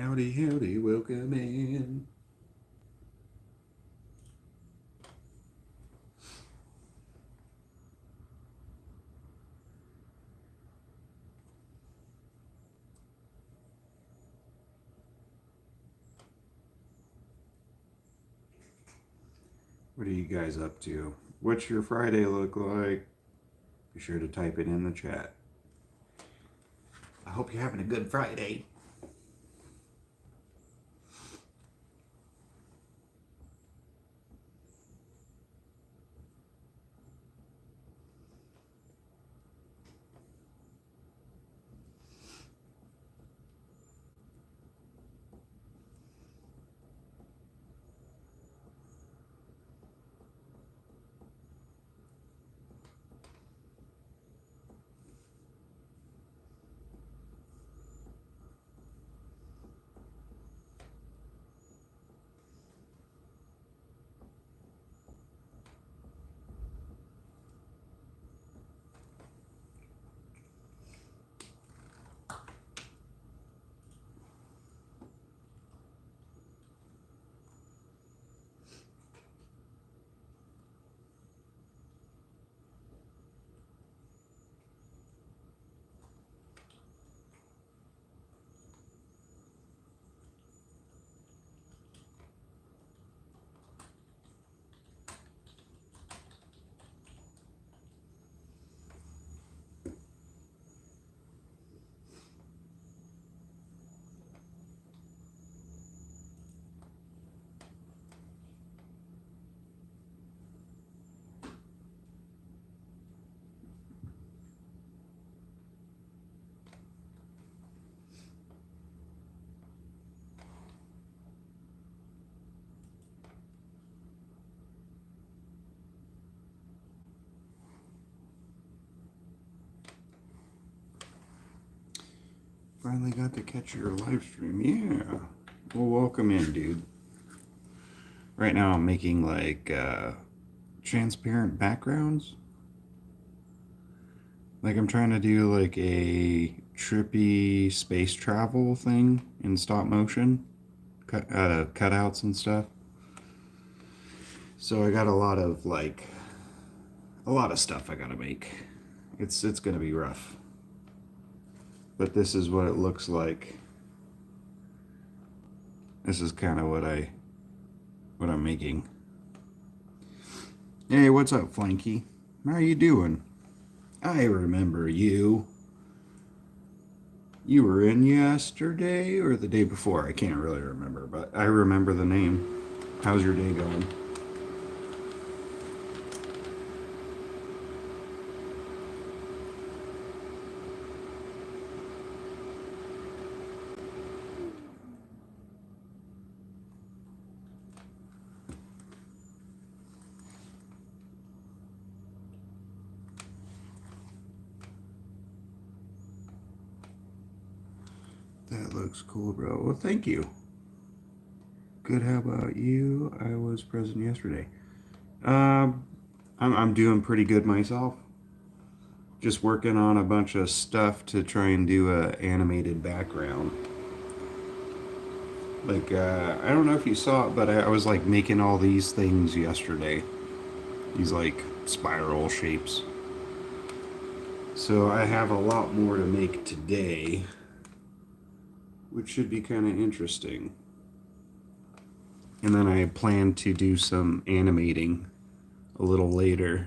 Howdy, howdy, welcome in. What are you guys up to? What's your Friday look like? Be sure to type it in the chat. I hope you're having a good Friday. Finally got to catch your live stream. Yeah. Well, welcome in, dude. Right now I'm making like transparent backgrounds. Like I'm trying to do like a trippy space travel thing in stop motion, out of cutouts and stuff. So I got a lot of stuff I gotta make. It's gonna be rough, but this is what it looks like. This is kind of what I'm making. Hey, what's up, Flanky? How are you doing? I remember you. You were in yesterday or the day before. I can't really remember, but I remember the name. How's your day going? That looks cool, bro. Well, thank you. Good. How about you? I was present yesterday. Um, I'm doing pretty good myself. Just working on a bunch of stuff to try and do a animated background. Like I don't know if you saw it, but I was like making all these things yesterday. These like spiral shapes. So I have a lot more to make today, which should be kind of interesting. And then I plan to do some animating a little later,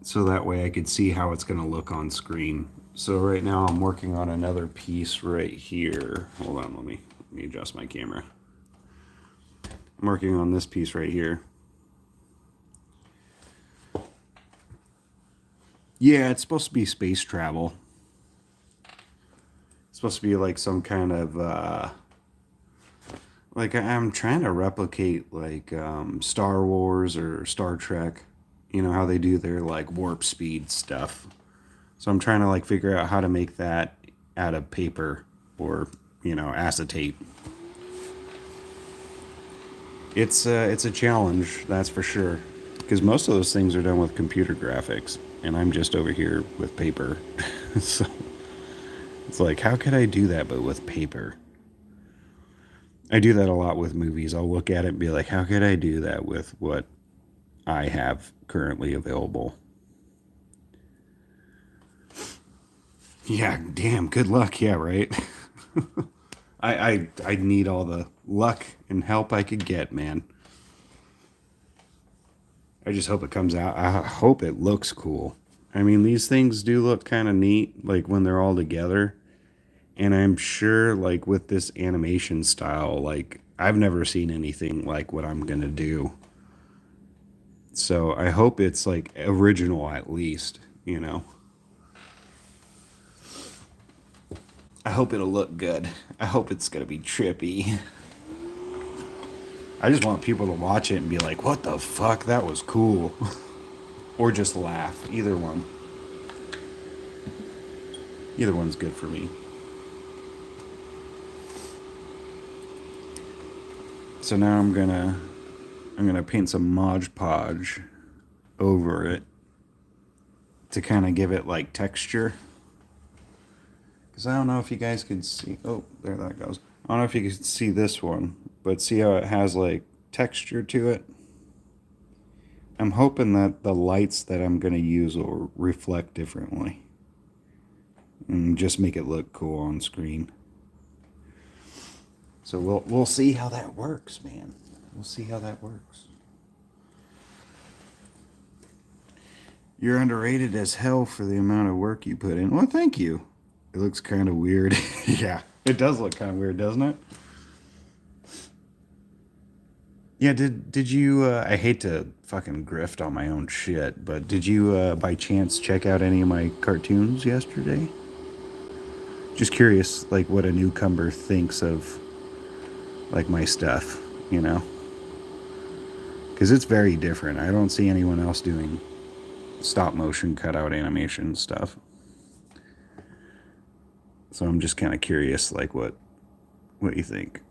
so that way I could see how it's going to look on screen. So right now I'm working on another piece right here. Hold on, let me adjust my camera. I'm working on this piece right here. Yeah, it's supposed to be space travel. It's supposed to be like some kind of like I'm trying to replicate like Star Wars or Star Trek. You know how they do their like warp speed stuff. So I'm trying to like figure out how to make that out of paper or, you know, acetate. It's a challenge, that's for sure. Because most of those things are done with computer graphics, and I'm just over here with paper. So It's like, how could I do that but with paper? I do that a lot with movies. I'll look at it and be like, how could I do that with what I have currently available? Yeah, damn, good luck. Yeah, right. I need all the luck and help I could get, man. I just hope it comes out. I hope it looks cool. I mean, these things do look kind of neat, like when they're all together. And I'm sure, like with this animation style, like I've never seen anything like what I'm gonna do. So I hope it's like original at least, you know. I hope it'll look good. I hope it's gonna be trippy. I just want people to watch it and be like, what the fuck? That was cool. Or just laugh. Either one. Either one's good for me. So now I'm gonna paint some Mod Podge over it to kind of give it like texture. Because I don't know if you guys could see. Oh, there that goes. I don't know if you can see this one, but see how it has like texture to it? I'm hoping that the lights that I'm going to use will reflect differently and just make it look cool on screen. So we'll see how that works, man. We'll see how that works. You're underrated as hell for the amount of work you put in. Well, thank you. It looks kind of weird. Yeah, it does look kind of weird, doesn't it? Yeah, did you I hate to fucking grift on my own shit, but did you by chance check out any of my cartoons yesterday? Just curious like what a newcomer thinks of like my stuff, you know? Cuz it's very different. I don't see anyone else doing stop motion cutout animation stuff. So I'm just kind of curious like what you think.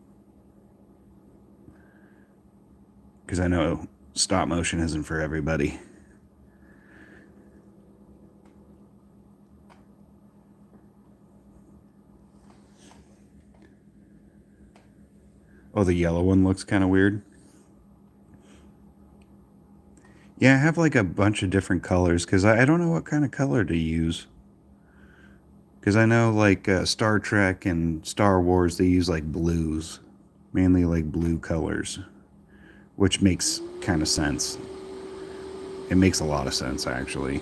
Cuz I know stop motion isn't for everybody. Oh, the yellow one looks kind of weird. Yeah, I have like a bunch of different colors because I don't know what kind of color to use. Because I know like Star Trek and Star Wars, they use like blues, mainly like blue colors, which makes kind of sense. It makes a lot of sense actually.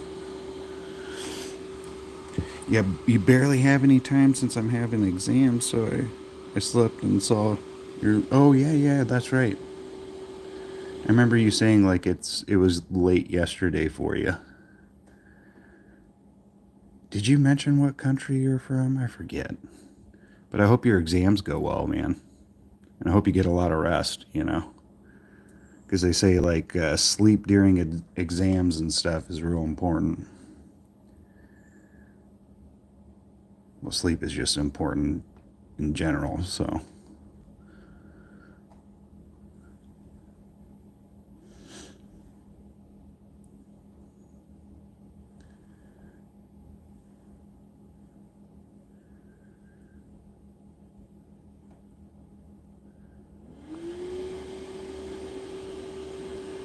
Yeah, you barely have any time since I'm having exams, so I slept and saw your. Oh yeah, yeah, that's right. I remember you saying like it was late yesterday for you. Did you mention what country you're from? I forget. But I hope your exams go well, man. And I hope you get a lot of rest, you know? Because they say, like, sleep during exams and stuff is real important. Well, sleep is just important in general, so.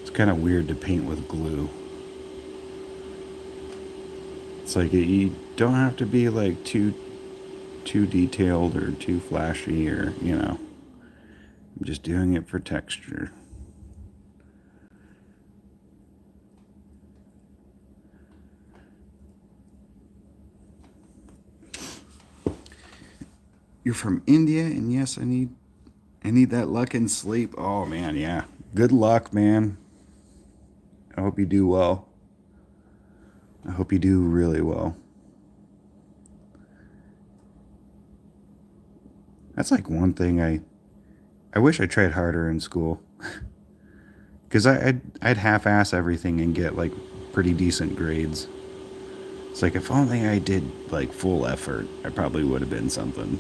It's kind of weird to paint with glue. It's like you don't have to be like too detailed or too flashy or, you know. I'm just doing it for texture. You're from India, and yes, I need that luck and sleep. Oh man, yeah. Good luck, man. I hope you do well. I hope you do really well. That's like one thing I wish I tried harder in school. Cuz I'd half-ass everything and get like pretty decent grades. It's like if only I did like full effort, I probably would have been something.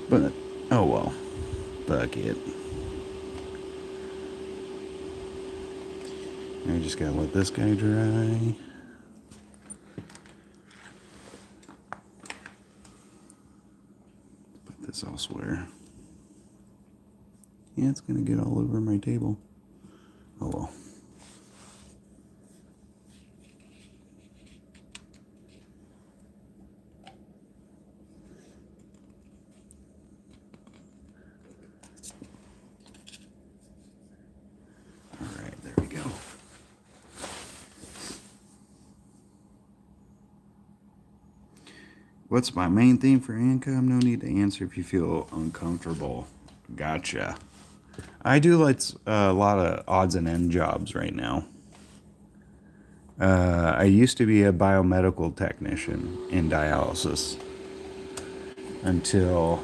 But oh well. Fuck it. I just gotta let this guy dry. this elsewhere. Yeah, it's gonna get all over my table. Oh well. Alright, there we go. What's my main theme for income? No need to answer if you feel uncomfortable. Gotcha. I do like a lot of odds and end jobs right now. I used to be a biomedical technician in dialysis until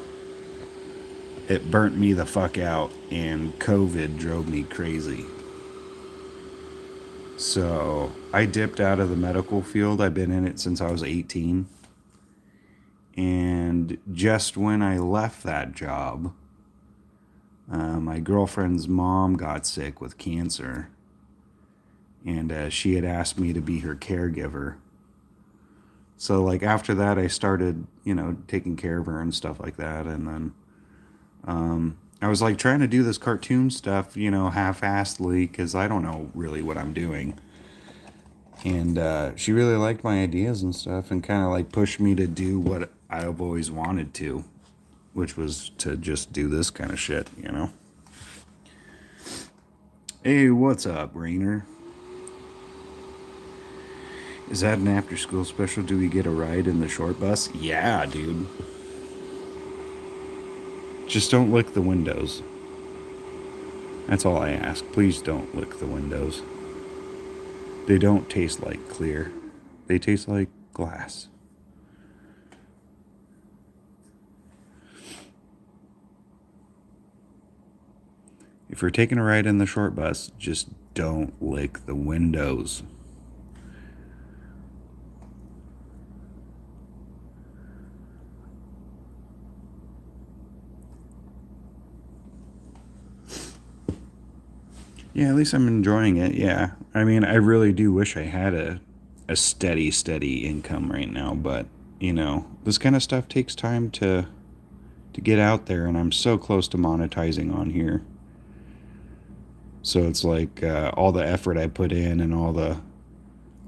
it burnt me the fuck out and COVID drove me crazy. So I dipped out of the medical field. I've been in it since I was 18. And just when I left that job, my girlfriend's mom got sick with cancer. And she had asked me to be her caregiver. So like after that, I started, taking care of her and stuff like that. And then I was like trying to do this cartoon stuff, half-assedly, because I don't know really what I'm doing. And she really liked my ideas and stuff and kind of like pushed me to do what I've always wanted to, which was to just do this kind of shit, Hey, what's up, Rainer? Is that an after-school special? Do we get a ride in the short bus? Yeah, dude. Just don't lick the windows. That's all I ask. Please don't lick the windows. They don't taste like clear. They taste like glass. If you're taking a ride in the short bus, just don't lick the windows. Yeah, at least I'm enjoying it. Yeah. I mean, I really do wish I had a steady income right now, but, this kind of stuff takes time to get out there, and I'm so close to monetizing on here. So it's like all the effort I put in and all the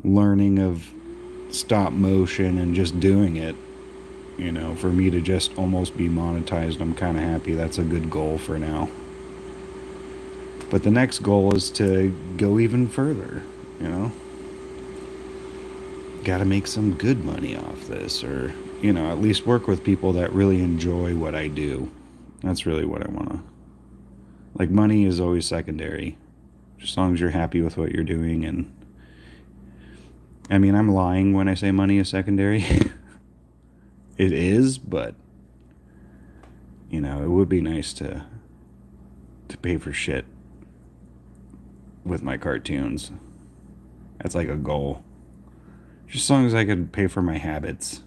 learning of stop motion and just doing it, for me to just almost be monetized, I'm kind of happy. That's a good goal for now. But the next goal is to go even further, Got to make some good money off this, or, at least work with people that really enjoy what I do. That's really what I want to. Like, money is always secondary, as long as you're happy with what you're doing. And I mean, I'm lying when I say money is secondary. It is, but, it would be nice to pay for shit with my cartoons. That's like a goal. Just as long as I could pay for my habits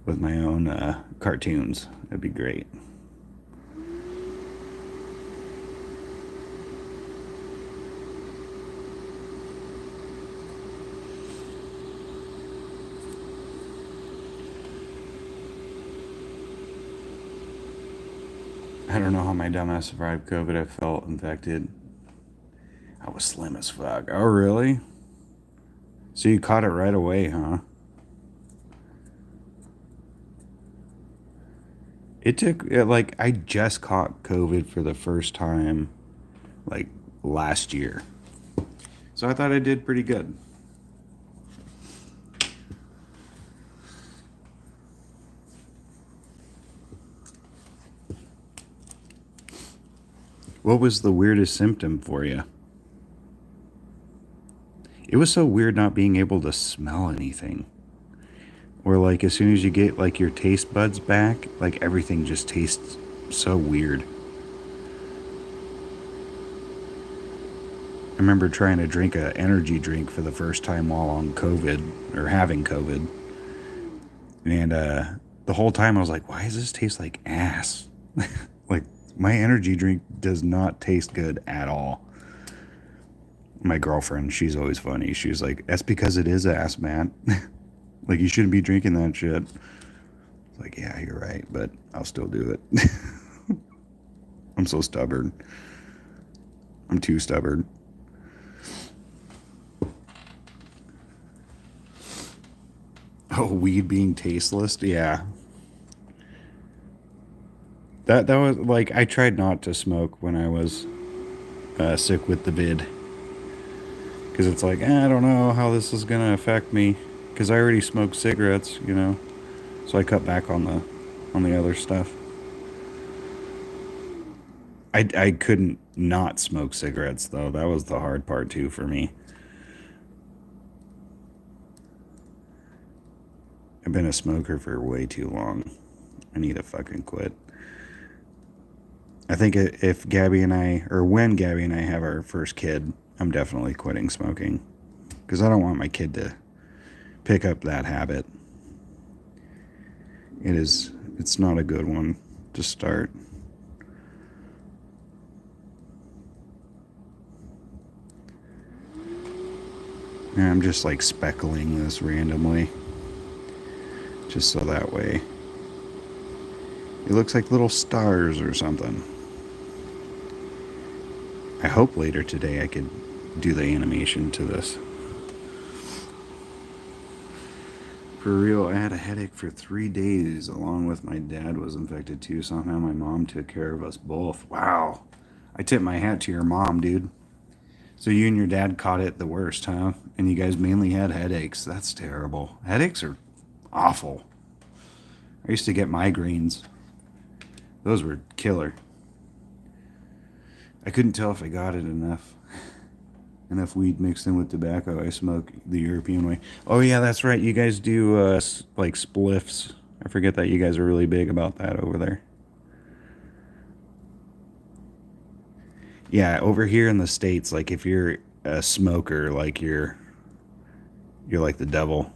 with my own cartoons, that'd be great. I don't know how my dumbass survived COVID. I felt infected. I was slim as fuck. Oh, really? So you caught it right away, huh? It took, like, I just caught COVID for the first time, like, last year. So I thought I did pretty good. What was the weirdest symptom for you? It was so weird not being able to smell anything. Or like as soon as you get like your taste buds back, like everything just tastes so weird. I remember trying to drink an energy drink for the first time while on COVID, or having COVID. And the whole time I was like, why does this taste like ass? Like, my energy drink does not taste good at all. My girlfriend, she's always funny. She's like, that's because it is ass, man. Like, you shouldn't be drinking that shit. Like, yeah, you're right, but I'll still do it. I'm so stubborn. I'm too stubborn. Oh, weed being tasteless? Yeah. That was like I tried not to smoke when I was sick with the vid because it's like I don't know how this is gonna affect me because I already smoked cigarettes, you know. So I cut back on the other stuff. I couldn't not smoke cigarettes though. That was the hard part too for me. I've been a smoker for way too long. I need to fucking quit. I think if Gabby and I, or when Gabby and I have our first kid, I'm definitely quitting smoking because I don't want my kid to pick up that habit. It's not a good one to start. And I'm just like speckling this randomly, just so that way it looks like little stars or something. I hope later today I could do the animation to this. For real, I had a headache for 3 days, along with my dad was infected too. Somehow my mom took care of us both. Wow. I tip my hat to your mom, dude. So you and your dad caught it the worst, huh? And you guys mainly had headaches. That's terrible. Headaches are awful. I used to get migraines. Those were killer. I couldn't tell if I got it enough weed mixed in with tobacco. I smoke the European way. Oh yeah, that's right. You guys do like spliffs. I forget that you guys are really big about that over there. Yeah, over here in the States, like if you're a smoker, like you're like the devil.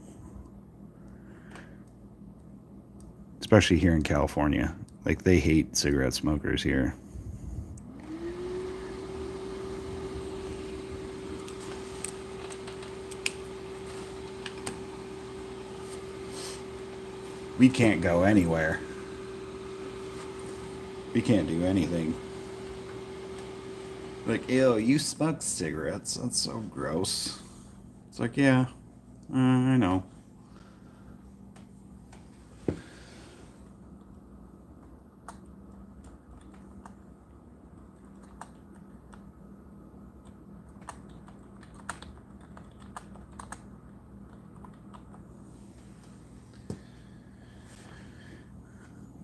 Especially here in California. Like they hate cigarette smokers here. We can't go anywhere. We can't do anything. Like, ew, you smoke cigarettes. That's so gross. It's like, yeah, I know.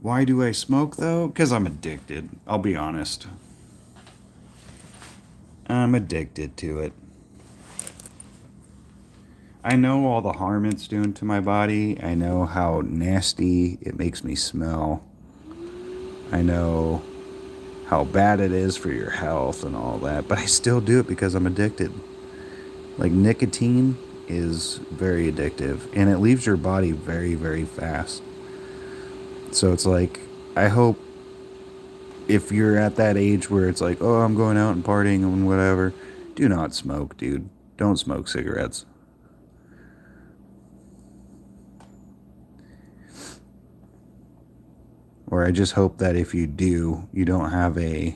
Why do I smoke though? Because I'm addicted. I'll be honest. I'm addicted to it. I know all the harm it's doing to my body. I know how nasty it makes me smell. I know how bad it is for your health and all that, but I still do it because I'm addicted. Like nicotine is very addictive and it leaves your body very, very fast. So it's like, I hope if you're at that age where it's like, oh, I'm going out and partying and whatever, do not smoke, dude. Don't smoke cigarettes. Or I just hope that if you do, you don't have a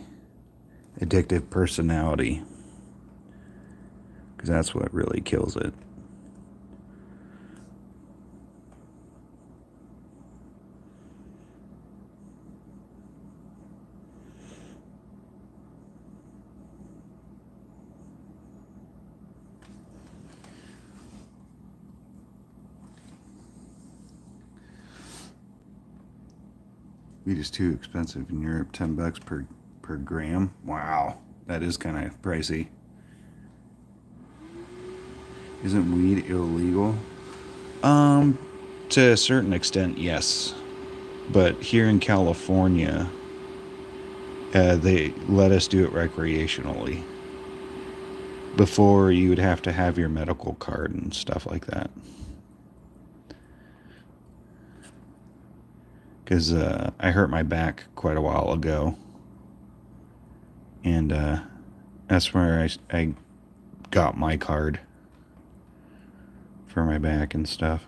addictive personality, because that's what really kills it. Weed is too expensive in Europe. $10 per gram. Wow, that is kind of pricey. Isn't weed illegal? Um, to a certain extent, yes. But here in California, they let us do it recreationally. Before, you would have to have your medical card and stuff like that. Because I hurt my back quite a while ago. And that's where I got my card for my back and stuff.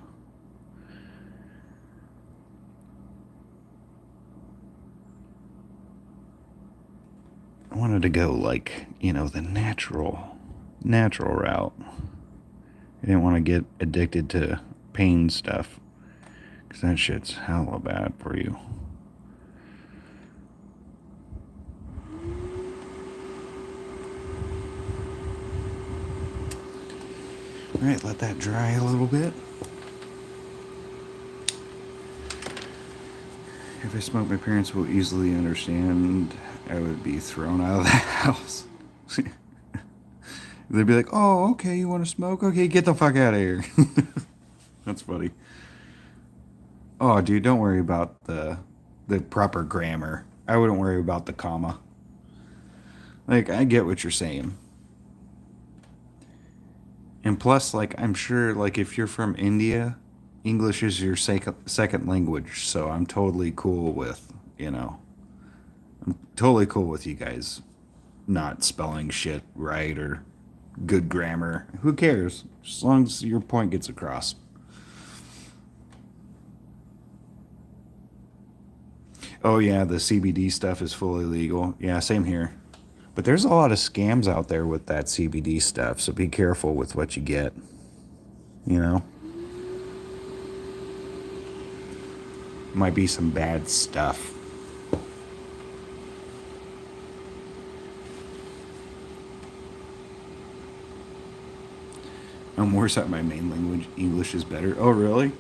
I wanted to go like, the natural route. I didn't want to get addicted to pain stuff, because that shit's hella bad for you. All right, let that dry a little bit. If I smoke, my parents will easily understand I would be thrown out of the house. They'd be like, oh, okay, you want to smoke? Okay, get the fuck out of here. That's funny. Oh, dude, don't worry about the proper grammar. I wouldn't worry about the comma. Like, I get what you're saying. And plus, like, I'm sure, like, if you're from India, English is your second language. So I'm totally cool with, I'm totally cool with you guys not spelling shit right or good grammar. Who cares? As long as your point gets across. Oh, yeah, the CBD stuff is fully legal. Yeah, same here. But there's a lot of scams out there with that CBD stuff, so be careful with what you get. You know? Might be some bad stuff. I'm worse at my main language. English is better. Oh, really?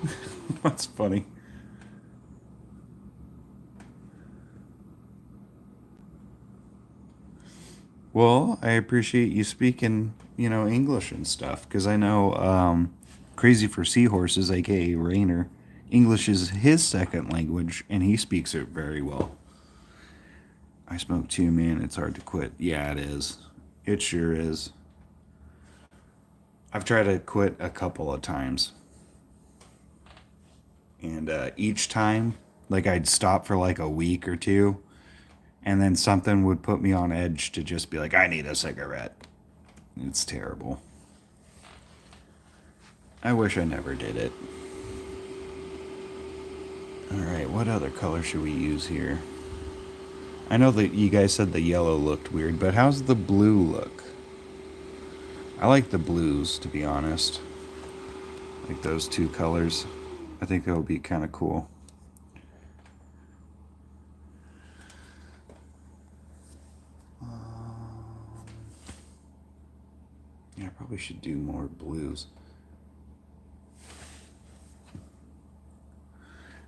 That's funny. Well, I appreciate you speaking, English and stuff, because I know Crazy for Seahorses, aka Rainer, English is his second language, and he speaks it very well. I smoke too, man. It's hard to quit. Yeah, it is. It sure is. I've tried to quit a couple of times. And each time, like, I'd stop for like a week or two, and then something would put me on edge to just be like, I need a cigarette. It's terrible. I wish I never did it. Alright, what other color should we use here? I know that you guys said the yellow looked weird, but how's the blue look? I like the blues, to be honest. Like those two colors. I think that would be kind of cool. Yeah, I probably should do more blues.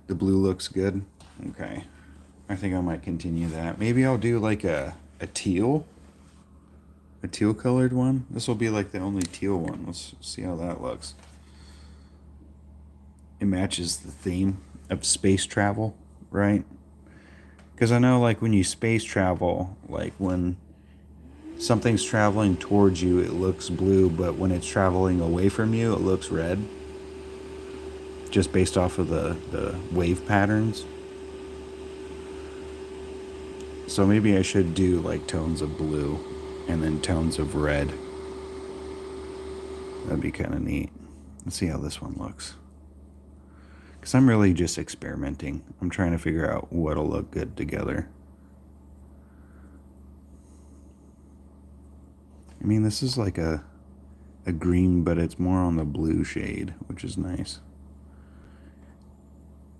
The blue looks good. Okay. I think I might continue that. Maybe I'll do like a teal. A teal colored one. This will be like the only teal one. Let's see how that looks. It matches the theme of space travel, right? Because I know, like, when you space travel, like when something's traveling towards you, it looks blue, but when it's traveling away from you, it looks red. Just based off of the wave patterns. So maybe I should do like tones of blue and then tones of red. That'd be kind of neat. Let's see how this one looks. Because I'm really just experimenting. I'm trying to figure out what'll look good together. I mean, this is like a green, but it's more on the blue shade, which is nice.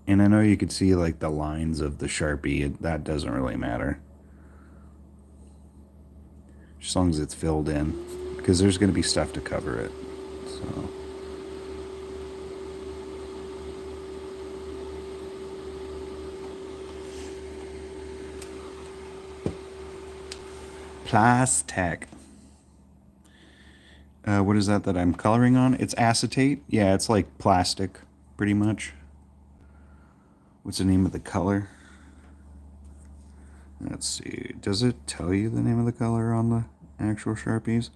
And I know you could see like the lines of the Sharpie. That doesn't really matter. As long as it's filled in. Because there's going to be stuff to cover it. So... Plastic. What is that I'm coloring on? It's acetate. Yeah, it's like plastic, pretty much. What's the name of the color? Let's see. Does it tell you the name of the color on the actual Sharpies?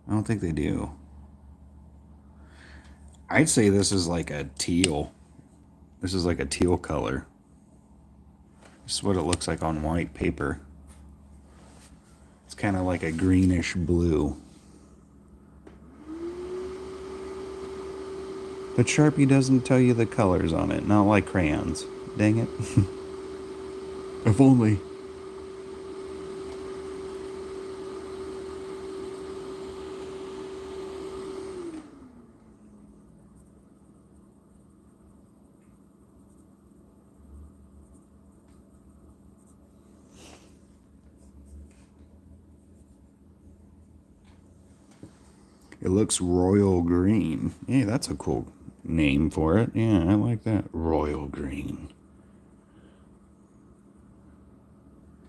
I don't think they do. I'd say this is like a teal. This is like a teal color. This is what it looks like on white paper. It's kind of like a greenish blue. But Sharpie doesn't tell you the colors on it, not like crayons. Dang it. If only. It looks royal green. Hey, that's a cool name for it. Yeah, I like that. Royal green.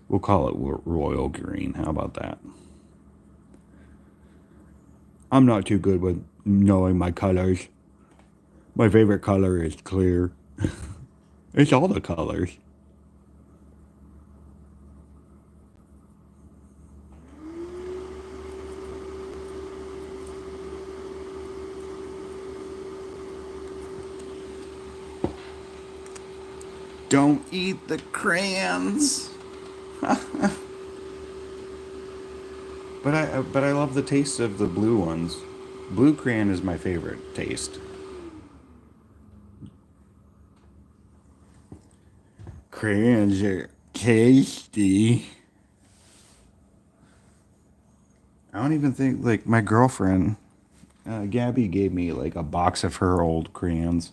We'll call it royal green. How about that? I'm not too good with knowing my colors. My favorite color is clear. It's all the colors. Don't eat the crayons. But I love the taste of the blue ones. Blue crayon is my favorite taste. Crayons are tasty. I don't even think like my girlfriend, Gabby, gave me like a box of her old crayons,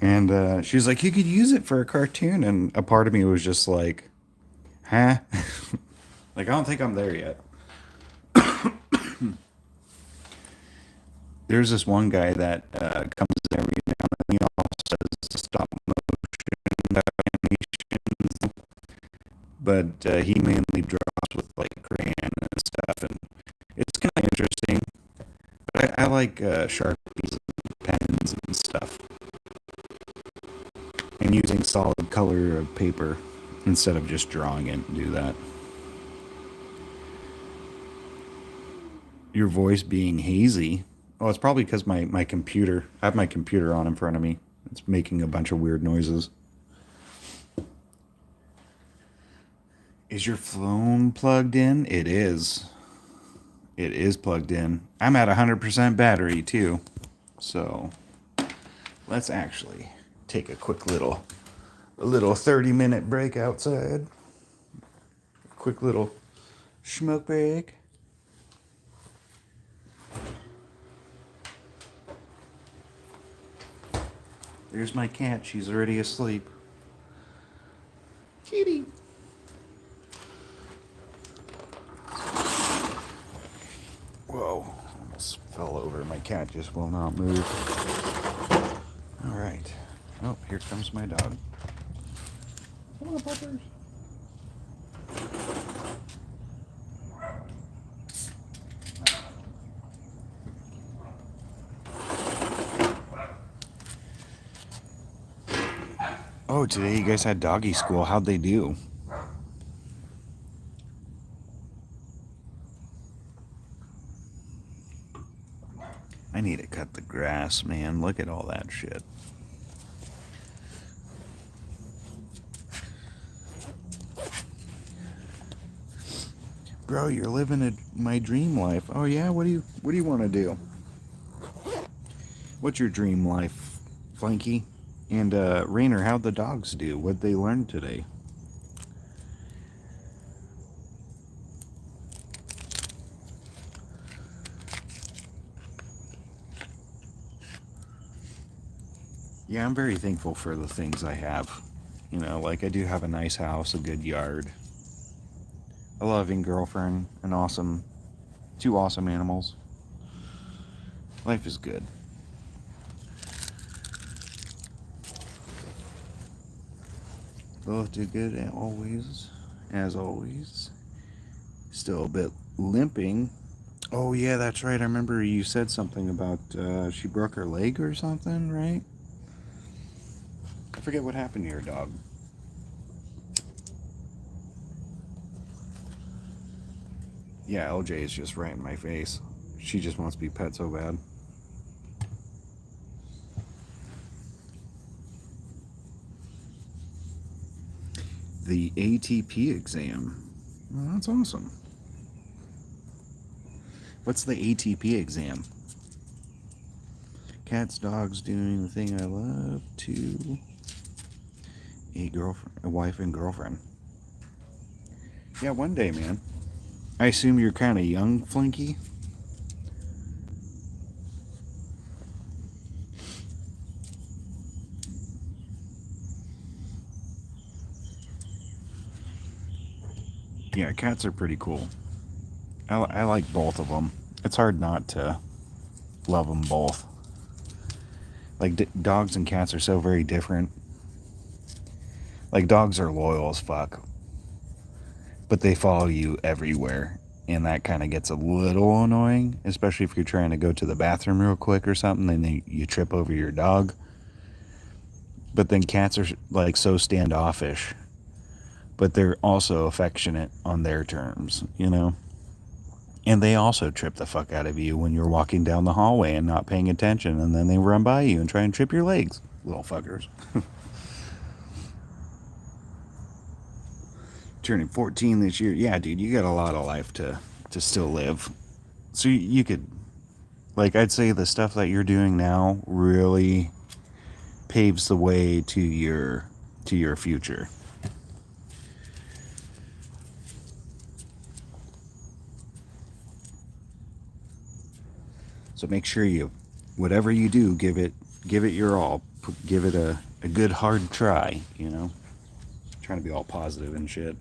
and she's like, "You could use it for a cartoon." And a part of me was just like, "Huh?" Like I don't think I'm there yet. There's this one guy that comes in every now and then. He also does stop motion animations, but he mainly draws with like crayon and stuff, and it's kind of interesting. But I like Sharpies and pens and stuff, and using solid color of paper instead of just drawing it and do that. Your voice being hazy. Oh, it's probably because my computer. I have my computer on in front of me. It's making a bunch of weird noises. Is your phone plugged in? It is. It is plugged in. I'm at 100% battery too. So let's actually take a little 30-minute break outside. Quick little smoke break. There's my cat. She's already asleep. Kitty. Whoa. Almost fell over. My cat just will not move. All right. Oh, here comes my dog. Come on, puppers. Oh, today you guys had doggy school. How'd they do? I need to cut the grass, man. Look at all that shit. Bro, you're living my dream life. Oh yeah, what do you want to do? What's your dream life, Flanky? And Rainer, how'd the dogs do? What'd they learn today? Yeah, I'm very thankful for the things I have. You know, like I do have a nice house, a good yard, a loving girlfriend, two awesome animals. Life is good. Both do good as always. Still a bit limping. Oh yeah, that's right. I remember you said something about she broke her leg or something, right? I forget what happened to your dog. Yeah, LJ is just right in my face. She just wants to be pet so bad. The ATP exam. Well, that's awesome. What's the ATP exam? Cats, dogs doing the thing I love to a wife and girlfriend. Yeah, one day, man. I assume you're kind of young, Flinky. Yeah, cats are pretty cool. I like both of them. it's hard not to love them both. Like dogs and cats are so very different. Like dogs are loyal as fuck, but they follow you everywhere. And that kind of gets a little annoying, especially if you're trying to go to the bathroom real quick or something and you trip over your dog. But then cats are like so standoffish, but they're also affectionate on their terms, you know? And they also trip the fuck out of you when you're walking down the hallway and not paying attention, and then they run by you and try and trip your legs. Little fuckers. Turning 14 this year. Yeah, dude, you got a lot of life to still live. So you could, like, I'd say the stuff that you're doing now really paves the way to your future. So make sure you, whatever you do, give it your all. Give it a good hard try, you know? Trying to be all positive and shit.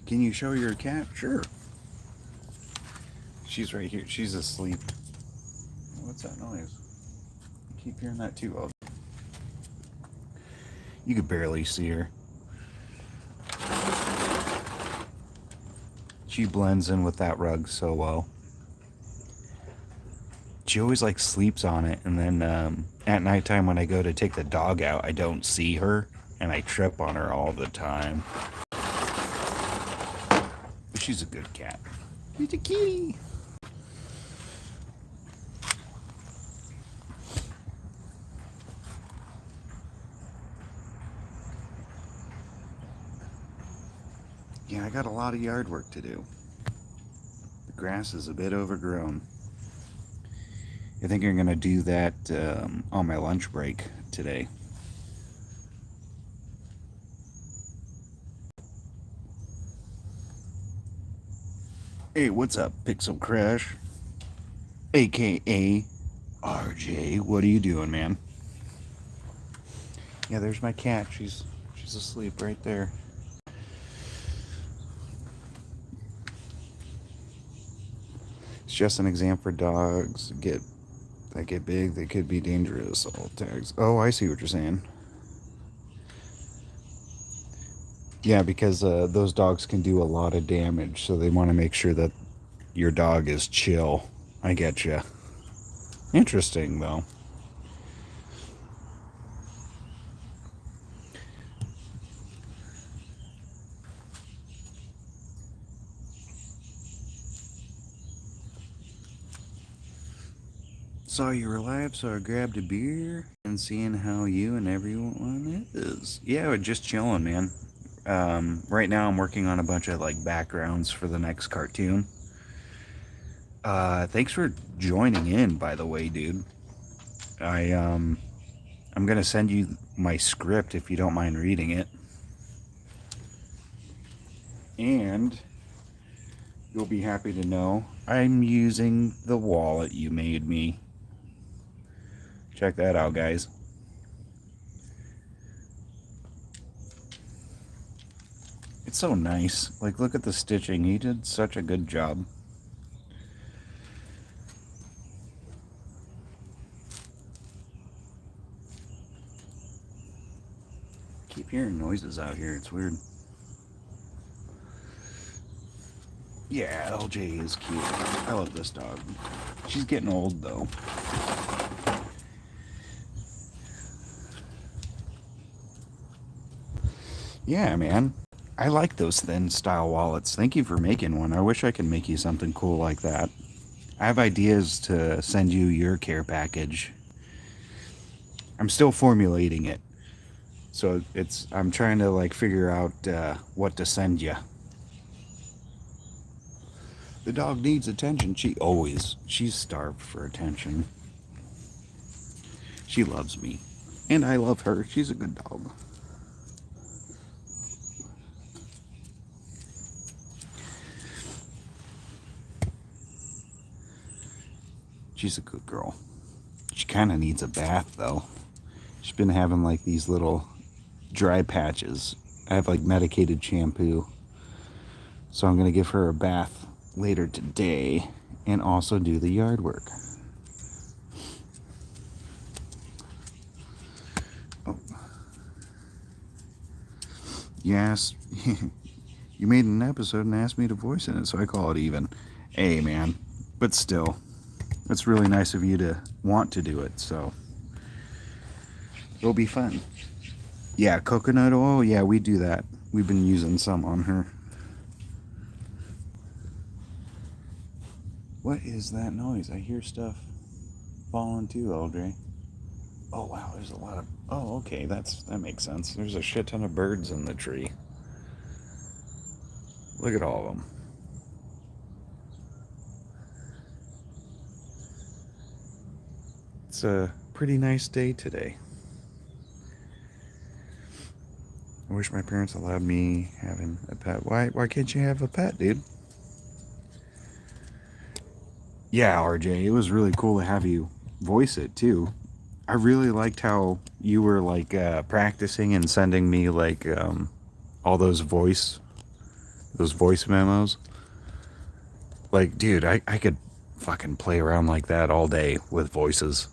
Can you show your cat? Sure. She's right here. She's asleep. What's that noise? I keep hearing that too. Oh, you could barely see her. She blends in with that rug so well. She always like sleeps on it, and then at nighttime when I go to take the dog out, I don't see her, and I trip on her all the time. But she's a good cat. She's a kitty. Yeah, I got a lot of yard work to do. The grass is a bit overgrown. I think I'm gonna do that on my lunch break today. Hey, what's up, Pixel Crash? AKA RJ. What are you doing, man? Yeah, there's my cat. She's asleep right there. It's just an exam for dogs that get big. They could be dangerous. All tags. Oh, I see what you're saying. Yeah, because those dogs can do a lot of damage, so they want to make sure that your dog is chill. I get you. Interesting, though. Saw you were live, so I grabbed a beer and seeing how you and everyone is. Yeah, we're just chilling, man. Right now, I'm working on a bunch of like backgrounds for the next cartoon. Thanks for joining in, by the way, dude. I'm gonna send you my script if you don't mind reading it, and you'll be happy to know I'm using the wallet you made me. Check that out, guys. It's so nice. Like, look at the stitching. He did such a good job. Keep hearing noises out here. It's weird. Yeah, LJ is cute. I love this dog. She's getting old, though. Yeah, man. I like those thin style wallets. Thank you for making one. I wish I could make you something cool like that. I have ideas to send you your care package. I'm still formulating it. So I'm trying to like figure out what to send you. The dog needs attention. She's starved for attention. She loves me. And I love her. She's a good dog. She's a good girl. She kind of needs a bath, though. She's been having like these little dry patches. I have like medicated shampoo. So I'm going to give her a bath later today and also do the yard work. Oh. Yes. You made an episode and asked me to voice in it, so I call it even. Hey, man. But still, it's really nice of you to want to do it, so it'll be fun. Yeah, coconut oil. Yeah, we do that. We've been using some on her. What is that noise? I hear stuff falling too, LJ. Oh wow, there's a lot of. Oh, okay, that makes sense. There's a shit ton of birds in the tree. Look at all of them. It's a pretty nice day today. I wish my parents allowed me having a pet. Why can't you have a pet, dude? Yeah, RJ, it was really cool to have you voice it too. I really liked how you were like practicing and sending me like all those voice memos. Like, dude, I could fucking play around like that all day with voices.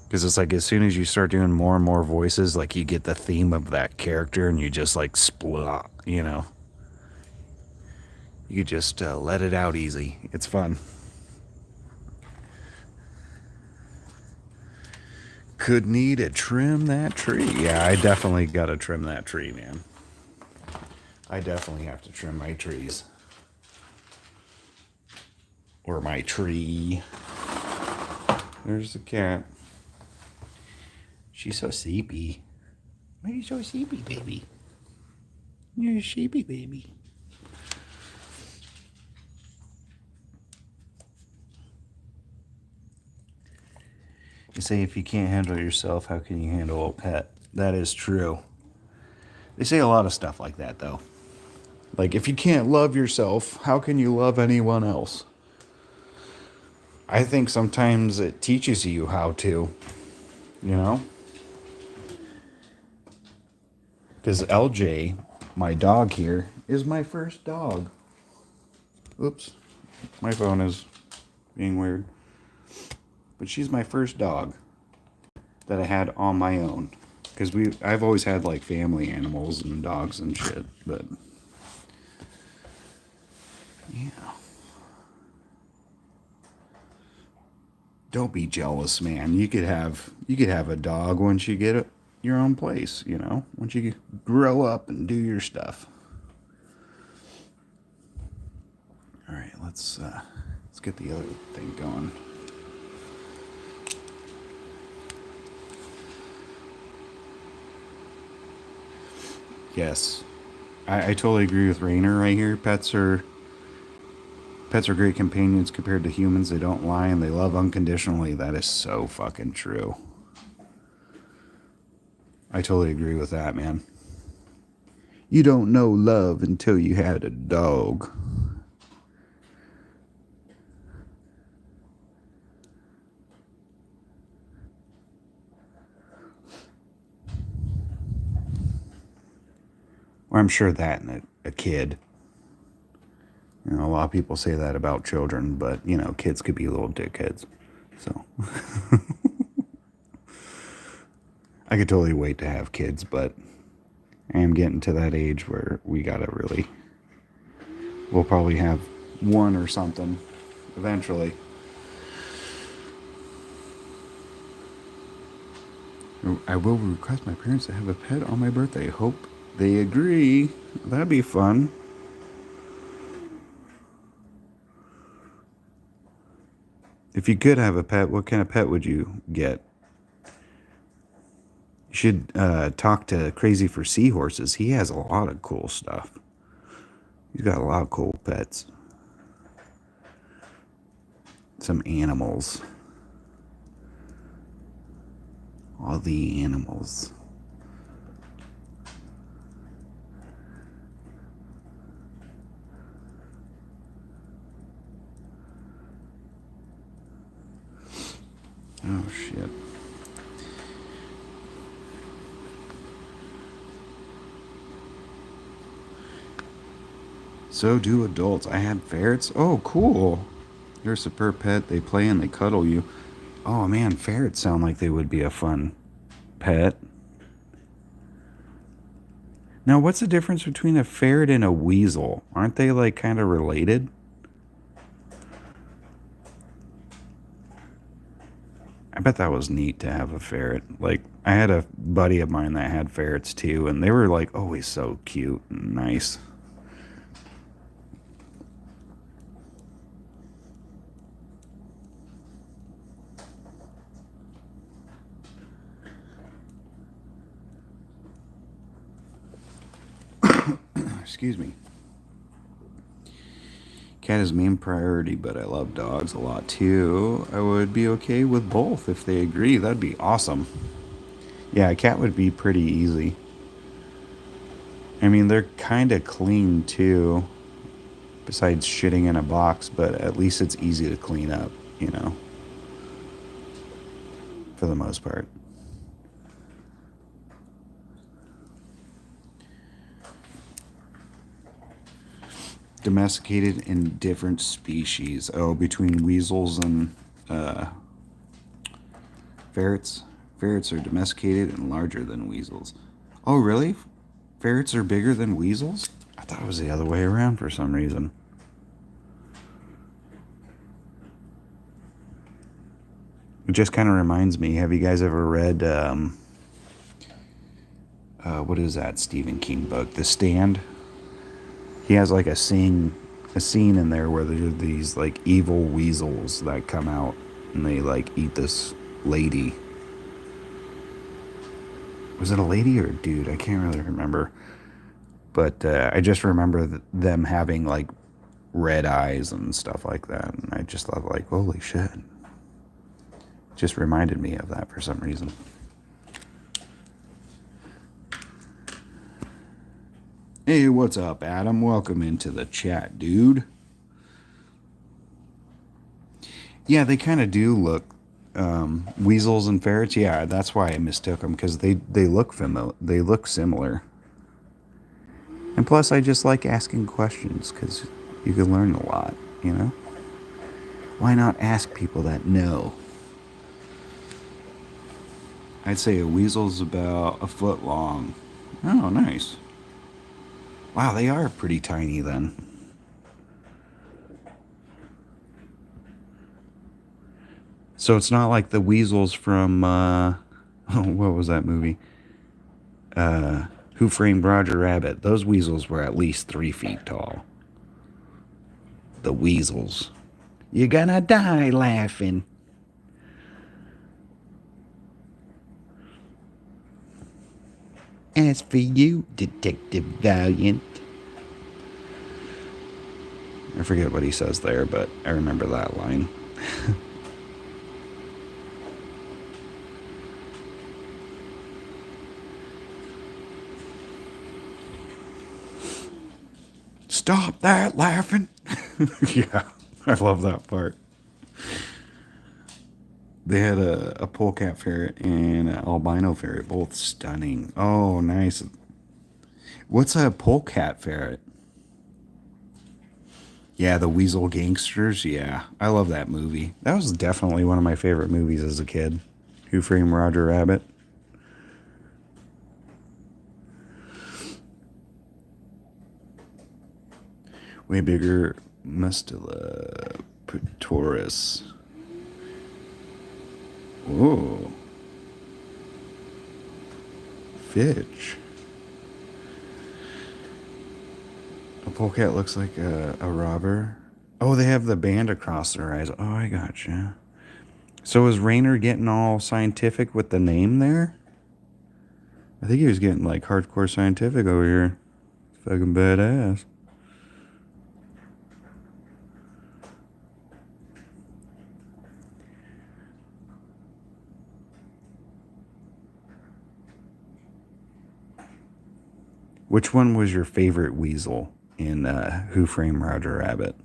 Because it's like as soon as you start doing more and more voices, like you get the theme of that character and you just like splat, you know. You just let it out easy. It's fun. Could need to trim that tree. Yeah, I definitely got to trim that tree, man. I definitely have to trim my trees. Or my tree. There's the cat. She's so sleepy. Why are you so sleepy, baby? You're a sleepy baby. You say if you can't handle yourself, how can you handle a pet? That is true. They say a lot of stuff like that, though. Like, if you can't love yourself, how can you love anyone else? I think sometimes it teaches you how to, you know? Because LJ, my dog here, is my first dog. Oops. My phone is being weird. But she's my first dog that I had on my own. Because I've always had like family animals and dogs and shit, but yeah. Don't be jealous, man. You could have a dog once you get your own place, you know? Once you grow up and do your stuff. All right, let's get the other thing going. Yes, I totally agree with Rainer right here. Pets are great companions compared to humans. They don't lie and they love unconditionally. That is so fucking true. I totally agree with that, man. You don't know love until you had a dog. Or I'm sure that and a kid. You know, a lot of people say that about children, but, you know, kids could be little dickheads. So, I could totally wait to have kids, but I am getting to that age where we'll probably have one or something eventually. I will request my parents to have a pet on my birthday. Hope they agree. That'd be fun. If you could have a pet, what kind of pet would you get? You should talk to Crazy for Seahorses. He has a lot of cool stuff. He's got a lot of cool pets. Some animals. All the animals. Oh, shit. So do adults. I had ferrets. Oh, cool. They're a superb pet. They play and they cuddle you. Oh man, ferrets sound like they would be a fun pet. Now, what's the difference between a ferret and a weasel? Aren't they like kind of related? I bet that was neat to have a ferret. Like, I had a buddy of mine that had ferrets too, and they were like always so cute and nice. Excuse me. Cat is main priority, but I love dogs a lot too. I would be okay with both if they agree. That'd be awesome. Yeah, a cat would be pretty easy. I mean, they're kind of clean too, besides shitting in a box, but at least it's easy to clean up, you know, for the most part. Domesticated in different species. Oh, between weasels and ferrets. Ferrets are domesticated and larger than weasels. Oh, really? Ferrets are bigger than weasels? I thought it was the other way around for some reason. It just kind of reminds me. Have you guys ever read what is that Stephen King book, The Stand? He has like a scene in there where there's these like evil weasels that come out and they like eat this lady. Was it a lady or a dude? I can't really remember. But I just remember them having like red eyes and stuff like that. And I just thought like, holy shit. Just reminded me of that for some reason. Hey, what's up, Adam? Welcome into the chat, dude. Yeah, they kind of do look weasels and ferrets. Yeah, that's why I mistook them, because they look familiar. They look similar. And plus, I just like asking questions because you can learn a lot. You know, why not ask people that know? I'd say a weasel's about a foot long. Oh, nice. Wow, they are pretty tiny then. So it's not like the weasels from, what was that movie? Who Framed Roger Rabbit? Those weasels were at least 3 feet tall. The weasels. You're gonna die laughing. As for you, Detective Valiant. I forget what he says there, but I remember that line. Stop that laughing. Yeah, I love that part. They had a polecat ferret and an albino ferret, both stunning. Oh, nice. What's a polecat ferret? Yeah, the Weasel Gangsters. Yeah, I love that movie. That was definitely one of my favorite movies as a kid. Who Framed Roger Rabbit? Way bigger Mustela Petoris. Whoa. Fitch. A polecat looks like a robber. Oh, they have the band across their eyes. Oh, I gotcha. So is Rainer getting all scientific with the name there? I think he was getting like hardcore scientific over here. Fucking badass. Which one was your favorite weasel in Who Framed Roger Rabbit?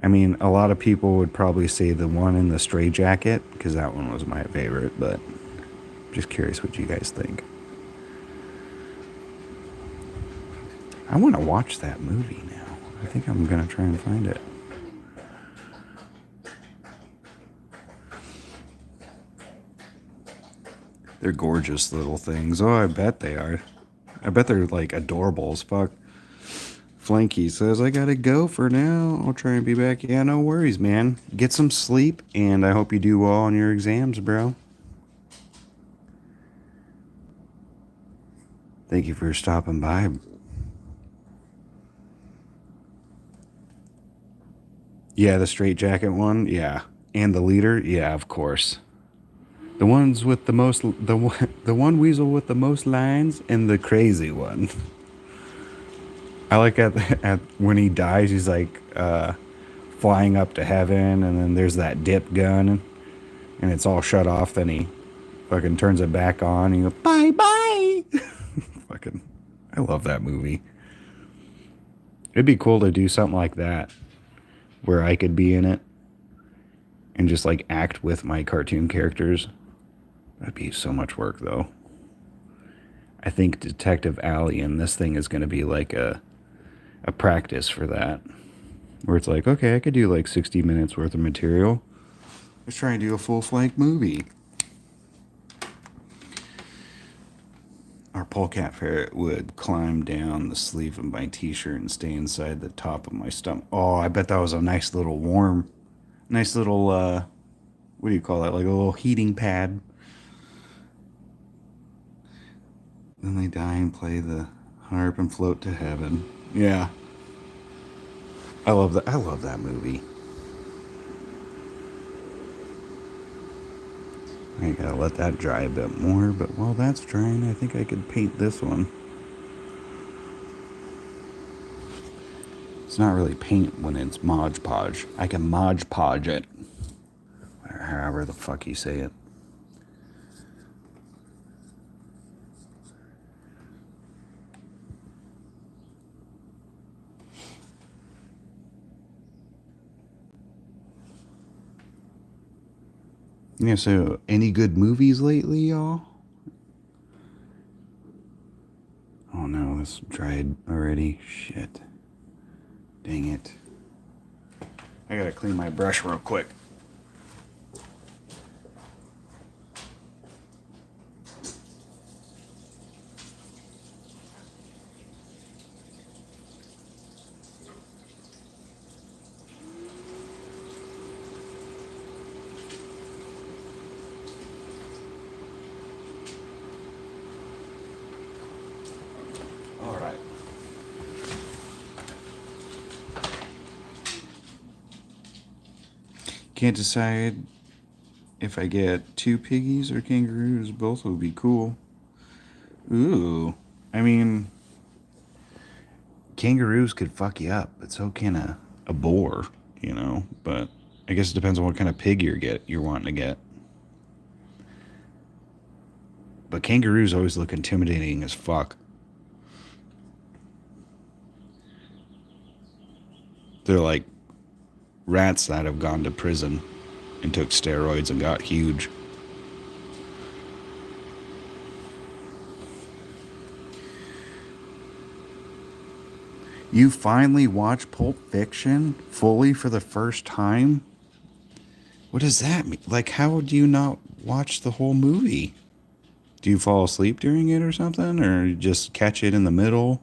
I mean, a lot of people would probably say the one in the Stray Jacket, because that one was my favorite, but I'm just curious what you guys think. I want to watch that movie now. I think I'm going to try and find it. They're gorgeous little things. Oh, I bet they are. I bet they're like adorable as fuck. Flanky says, I gotta go for now. I'll try and be back. Yeah, no worries, man. Get some sleep, and I hope you do well on your exams, bro. Thank you for stopping by. Yeah, the straight jacket one. Yeah. And the leader. Yeah, of course. The ones with the most, the one weasel with the most lines, and the crazy one. I like at when he dies, he's like flying up to heaven, and then there's that dip gun, and it's all shut off. Then he fucking turns it back on, and he goes, bye bye. Fucking, I love that movie. It'd be cool to do something like that, where I could be in it, and just like act with my cartoon characters. That'd be so much work, though. I think Detective Alley and this thing is going to be like a practice for that. Where it's like, okay, I could do like 60 minutes worth of material. Let's try and do a full flank movie. Our polecat ferret would climb down the sleeve of my t-shirt and stay inside the top of my stomach. Oh, I bet that was a nice little warm, nice little, what do you call that? Like a little heating pad. Then they die and play the harp and float to heaven. Yeah. I love that. I love that movie. I gotta let that dry a bit more, but while that's drying, I think I could paint this one. It's not really paint when it's Mod Podge. I can Mod Podge it. Or however the fuck you say it. Yeah, so any good movies lately, y'all? Oh no, this dried already. Shit. Dang it. I gotta clean my brush real quick. All right. Can't decide if I get 2 piggies or kangaroos. Both would be cool. Ooh. I mean, kangaroos could fuck you up, but so can a boar, you know? But I guess it depends on what kind of pig you're wanting to get. But kangaroos always look intimidating as fuck. They're like rats that have gone to prison and took steroids and got huge. You finally watched Pulp Fiction fully for the first time? What does that mean? Like, how do you not watch the whole movie? Do you fall asleep during it or something? Or just catch it in the middle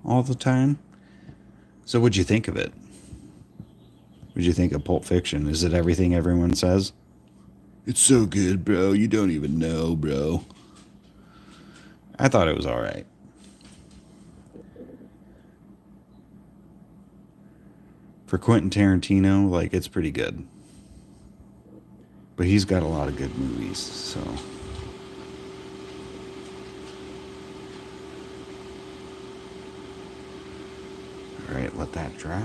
all the time? So what'd you think of it? What'd you think of Pulp Fiction? Is it everything everyone says? It's so good, bro. You don't even know, bro. I thought it was alright. For Quentin Tarantino, like, it's pretty good. But he's got a lot of good movies, so. Alright, let that dry.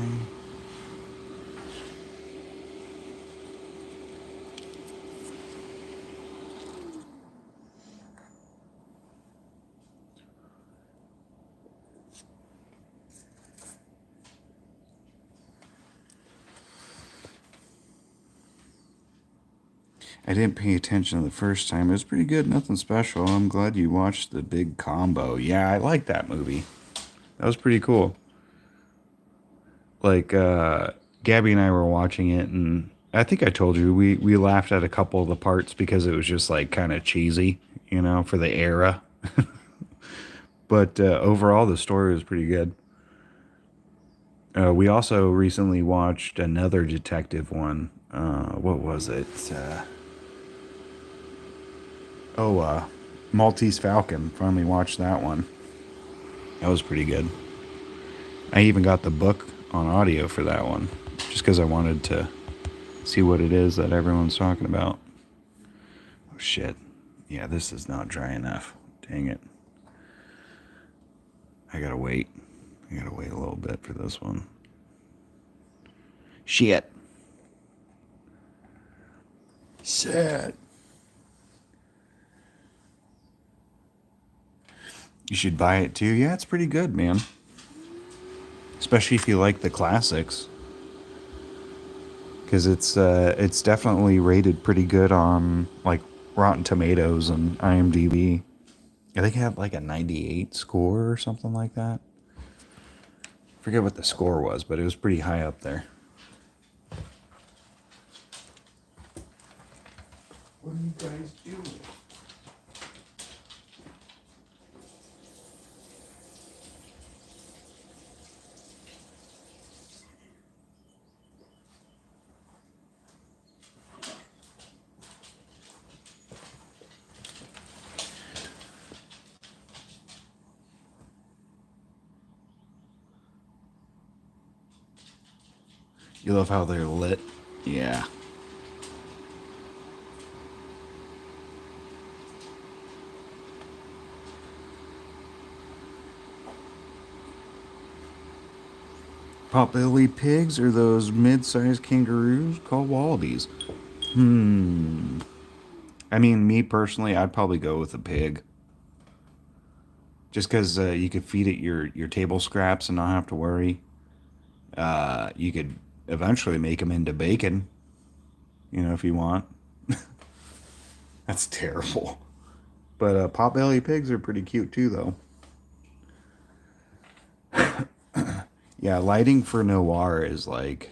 I didn't pay attention the first time. It was pretty good, nothing special. I'm glad you watched the big combo. Yeah, I like that movie. That was pretty cool. Like Gabby and I were watching it, and I think I told you we laughed at a couple of the parts because it was just like kind of cheesy, you know, for the era. But overall, the story was pretty good. We also recently watched another detective one. What was it? Maltese Falcon. Finally watched that one. That was pretty good. I even got the book on audio for that one, just because I wanted to see what it is that everyone's talking about. Oh shit. Yeah, this is not dry enough. Dang it. I gotta wait. I gotta wait a little bit for this one. Shit. Sad. You should buy it too. Yeah, it's pretty good, man. Especially if you like the classics. Because it's definitely rated pretty good on like Rotten Tomatoes and IMDb. I think it had like a 98 score or something like that. Forget what the score was, but it was pretty high up there. What are you guys doing? You love how they're lit? Yeah. Potbelly pigs are those mid-sized kangaroos called wallabies. I mean, me personally, I'd probably go with a pig. Just because you could feed it your table scraps and not have to worry. You could eventually make them into bacon, you know, if you want. That's terrible. But potbelly pigs are pretty cute too, though. Yeah, lighting for noir is like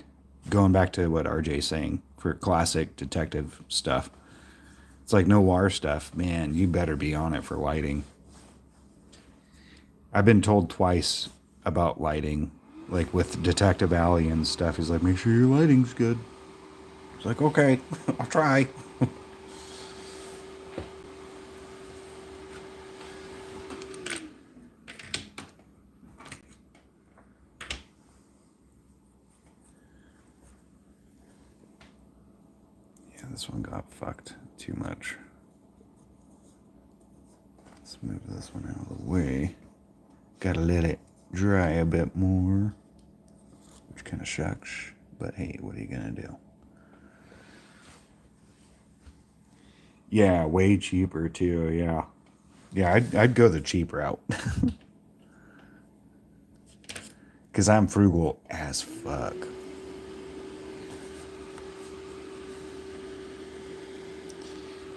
going back to what RJ's saying for classic detective stuff. It's like noir stuff, man. You better be on it for lighting. I've been told twice about lighting, like with Detective Alley and stuff. He's like, make sure your lighting's good. It's like, okay, I'll try. Yeah, this one got fucked too much. Let's move this one out of the way. Gotta let it dry a bit more, which kind of sucks. But hey, what are you gonna do? Yeah, way cheaper too. Yeah, yeah, I'd go the cheap route because I'm frugal as fuck.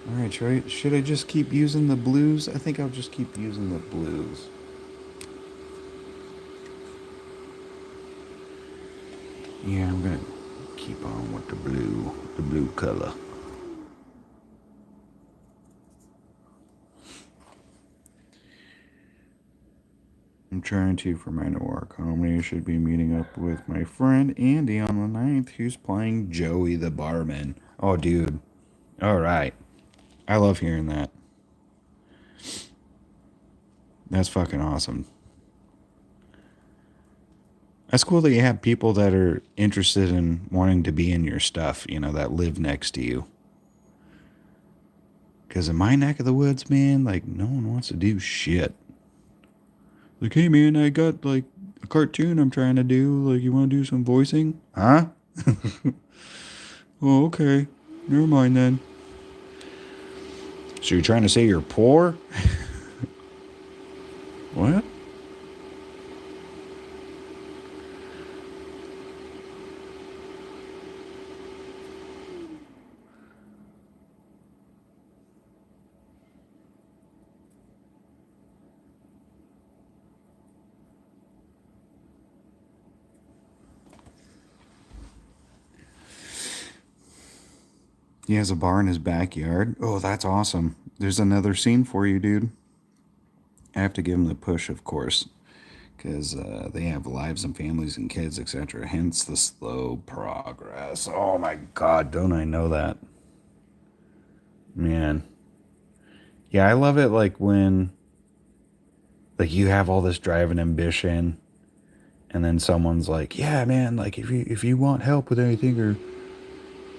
All right, should I just keep using the blues? I think I'll just keep using the blues. Yeah, I'm gonna keep on with the blue color. I'm trying to for my noir comedy. I should be meeting up with my friend Andy on the 9th, who's playing Joey the barman. Oh, dude. All right. I love hearing that. That's fucking awesome. That's cool that you have people that are interested in wanting to be in your stuff, you know, that live next to you. Because in my neck of the woods, man, like, no one wants to do shit. Like, hey, man, I got, like, a cartoon I'm trying to do. Like, you want to do some voicing? Huh? Oh, okay. Never mind then. So you're trying to say you're poor? What? He has a bar in his backyard. Oh, that's awesome. There's another scene for you, dude. I have to give him the push, of course, because they have lives and families and kids, etc. Hence the slow progress. Oh my God, don't I know that? Man. Yeah, I love it like when like you have all this drive and ambition and then someone's like, "Yeah, man, like if you want help with anything or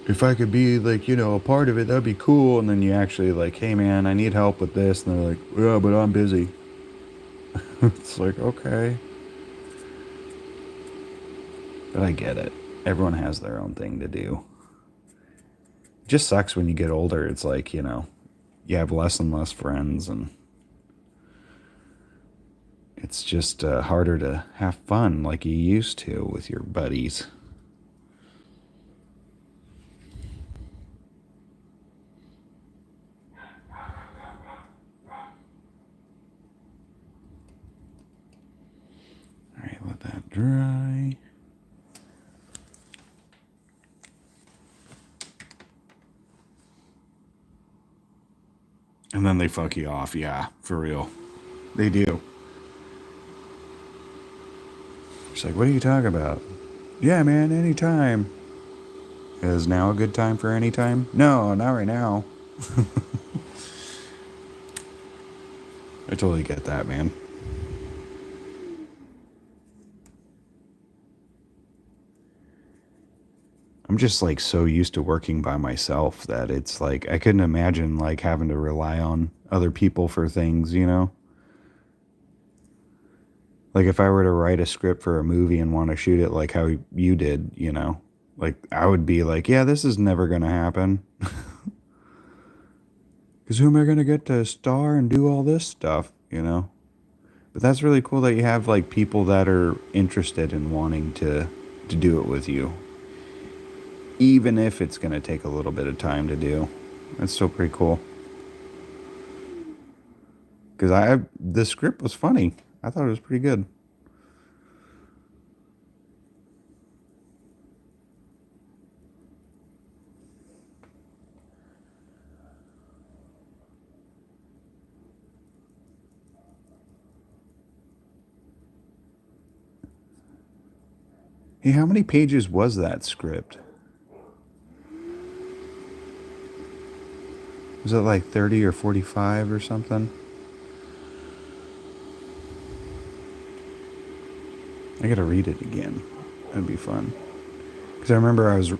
if I could be like, a part of it, that'd be cool." And then you actually like, "Hey man, I need help with this." And they're like, "Yeah, but I'm busy." It's like, "Okay." But I get it. Everyone has their own thing to do. It just sucks when you get older. It's like, you have less and less friends and it's just harder to have fun like you used to with your buddies. All right, let that dry. And then they fuck you off. Yeah, for real. They do. She's like, "What are you talking about?" "Yeah, man, anytime." "Is now a good time for any time?" "No, not right now." I totally get that, man. I'm just like so used to working by myself that it's like I couldn't imagine like having to rely on other people for things. Like if I were to write a script for a movie and want to shoot it like how you did, like I would be like, "Yeah, this is never going to happen." Because who am I going to get to star and do all this stuff? But that's really cool that you have like people that are interested in wanting to do it with you, even if it's going to take a little bit of time to do. That's still pretty cool. Because the script was funny. I thought it was pretty good. Hey, how many pages was that script? Was it like 30 or 45 or something? I gotta read it again. That'd be fun. Because I remember I was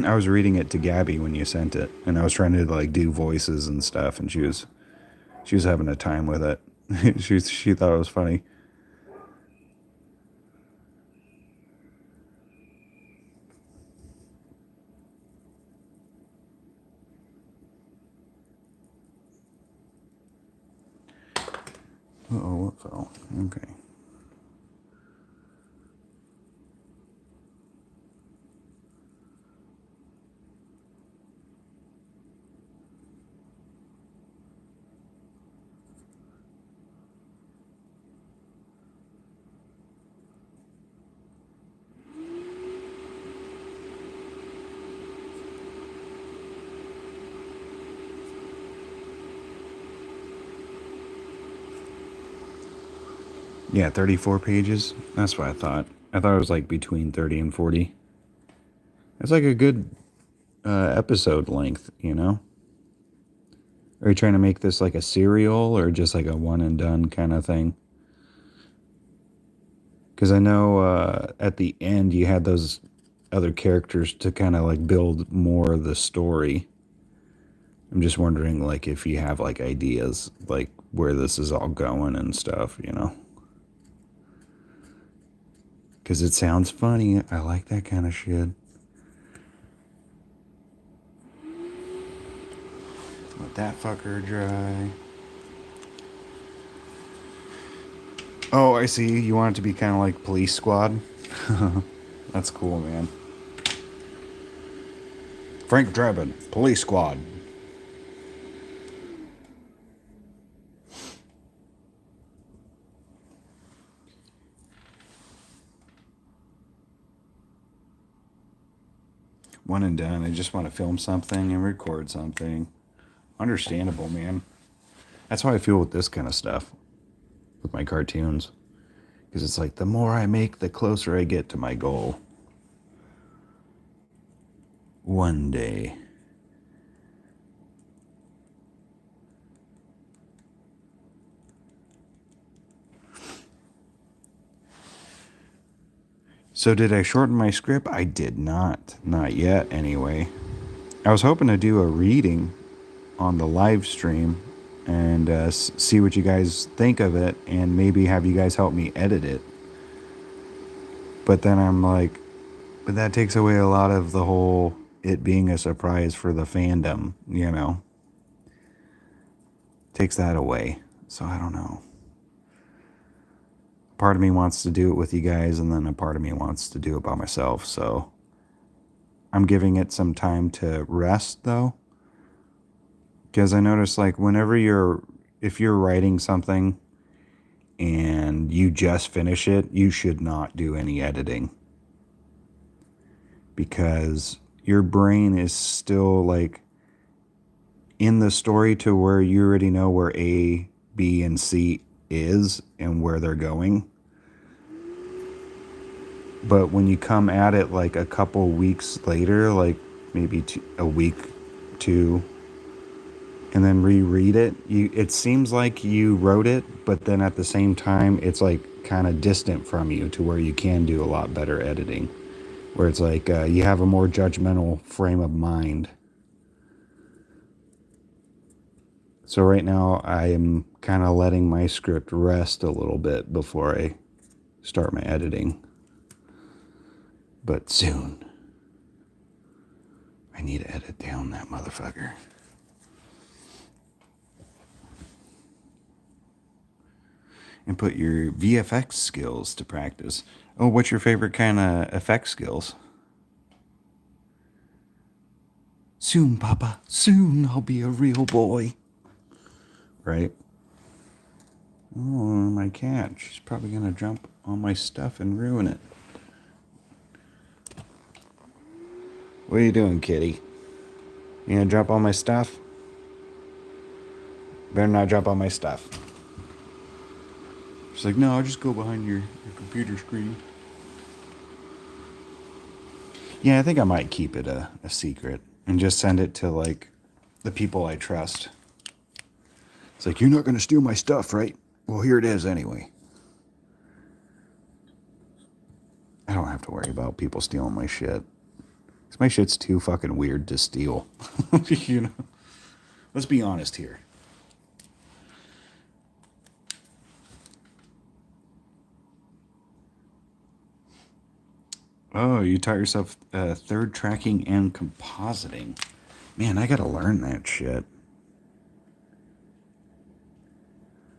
I was reading it to Gabby when you sent it, and I was trying to like do voices and stuff, and she was having a time with it. She thought it was funny. Oh, what fell? Okay. Yeah, 34 pages. That's what I thought. I thought it was like between 30 and 40. It's like a good episode length. Are you trying to make this like a serial or just like a one and done kind of thing? Because I know at the end you had those other characters to kind of like build more of the story. I'm just wondering like if you have like ideas like where this is all going and stuff. Because it sounds funny. I like that kind of shit. Let that fucker dry. Oh, I see. You want it to be kind of like Police Squad? That's cool, man. Frank Drebin, Police Squad. one and done. I just want to film something and record something. Understandable, man. That's how I feel with this kind of stuff, with my cartoons. Because it's like the more I make, the closer I get to my goal. One day. So did I shorten my script? I did not. Not yet, anyway. I was hoping to do a reading on the live stream and see what you guys think of it and maybe have you guys help me edit it. But then I'm like, but that takes away a lot of the whole it being a surprise for the fandom, you know? Takes that away. So I don't know. Part of me wants to do it with you guys, and then a part of me wants to do it by myself. So I'm giving it some time to rest, though. Because I notice, like, if you're writing something and you just finish it, you should not do any editing. Because your brain is still, like, in the story to where you already know where A, B, and C is and where they're going. But when you come at it like a couple weeks later, like maybe a week, two, and then reread it, it seems like you wrote it, but then at the same time, it's like kind of distant from you to where you can do a lot better editing, where it's like you have a more judgmental frame of mind. So right now, I am kind of letting my script rest a little bit before I start my editing. But soon, I need to edit down that motherfucker. And put your VFX skills to practice. Oh, what's your favorite kind of effect skills? Soon, Papa, soon I'll be a real boy. Right? Oh, my cat. She's probably going to jump on my stuff and ruin it. What are you doing, kitty? You going to jump on my stuff? Better not jump on my stuff. She's like, no, I'll just go behind your computer screen. Yeah, I think I might keep it a secret and just send it to, like, the people I trust. It's like, you're not going to steal my stuff, right? Well, here it is anyway. I don't have to worry about people stealing my shit. 'Cause my shit's too fucking weird to steal. You know? Let's be honest here. Oh, you taught yourself third tracking and compositing. Man, I gotta learn that shit.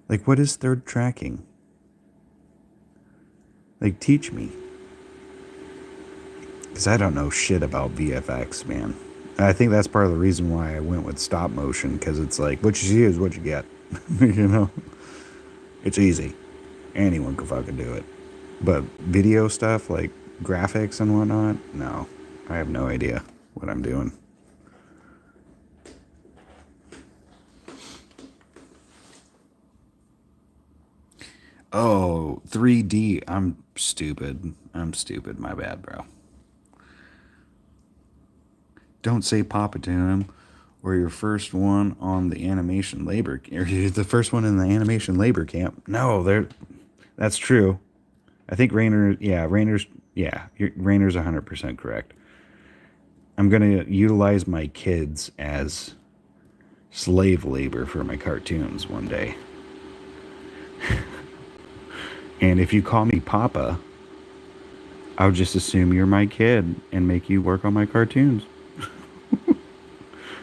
Like, what is third tracking? Like, teach me. Because I don't know shit about VFX, man. And I think that's part of the reason why I went with stop motion, because it's like, what you see is what you get. You know? It's easy. Anyone can fucking do it. But video stuff, like graphics and whatnot, no. I have no idea what I'm doing. Oh, 3D. I'm stupid. My bad, bro. Don't say Papa to him, or your first one on the animation labor, or you're the first one in the animation labor camp. No, that's true. I think Rayner's 100% correct. I'm gonna utilize my kids as slave labor for my cartoons one day. And if you call me Papa, I'll just assume you're my kid and make you work on my cartoons.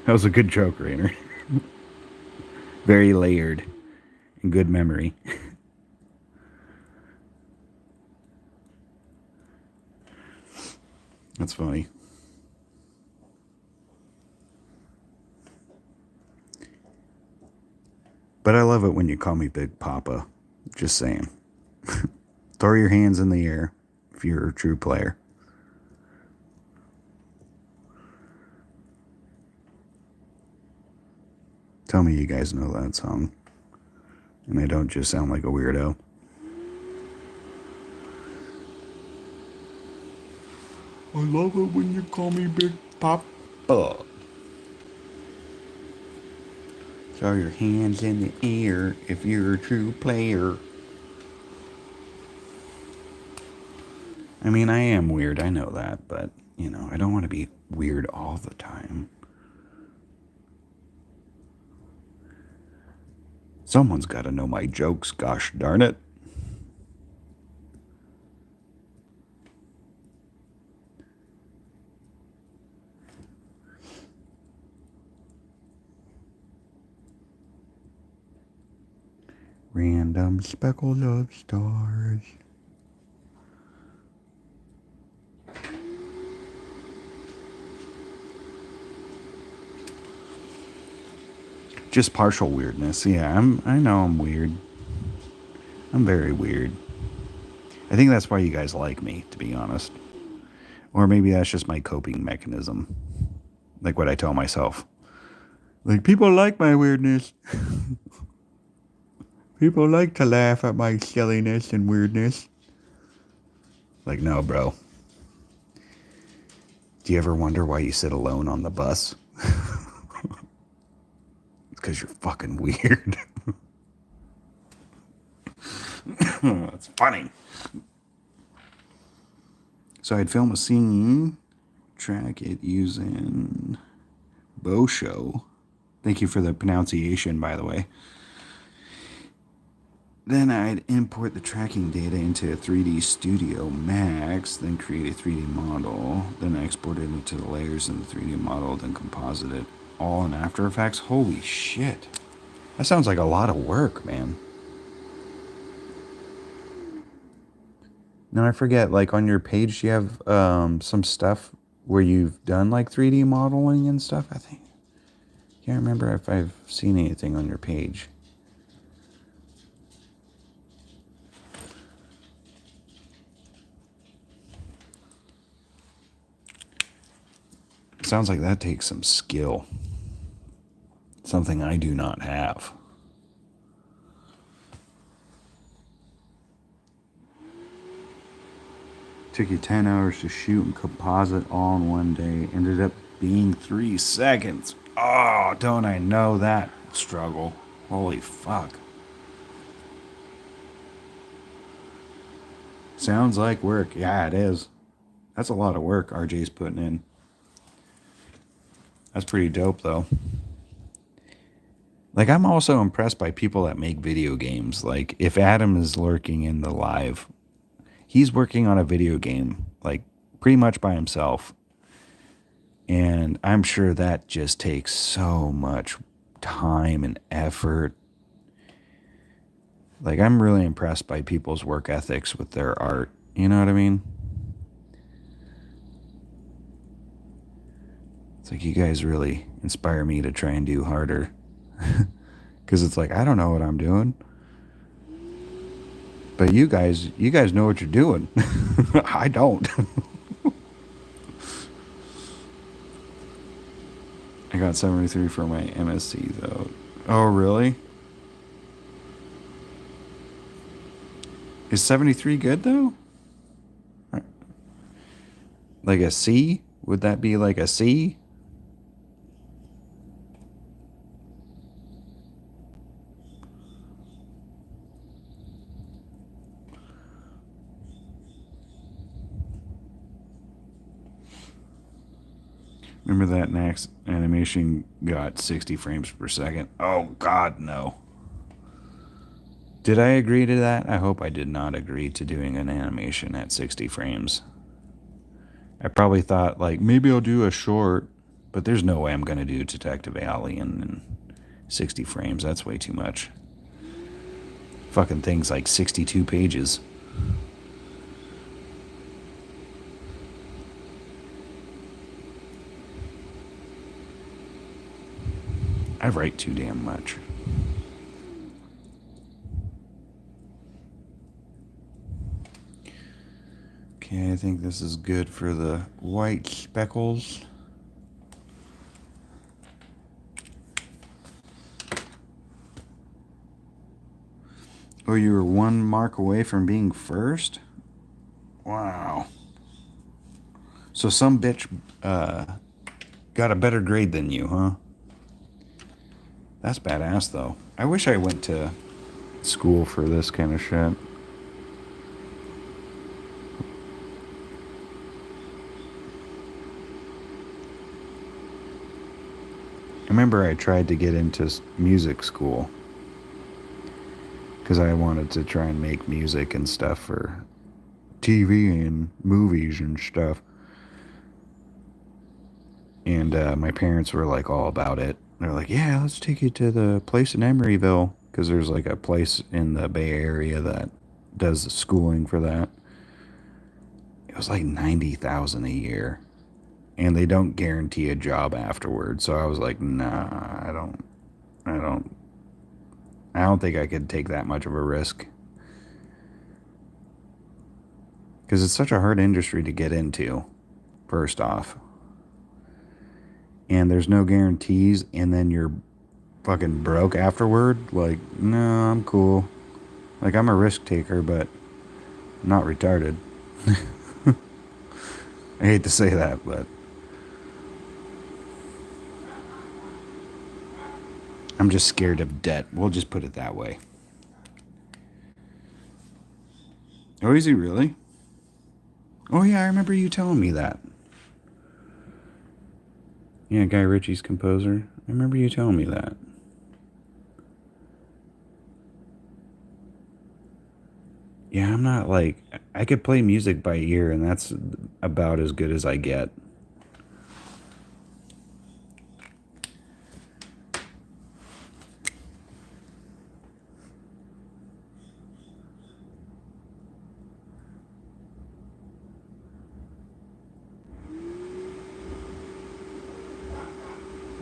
That was a good joke, Rayner. Very layered and good memory. That's funny. But I love it when you call me Big Papa. Just saying. Throw your hands in the air if you're a true player. Tell me you guys know that song. And I don't just sound like a weirdo. I love it when you call me Big Papa. Throw your hands in the air if you're a true player. I mean, I am weird, I know that, but, you know, I don't want to be weird all the time. Someone's got to know my jokes, gosh darn it. Random speckles of stars. Just partial weirdness. Yeah, I know I'm weird. I'm very weird. I think that's why you guys like me, to be honest. Or maybe that's just my coping mechanism. Like what I tell myself. Like, people like my weirdness. People like to laugh at my silliness and weirdness. Like, no, bro. Do you ever wonder why you sit alone on the bus? It's because you're fucking weird. It's funny. So I'd film a scene, track it using Bosho. Thank you for the pronunciation, by the way. Then I'd import the tracking data into 3D Studio Max, then create a 3D model, then export it into the layers in the 3D model, then composite it all in After Effects. Holy shit. That sounds like a lot of work, man. Now I forget, like on your page, you have some stuff where you've done like 3D modeling and stuff, I think. Can't remember if I've seen anything on your page. Sounds like that takes some skill. Something I do not have. Took you 10 hours to shoot and composite all in one day. Ended up being 3 seconds. Oh, don't I know that struggle. Holy fuck. Sounds like work. Yeah, it is. That's a lot of work RJ's putting in. That's pretty dope, though. Like, I'm also impressed by people that make video games. Like, if Adam is lurking in the live, he's working on a video game, like, pretty much by himself. And I'm sure that just takes so much time and effort. Like, I'm really impressed by people's work ethics with their art. You know what I mean? It's like, you guys really inspire me to try and do harder. Because it's like, I don't know what I'm doing. But you guys know what you're doing. I don't. I got 73 for my MSc, though. Oh, really? Is 73 good, though? Like a C? Would that be like a C? Remember that Max animation got 60 frames per second? Oh, God, no. Did I agree to that? I hope I did not agree to doing an animation at 60 frames. I probably thought, like, maybe I'll do a short, but there's no way I'm going to do Detective Alley in 60 frames. That's way too much. Fucking thing's like 62 pages. I write too damn much. Okay, I think this is good for the white speckles. Oh, you were one mark away from being first? Wow. So some bitch got a better grade than you, huh? That's badass, though. I wish I went to school for this kind of shit. I remember I tried to get into music school because I wanted to try and make music and stuff for TV and movies and stuff. And my parents were like all about it. They're like, yeah, let's take you to the place in Emeryville because there's like a place in the Bay Area that does schooling for that. It was like 90,000 a year, and they don't guarantee a job afterwards. So I was like, nah, I don't think I could take that much of a risk because it's such a hard industry to get into. First off, and there's no guarantees, and then you're fucking broke afterward. Like, no, I'm cool. Like, I'm a risk taker, but I'm not retarded. I hate to say that, but I'm just scared of debt. We'll just put it that way. Oh, is he really? Oh, yeah, I remember you telling me that. Yeah, Guy Ritchie's composer. I remember you telling me that. Yeah, I'm not like, I could play music by ear, and that's about as good as I get.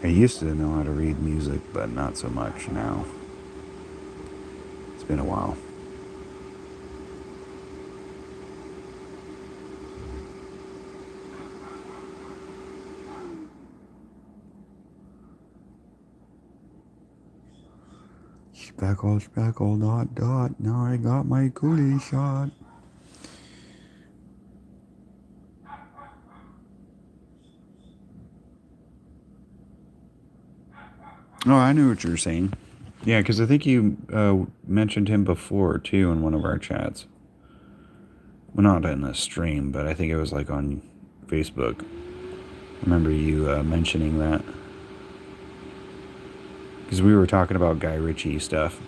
I used to know how to read music, but not so much now. It's been a while. Speckle, speckle, dot, dot. Now I got my coolie shot. Oh, I knew what you were saying. Yeah, because I think you mentioned him before, too, in one of our chats. Well, not in the stream, but I think it was like on Facebook. I remember you mentioning that. Because we were talking about Guy Ritchie stuff.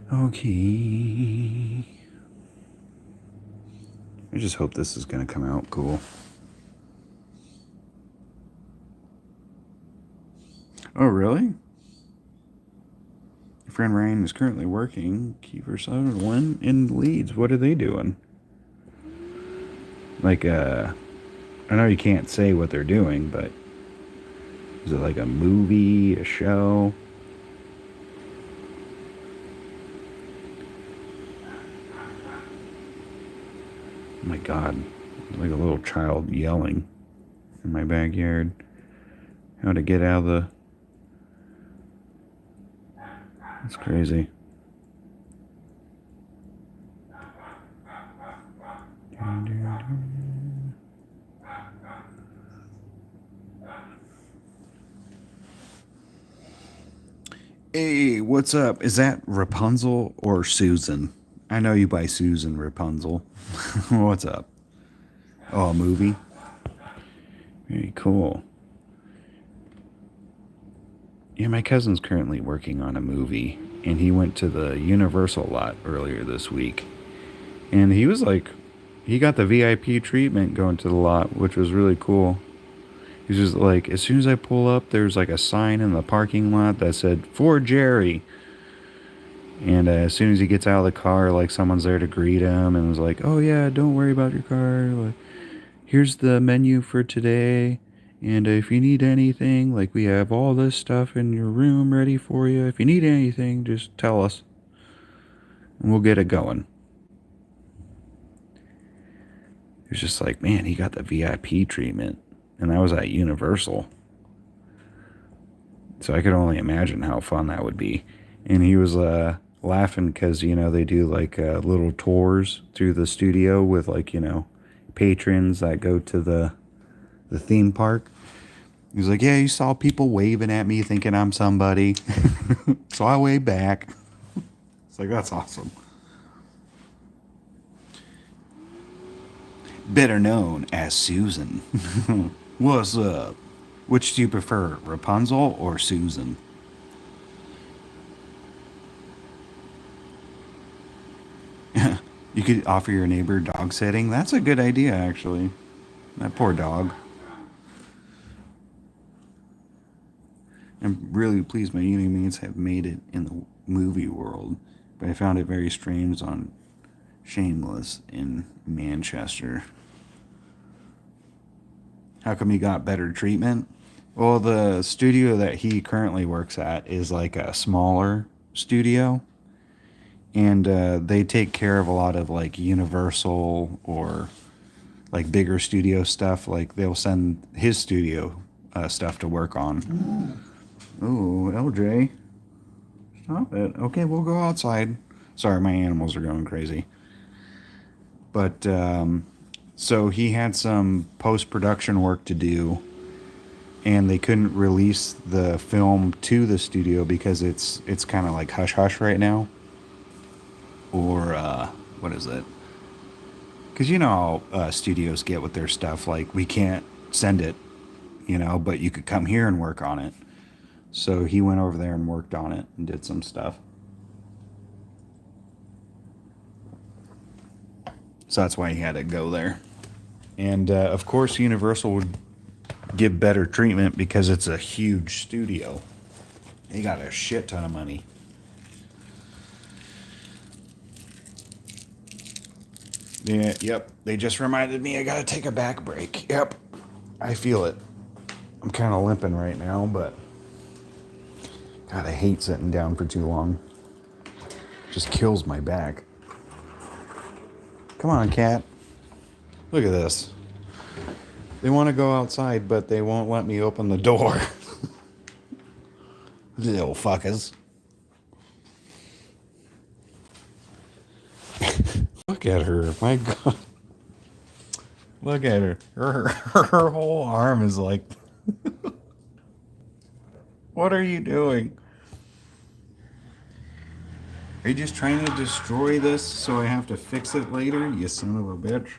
Okay. I just hope this is going to come out cool. Oh, really? Your friend Ryan is currently working Kiefer Sutherland in Leeds. What are they doing? Like, I know you can't say what they're doing, but is it like a movie, a show? Oh my God, like a little child yelling in my backyard. How to get out of the... That's crazy. Hey, what's up? Is that Rapunzel or Susan? I know you by Susan Rapunzel. What's up? Oh, a movie? Very cool. Yeah, my cousin's currently working on a movie, and he went to the Universal lot earlier this week. And he was like, he got the VIP treatment going to the lot, which was really cool. He's just like, as soon as I pull up, there's like a sign in the parking lot that said, "For Jerry." And as soon as he gets out of the car, like someone's there to greet him and was like, "Oh yeah, don't worry about your car. Like, here's the menu for today. And if you need anything, like we have all this stuff in your room ready for you. If you need anything, just tell us and we'll get it going. It was just like, man, he got the VIP treatment. And that was at Universal. So I could only imagine how fun that would be. And he was laughing because, you know, they do like little tours through the studio with like, you know, patrons that go to the theme park. He's like, yeah, you saw people waving at me thinking I'm somebody. So I waved back. It's like, that's awesome. Better known as Susan. What's up? Which do you prefer, Rapunzel or Susan? You could offer your neighbor dog sitting. That's a good idea, actually. That poor dog. I'm really pleased my Unimates have made it in the movie world, but I found it very strange on Shameless in Manchester. How come he got better treatment? Well, the studio that he currently works at is like a smaller studio, and they take care of a lot of like Universal or like bigger studio stuff. Like they'll send his studio stuff to work on. Oh, LJ, stop it. Okay, we'll go outside. Sorry, my animals are going crazy. But so he had some post-production work to do, and they couldn't release the film to the studio because it's kind of like hush hush right now. Or what is it? Because you know how studios get with their stuff. Like, we can't send it, you know, but you could come here and work on it. So he went over there and worked on it and did some stuff. So that's why he had to go there. And of course, Universal would give better treatment because it's a huge studio. They got a shit ton of money. Yeah, yep. They just reminded me I gotta take a back break. Yep. I feel it. I'm kind of limping right now, but God, I hate sitting down for too long. Just kills my back. Come on, cat. Look at this. They want to go outside, but they won't let me open the door. Little fuckers. Look at her. My God. Look at her. Her whole arm is like... What are you doing? Are you just trying to destroy this so I have to fix it later, you son of a bitch?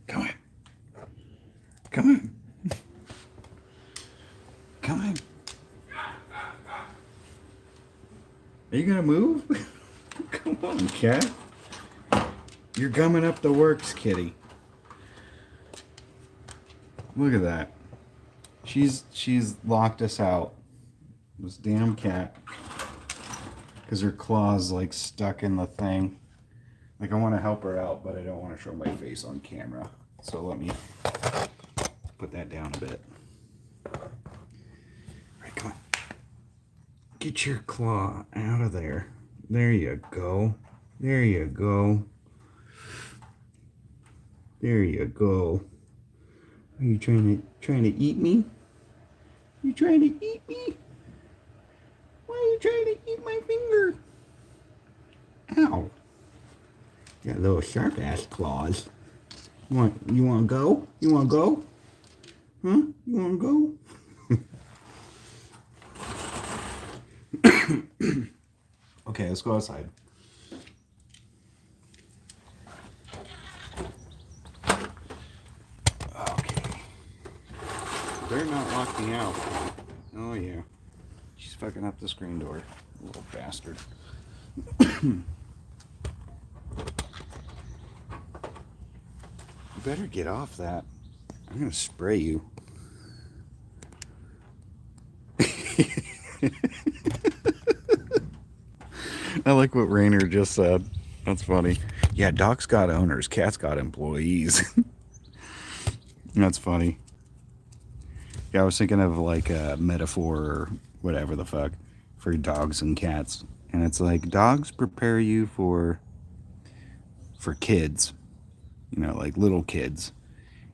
Come on. Come on. Come on. Are you gonna move? Come on, cat. You're gumming up the works, kitty. Look at that. She's locked us out. This damn cat. Because her claw's like stuck in the thing. Like, I want to help her out, but I don't want to show my face on camera. So let me put that down a bit. All right, come on. Get your claw out of there. There you go. There you go. There you go. Are you trying to eat me? You trying to eat me? Why are you trying to eat my finger? Ow. Got little sharp ass claws. You want to go? You want to go? Huh? You want to go? Okay, let's go outside. Okay. Better not lock me out. Oh yeah. She's fucking up the screen door. Little bastard. You better get off that. I'm gonna spray you. I like what Rainer just said. That's funny. Yeah, dogs got owners, cats got employees. That's funny. Yeah, I was thinking of like a metaphor or whatever the fuck for dogs and cats. And it's like dogs prepare you for kids, you know, like little kids.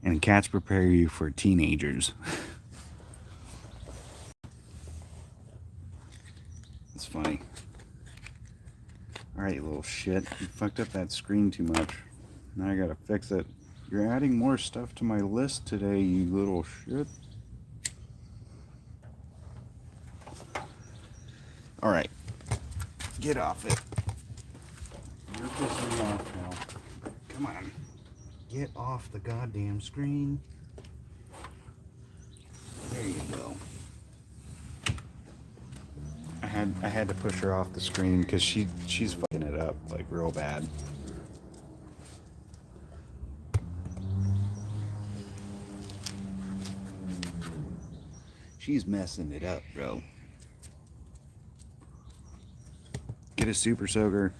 And cats prepare you for teenagers. It's funny. Alright, you little shit. You fucked up that screen too much. Now I gotta fix it. You're adding more stuff to my list today, you little shit. Alright. Get off it. You're pissing me off now. Come on. Get off the goddamn screen. There you go. I had to push her off the screen because she's fucking it up like real bad. She's messing it up, bro. Get a super soaker.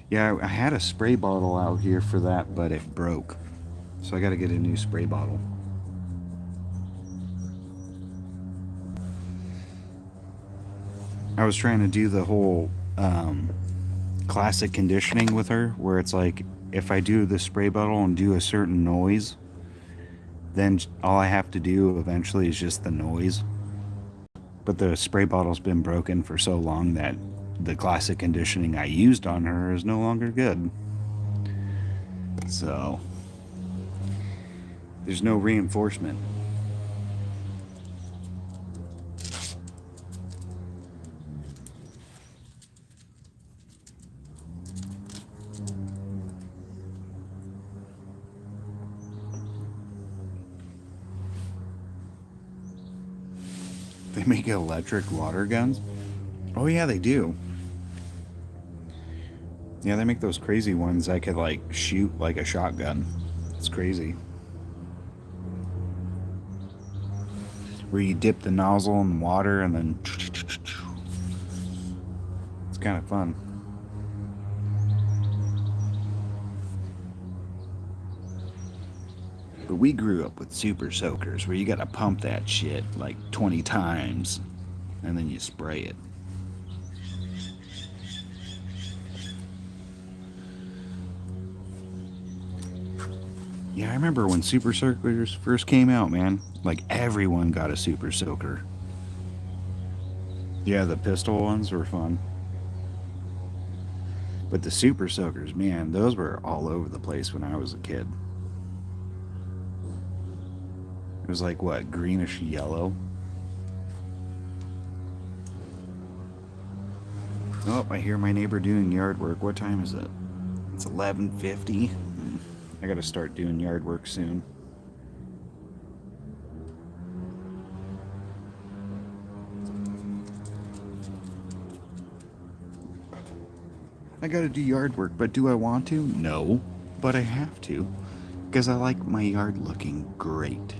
Yeah, I had a spray bottle out here for that, but it broke. So I got to get a new spray bottle. I was trying to do the whole classic conditioning with her, where it's like if I do the spray bottle and do a certain noise, then all I have to do eventually is just the noise. But the spray bottle's been broken for so long that the classic conditioning I used on her is no longer good. So there's no reinforcement. They make electric water guns? Oh yeah, they do. Yeah, they make those crazy ones that could like shoot like a shotgun. It's crazy. Where you dip the nozzle in water and then it's kind of fun. But we grew up with super soakers where you gotta pump that shit like 20 times and then you spray it. Yeah, I remember when super soakers first came out, man. Like everyone got a super soaker. Yeah, the pistol ones were fun. But the super soakers, man, those were all over the place when I was a kid. It was like, what, greenish yellow? Oh, I hear my neighbor doing yard work. What time is it? It's 11:50. I gotta start doing yard work soon. I gotta do yard work, but do I want to? No, but I have to. Because I like my yard looking great.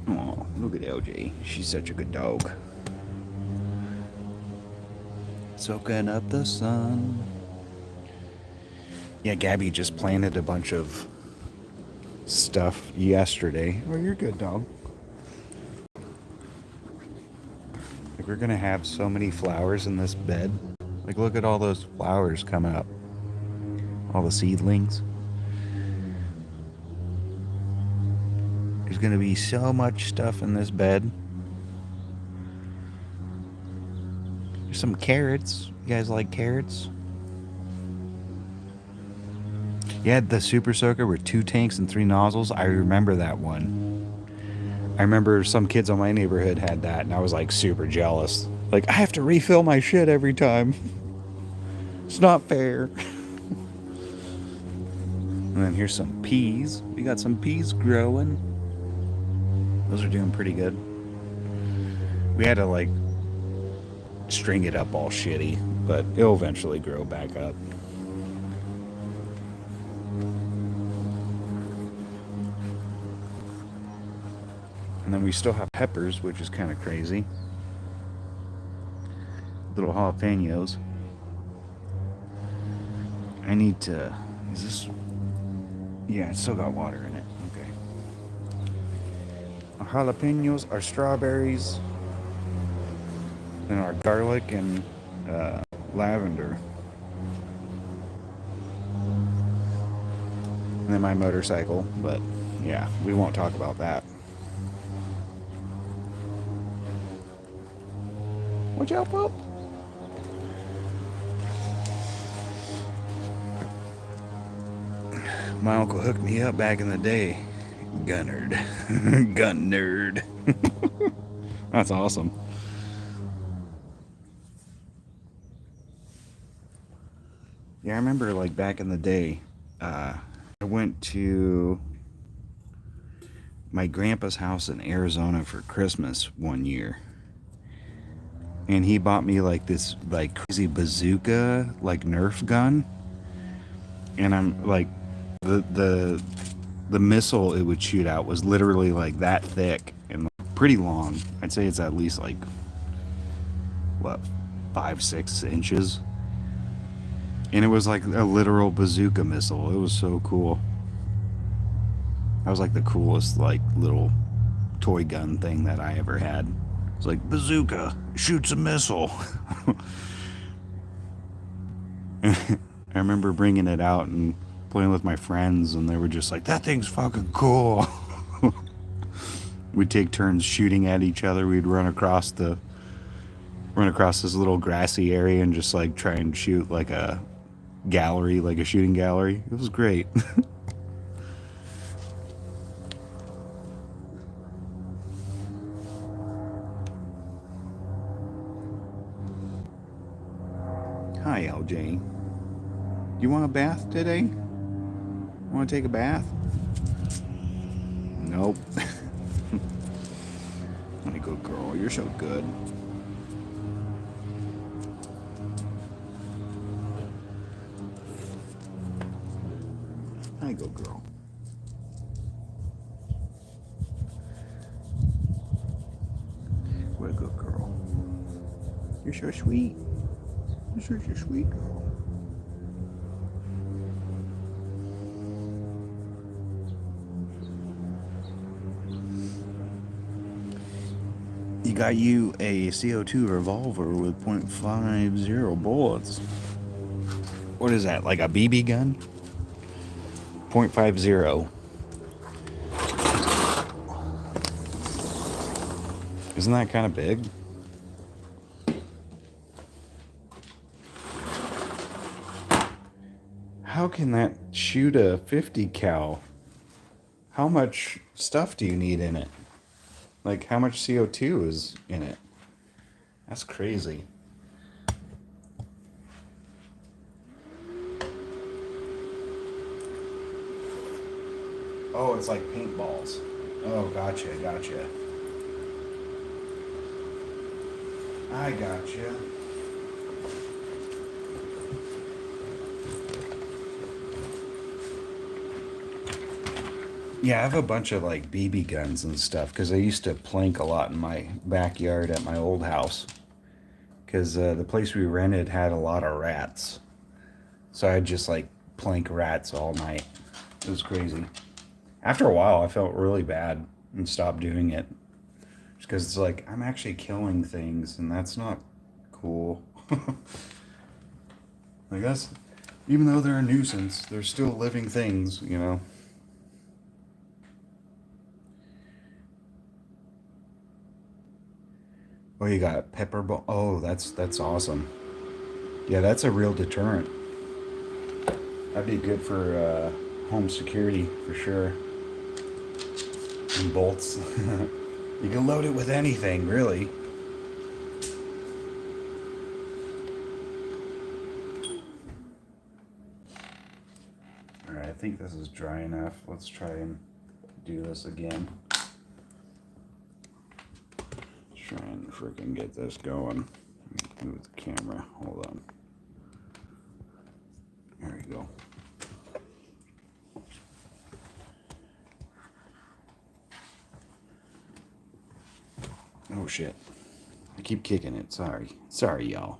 Oh, look at LJ. She's such a good dog. Soaking up the sun. Yeah, Gabby just planted a bunch of stuff yesterday. Oh, you're good, dog. Like, we're gonna have so many flowers in this bed. Like, look at all those flowers coming up. All the seedlings. There's gonna be so much stuff in this bed. There's some carrots. You guys like carrots? You had the super soaker with 2 tanks and 3 nozzles. I remember that one. I remember some kids in my neighborhood had that, and I was like super jealous. Like, I have to refill my shit every time. It's not fair. And then here's some peas. We got some peas growing. Those are doing pretty good. We had to like string it up all shitty, but it'll eventually grow back up. And then we still have peppers, which is kind of crazy. Little jalapenos. I need to... Is this... Yeah, it's still got water in it. Okay. Our jalapenos, our strawberries, and our garlic and lavender. And then my motorcycle, but yeah, we won't talk about that. Watch out, pup. My uncle hooked me up back in the day. Gunnerd. Gun nerd. That's awesome. Yeah, I remember like back in the day, I went to my grandpa's house in Arizona for Christmas one year. And he bought me like this like crazy bazooka, like Nerf gun. And I'm like the missile it would shoot out was literally like that thick and pretty long. I'd say it's at least like what 5-6 inches. And it was like a literal bazooka missile. It was so cool. That was like the coolest like little toy gun thing that I ever had. It's like bazooka shoots a missile. I remember bringing it out and playing with my friends, and they were just like, "That thing's fucking cool." We'd take turns shooting at each other. We'd run across this little grassy area and just like try and shoot like a gallery, like a shooting gallery. It was great. Hi, LJ. You want a bath today? Want to take a bath? Nope. My good girl, you're so good. Hi, good girl. What a good girl. You're so sweet. You're such a sweet girl. You got you a CO2 revolver with .50 bullets. What is that, like a BB gun? .50. Isn't that kind of big? How can that shoot a 50 cal? How much stuff do you need in it? Like, how much CO2 is in it? That's crazy. Oh, it's like paintballs. Oh, gotcha. I gotcha. Yeah, I have a bunch of like BB guns and stuff because I used to plank a lot in my backyard at my old house because the place we rented had a lot of rats. So I'd just like plank rats all night. It was crazy. After a while, I felt really bad and stopped doing it. Just because it's like, I'm actually killing things and that's not cool. I guess, even though they're a nuisance, they're still living things, you know? Oh, you got pepper ball. Oh, that's awesome. Yeah, that's a real deterrent. That'd be good for home security for sure. And bolts. You can load it with anything, really. Alright, I think this is dry enough. Let's try and do this again. Try and freaking get this going. Move the camera. Hold on. There we go. Oh shit. I keep kicking it. Sorry, y'all.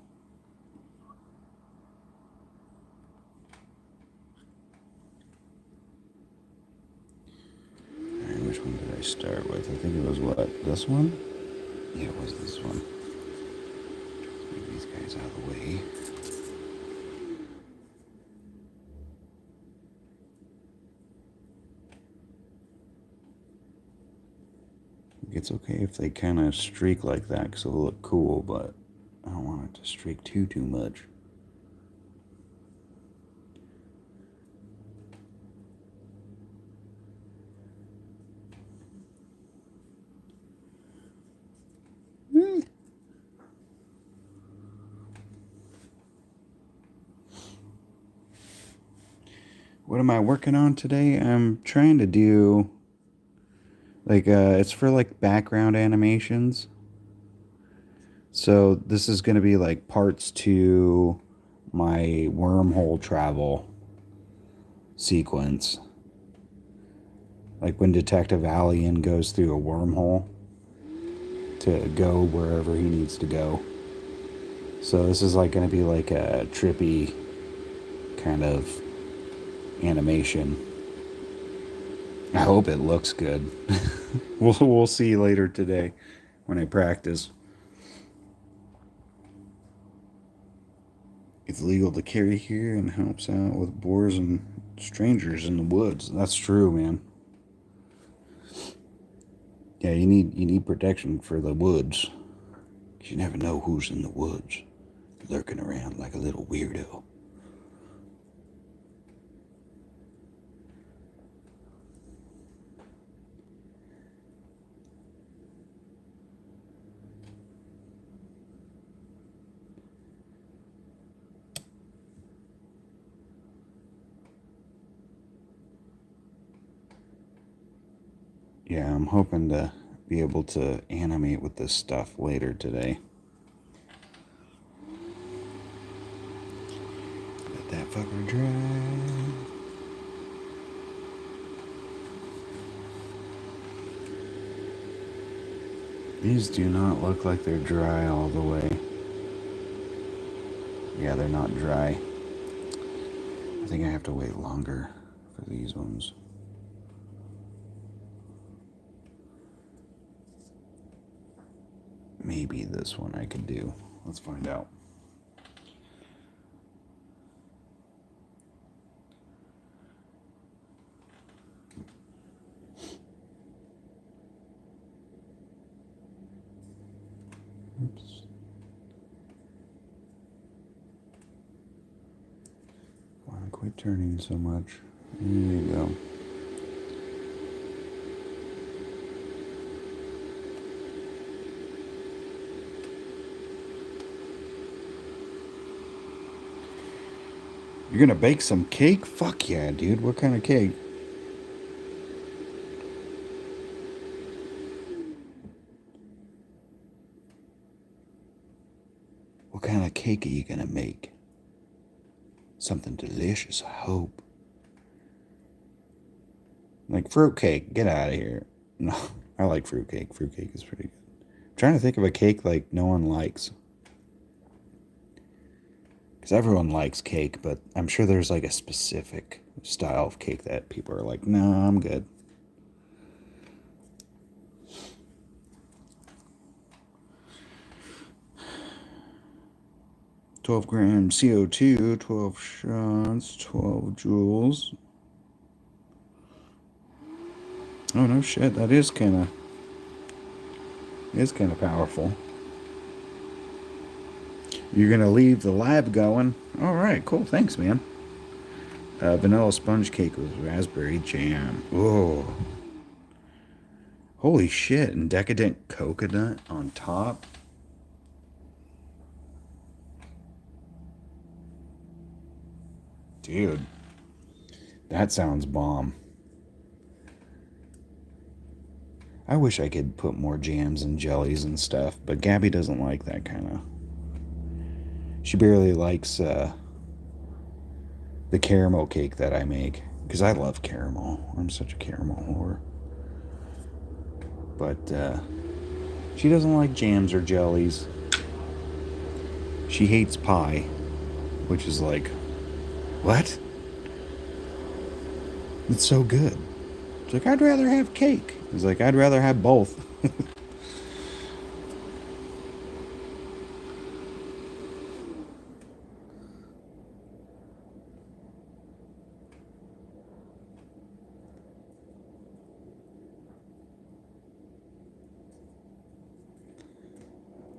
start with? I think it was what? This one? Yeah, it was this one. Let's move these guys out of the way. It's okay if they kind of streak like that because it'll look cool, but I don't want it to streak too much. What am I working on today? I'm trying to do like it's for like background animations. So this is going to be like parts to my wormhole travel sequence. Like when Detective Alien goes through a wormhole to go wherever he needs to go. So this is like going to be like a trippy kind of animation. I hope it looks good. We'll see later today when I practice. It's legal to carry here and helps out with boars and strangers in the woods. That's true, man. Yeah, you need protection for the woods. 'Cause you never know who's in the woods, lurking around like a little weirdo. Yeah, I'm hoping to be able to animate with this stuff later today. Let that fucker dry. These do not look like they're dry all the way. Yeah, they're not dry. I think I have to wait longer for these ones. Maybe this one I could do. Let's find out. Oops. Why don't quit turning so much? There you go. You're gonna bake some cake? Fuck yeah, dude. What kind of cake? What kind of cake are you gonna make? Something delicious, I hope. Like fruitcake. Get out of here. No, I like fruitcake. Fruitcake is pretty good. I'm trying to think of a cake like no one likes. Because everyone likes cake, but I'm sure there's like a specific style of cake that people are like, no, I'm good. $12 CO2, 12 shots, 12 joules. Oh no shit, that is kind of powerful. You're gonna leave the lab going. All right, cool. Thanks, man. Vanilla sponge cake with raspberry jam. Oh, holy shit! And decadent coconut on top. Dude, that sounds bomb. I wish I could put more jams and jellies and stuff, but Gabby doesn't like that kind of. She barely likes the caramel cake that I make, because I love caramel. I'm such a caramel whore. But she doesn't like jams or jellies. She hates pie, which is like, what? It's so good. She's like, I'd rather have cake. He's like, I'd rather have both.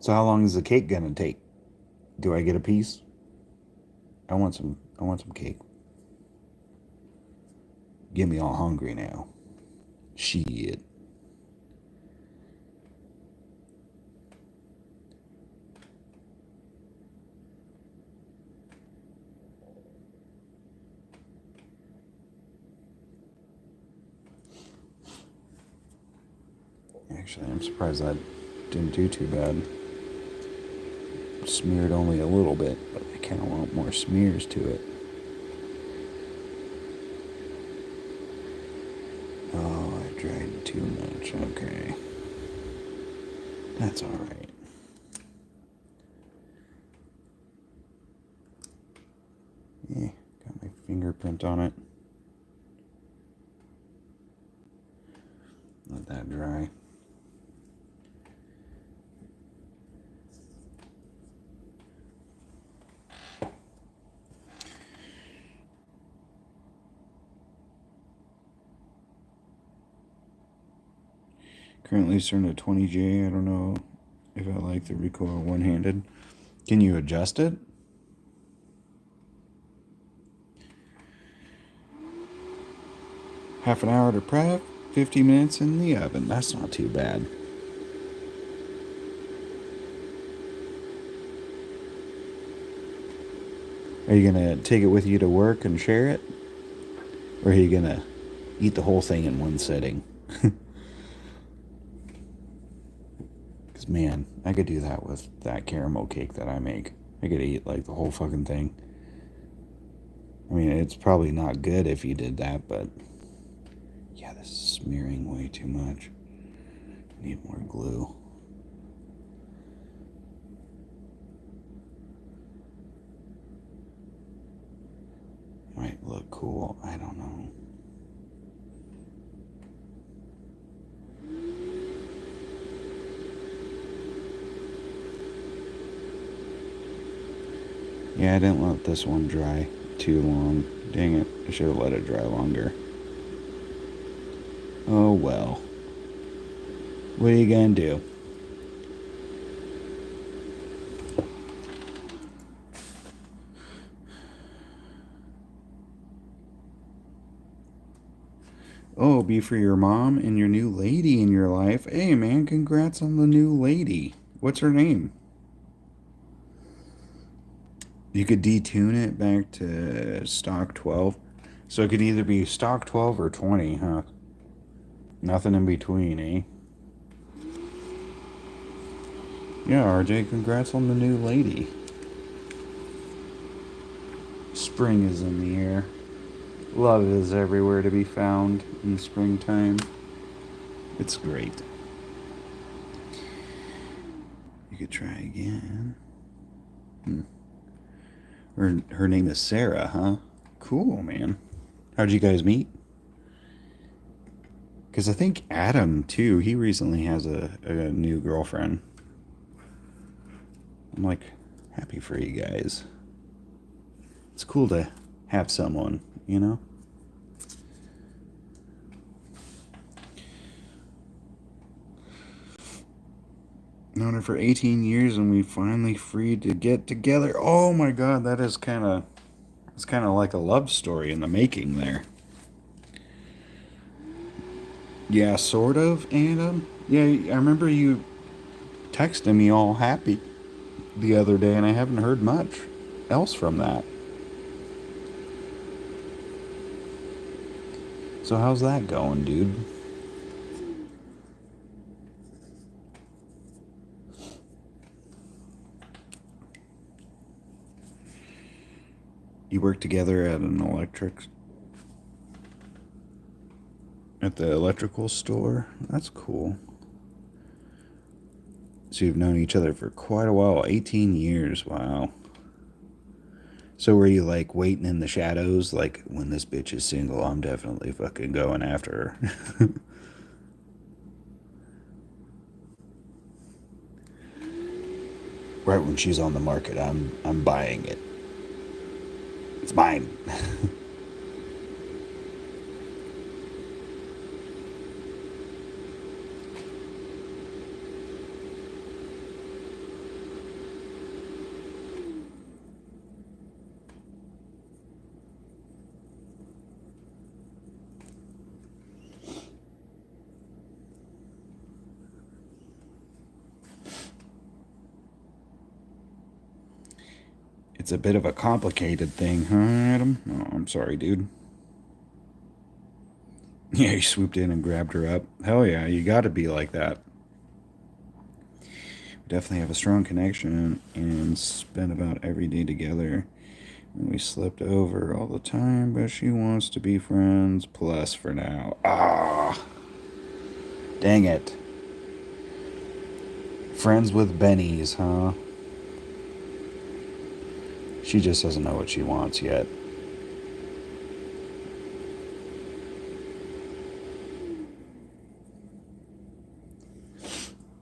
So how long is the cake gonna take? Do I get a piece? I want some cake. Get me all hungry now. Shit. Actually, I'm surprised that didn't do too bad. Smeared only a little bit, but I kind of want more smears to it. Oh, I dried too much. Okay. That's alright. Yeah, got my fingerprint on it. Let that dry. Currently starting at 20J. I don't know if I like the recoil one-handed. Can you adjust it? Half an hour to prep, 50 minutes in the oven. That's not too bad. Are you gonna take it with you to work and share it? Or are you gonna eat the whole thing in one sitting? Because, man, I could do that with that caramel cake that I make. I could eat, like, the whole fucking thing. I mean, it's probably not good if you did that, but... Yeah, this is smearing way too much. Need more glue. Might look cool. I don't know. Yeah, I didn't let this one dry too long. Dang it. I should have let it dry longer. Oh well. What are you gonna do? Oh, be for your mom and your new lady in your life. Hey, man, congrats on the new lady. What's her name? You could detune it back to stock 12. So it could either be stock 12 or 20, huh? Nothing in between, eh? Yeah, RJ, congrats on the new lady. Spring is in the air. Love is everywhere to be found in the springtime. It's great. You could try again. Her name is Sarah, huh? Cool, man. How'd you guys meet? Because I think Adam, too, he recently has a new girlfriend. I'm like, happy for you guys. It's cool to have someone, you know? Known her for 18 years and we finally freed to get together. Oh my god, that is it's kind of like a love story in the making there. Yeah, sort of, Adam. Yeah, I remember you texting me all happy the other day and I haven't heard much else from that. So how's that going, dude? You work together at the electrical store? That's cool. So you've known each other for quite a while, 18 years, wow. So were you like waiting in the shadows? Like, when this bitch is single, I'm definitely fucking going after her. Right when she's on the market, I'm buying it. It's mine. It's a bit of a complicated thing, huh, Adam? Oh, I'm sorry, dude. Yeah, he swooped in and grabbed her up. Hell yeah, you gotta be like that. We definitely have a strong connection and spent about every day together. We slept over all the time, but she wants to be friends, plus for now. Ah, dang it. Friends with Bennies, huh? She just doesn't know what she wants yet.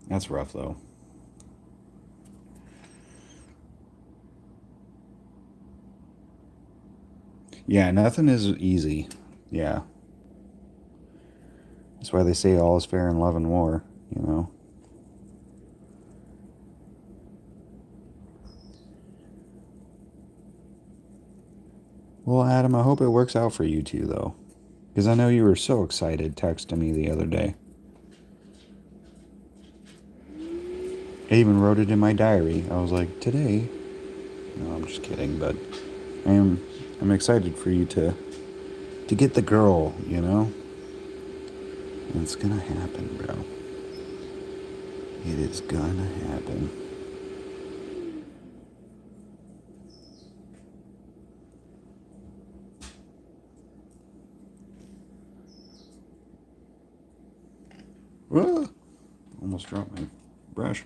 That's rough, though. Yeah, nothing is easy. Yeah. That's why they say all is fair in love and war, you know? Well, Adam, I hope it works out for you too, though. Because I know you were so excited texting me the other day. I even wrote it in my diary. I was like, today. No, I'm just kidding, but I'm excited for you to get the girl, you know? And it's gonna happen, bro. It is gonna happen. Ah, almost dropped my brush.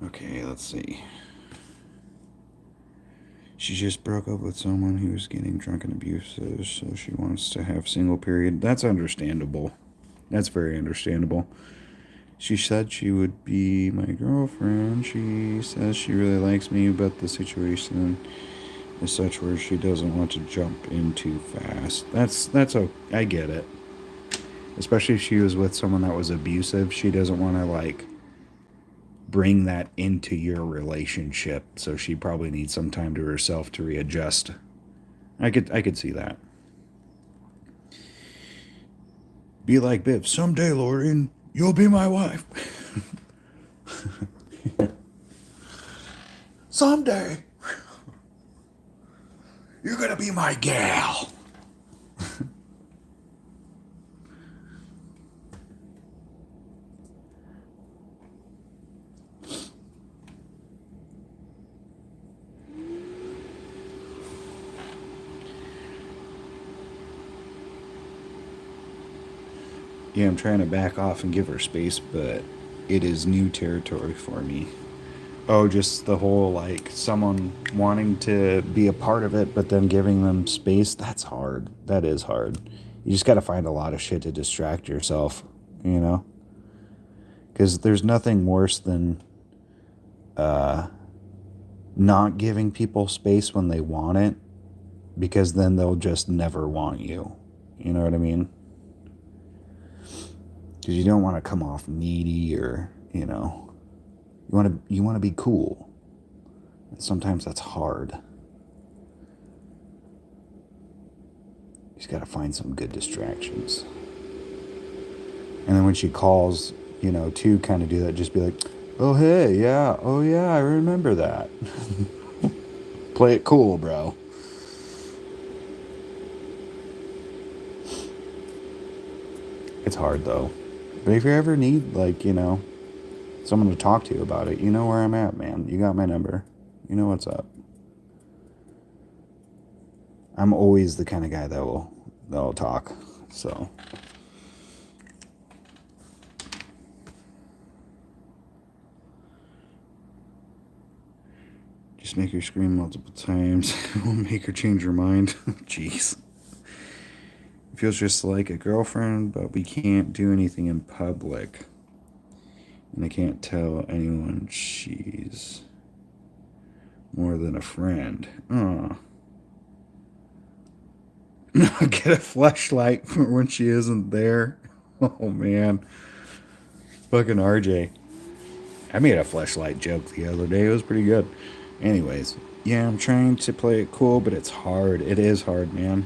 Okay, let's see. She just broke up with someone who was getting drunk and abusive, so she wants to have single period. That's understandable. That's very understandable. She said she would be my girlfriend. She says she really likes me, but the situation is such where she doesn't want to jump in too fast. That's okay. I get it. Especially if she was with someone that was abusive, she doesn't want to like bring that into your relationship. So she probably needs some time to herself to readjust. I could see that. Be like Biv. Someday, Lorian, you'll be my wife. Someday, you're gonna be my gal. Yeah, I'm trying to back off and give her space, but it is new territory for me. Oh, just the whole like someone wanting to be a part of it, but then giving them space. That's hard. That is hard. You just got to find a lot of shit to distract yourself, you know? Because there's nothing worse than not giving people space when they want it, because then they'll just never want you. You know what I mean? Because you don't want to come off needy or, you know, you want to be cool. And sometimes that's hard. You just got to find some good distractions. And then when she calls, you know, to kind of do that, just be like, oh, hey, yeah, oh, yeah, I remember that. Play it cool, bro. It's hard, though. But if you ever need, like, you know, someone to talk to about it, you know where I'm at, man. You got my number. You know what's up. I'm always the kind of guy that'll talk. So Just make her scream multiple times. It will make her change her mind. Jeez. It feels just like a girlfriend, but we can't do anything in public. And I can't tell anyone she's more than a friend. Oh. Get a flashlight for when she isn't there. Oh man. Fucking RJ. I made a flashlight joke the other day. It was pretty good. Anyways, yeah, I'm trying to play it cool, but it's hard. It is hard, man.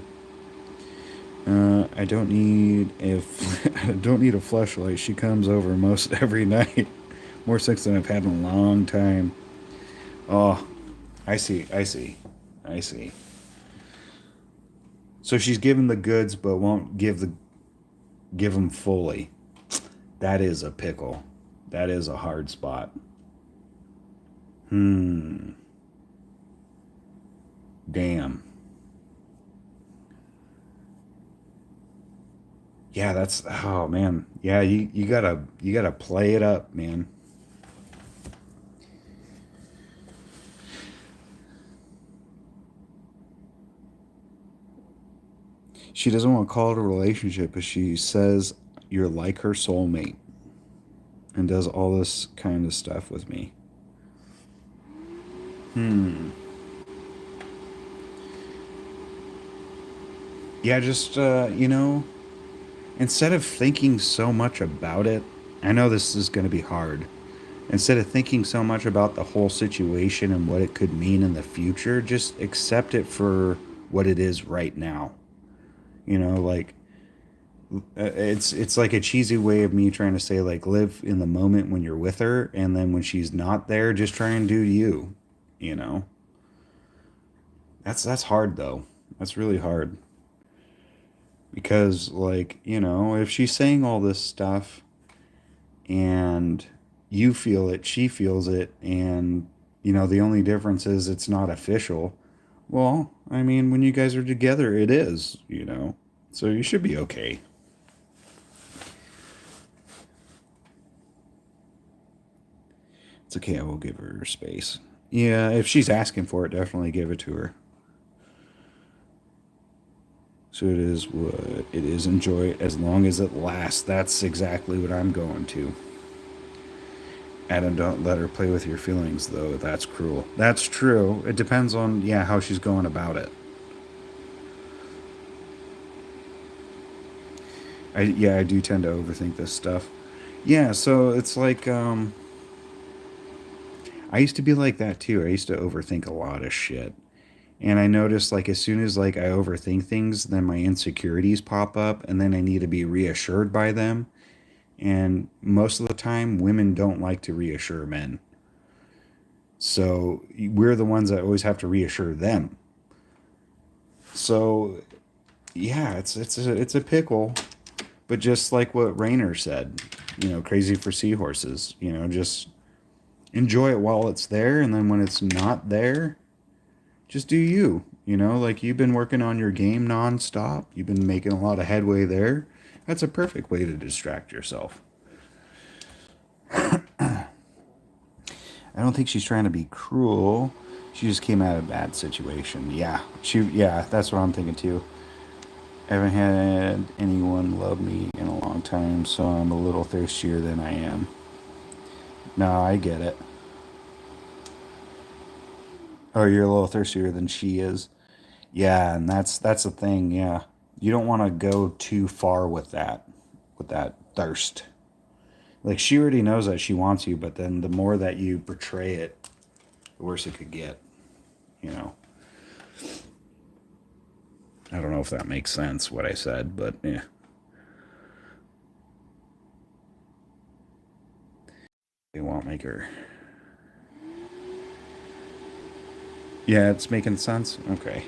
I don't need I don't need a flashlight. She comes over most every night. More sex than I've had in a long time. Oh, I see. So she's given the goods, but won't give them fully. That is a pickle. That is a hard spot. Damn. Yeah, that's, oh man. Yeah, you gotta play it up, man. She doesn't want to call it a relationship, but she says you're like her soulmate and does all this kind of stuff with me. Yeah, just instead of thinking so much about it, I know this is going to be hard. Instead of thinking so much about the whole situation and what it could mean in the future, just accept it for what it is right now. Like it's like a cheesy way of me trying to say like live in the moment when you're with her, and then when she's not there, just try and do you. You know, that's hard though. That's really hard because like if she's saying all this stuff and you feel it, she feels it, and the only difference is it's not official. Well, I mean, when you guys are together, it is. So you should be okay. It's okay. I will give her space. Yeah, if she's asking for it, definitely give it to her. So it is what it is. Enjoy it as long as it lasts. That's exactly what I'm going to. Adam, don't let her play with your feelings, though. That's cruel. That's true. It depends on, yeah, how she's going about it. I do tend to overthink this stuff. Yeah, so it's like, I used to be like that too. I used to overthink a lot of shit. And I noticed like as soon as like I overthink things, then my insecurities pop up and then I need to be reassured by them. And most of the time women don't like to reassure men. So we're the ones that always have to reassure them. So yeah, it's a pickle, but just like what Rayner said, crazy for seahorses, just enjoy it while it's there, and then when it's not there, just do you. Like you've been working on your game nonstop. You've been making a lot of headway there. That's a perfect way to distract yourself. I don't think she's trying to be cruel. She just came out of a bad situation. Yeah, that's what I'm thinking too. I haven't had anyone love me in a long time, so I'm a little thirstier than I am. No, I get it. Oh, you're a little thirstier than she is. Yeah, and that's the thing. Yeah, you don't want to go too far with that thirst. Like she already knows that she wants you, but then the more that you portray it, the worse it could get. You know. I don't know if that makes sense what I said, but yeah. It won't make her. Yeah, it's making sense. Okay.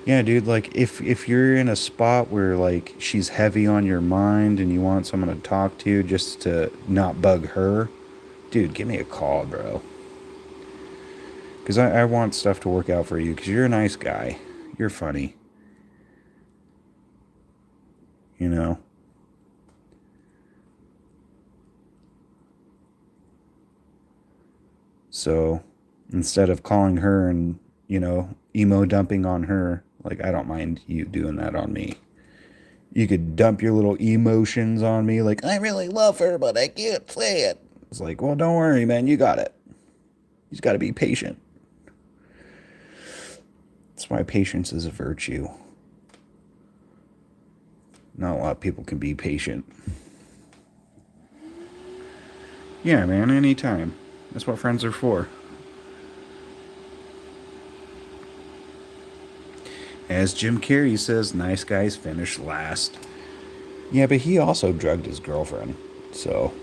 Yeah, dude, like if you're in a spot where like she's heavy on your mind and you want someone to talk to just to not bug her, dude, give me a call, bro. Because I want stuff to work out for you because you're a nice guy. You're funny, you know? So, instead of calling her and, emo dumping on her. Like, I don't mind you doing that on me. You could dump your little emotions on me, like, I really love her, but I can't say it. It's like, well, don't worry, man, you got it. You just got to be patient. That's why patience is a virtue. Not a lot of people can be patient. Yeah, man, anytime. That's what friends are for. As Jim Carrey says, nice guys finish last. Yeah, but he also drugged his girlfriend. So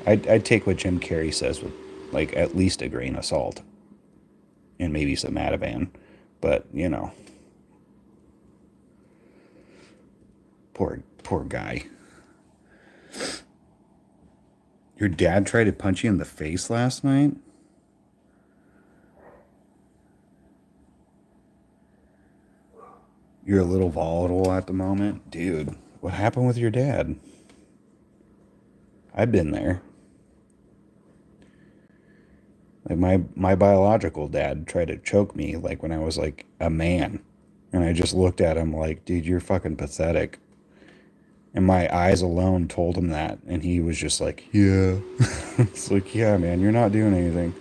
I'd take what Jim Carrey says with, like, at least a grain of salt. And maybe some Ativan. But, poor guy. Your dad tried to punch you in the face last night? You're a little volatile at the moment? Dude, what happened with your dad? I've been there. Like my biological dad tried to choke me like when I was like a man. And I just looked at him like, dude, you're fucking pathetic. And my eyes alone told him that. And he was just like, yeah. It's like, yeah, man, you're not doing anything.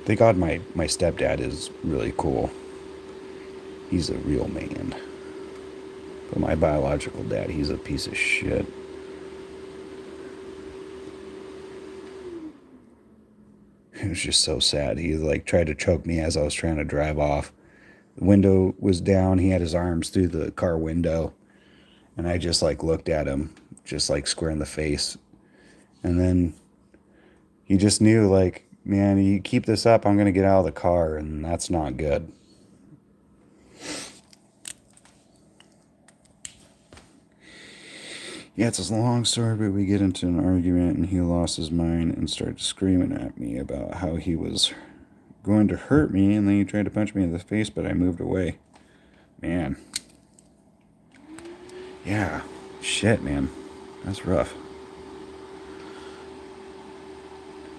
Thank God my stepdad is really cool. He's a real man. But my biological dad, he's a piece of shit. It was just so sad. He like tried to choke me as I was trying to drive off. The window was down. He had his arms through the car window. And I just like looked at him, just like square in the face. And then he just knew, like, man, you keep this up, I'm going to get out of the car. And that's not good. Yeah, it's a long story, but we get into an argument and he lost his mind and started screaming at me about how he was going to hurt me, and then he tried to punch me in the face, but I moved away. Man. Yeah. Shit, man. That's rough.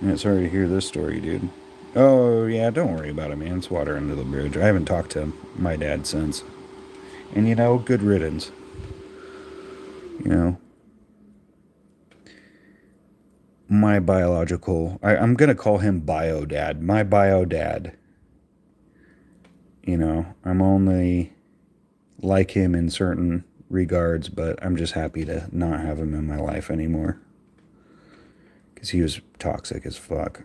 Yeah, sorry to hear this story, dude. Oh, yeah, don't worry about it, man. It's water under the bridge. I haven't talked to my dad since. And, good riddance. You know, my biological, I'm going to call him bio dad. My bio dad. I'm only like him in certain regards, but I'm just happy to not have him in my life anymore. Because he was toxic as fuck.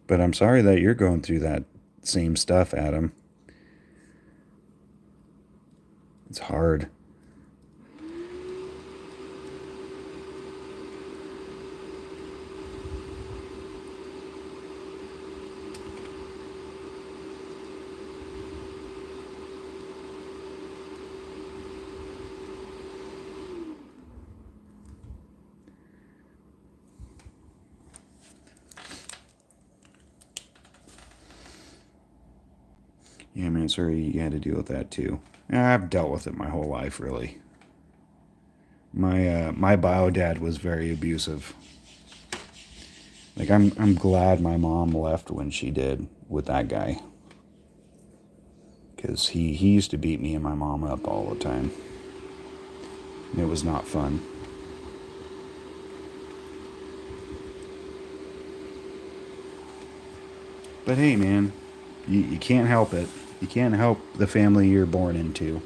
But I'm sorry that you're going through that same stuff, Adam. It's hard. Yeah, man, sorry you had to deal with that too. I've dealt with it my whole life, really. My bio dad was very abusive. Like, I'm glad my mom left when she did with that guy. Because he used to beat me and my mom up all the time. And it was not fun. But hey, man, you can't help it. You can't help the family you're born into.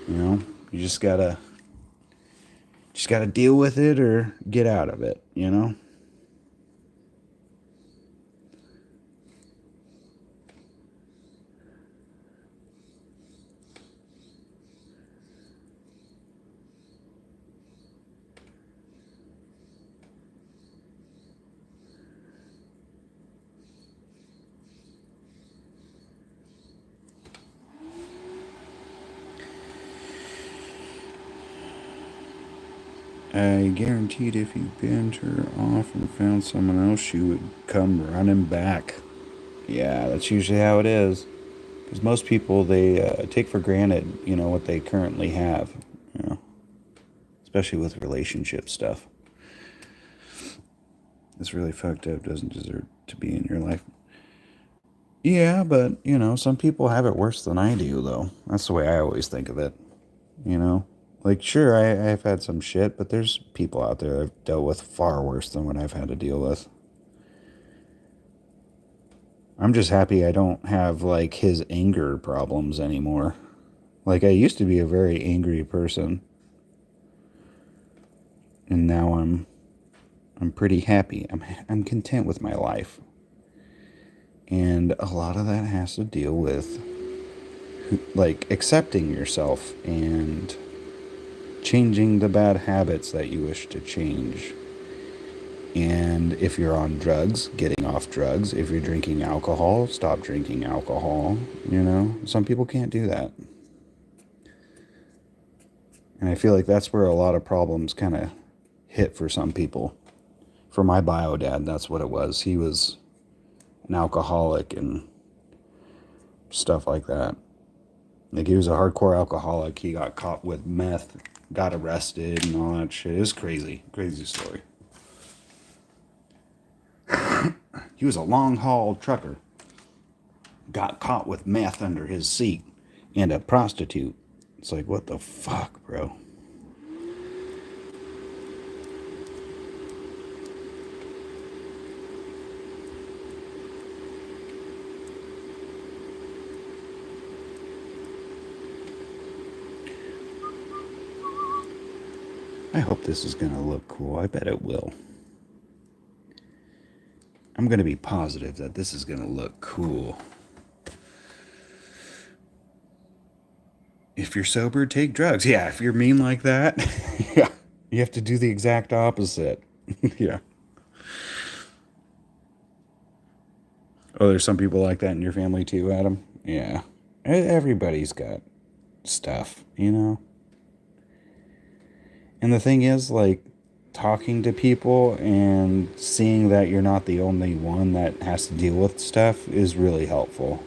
You just gotta deal with it or get out of it. I guaranteed if you bent her off and found someone else, she would come running back. Yeah, that's usually how it is. Because most people, they take for granted, what they currently have. You know, especially with relationship stuff. It's really fucked up. Doesn't deserve to be in your life. Yeah, but, some people have it worse than I do, though. That's the way I always think of it, you know? Like, sure, I've had some shit, but there's people out there I've dealt with far worse than what I've had to deal with. I'm just happy I don't have, like, his anger problems anymore. Like, I used to be a very angry person. And now I'm pretty happy. I'm content with my life. And a lot of that has to deal with, like, accepting yourself and changing the bad habits that you wish to change. And if you're on drugs, getting off drugs. If you're drinking alcohol, stop drinking alcohol. Some people can't do that. And I feel like that's where a lot of problems kind of hit for some people. For my bio dad, that's what it was. He was an alcoholic and stuff like that. Like, he was a hardcore alcoholic. He got caught with meth, got arrested and all that shit. It was crazy. Crazy story. He was a long haul trucker. Got caught with meth under his seat and a prostitute. It's like, what the fuck, bro? I hope this is going to look cool. I bet it will. I'm going to be positive that this is going to look cool. If you're sober, take drugs. Yeah, if you're mean like that, yeah, you have to do the exact opposite. Yeah. Oh, there's some people like that in your family too, Adam? Yeah. Everybody's got stuff, And the thing is, like, talking to people and seeing that you're not the only one that has to deal with stuff is really helpful,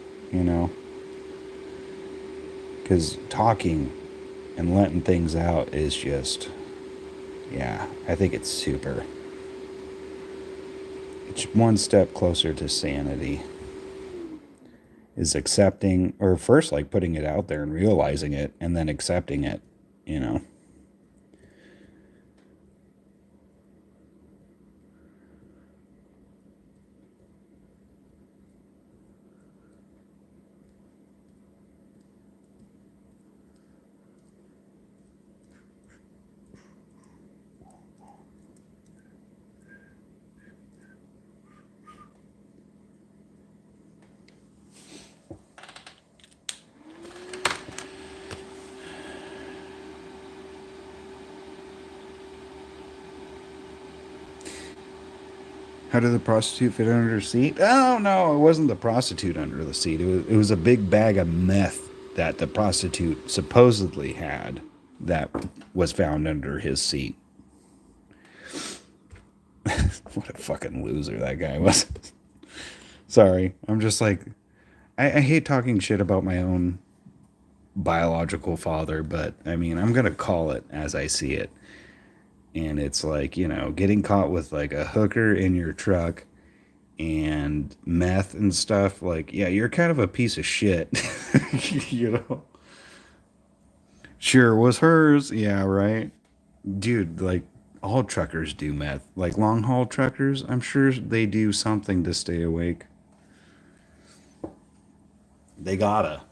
Because talking and letting things out is just, yeah, I think it's super. It's one step closer to sanity. Is accepting, or first, like, putting it out there and realizing it, and then accepting it, How did the prostitute fit under her seat? Oh, no, it wasn't the prostitute under the seat. It was a big bag of meth that the prostitute supposedly had that was found under his seat. What a fucking loser that guy was. Sorry. I'm just like, I hate talking shit about my own biological father, but I mean, I'm going to call it as I see it. And it's like, getting caught with like a hooker in your truck and meth and stuff. Like, yeah, you're kind of a piece of shit. Sure was hers. Yeah, right. Dude, like, all truckers do meth. Like, long haul truckers, I'm sure they do something to stay awake. They gotta.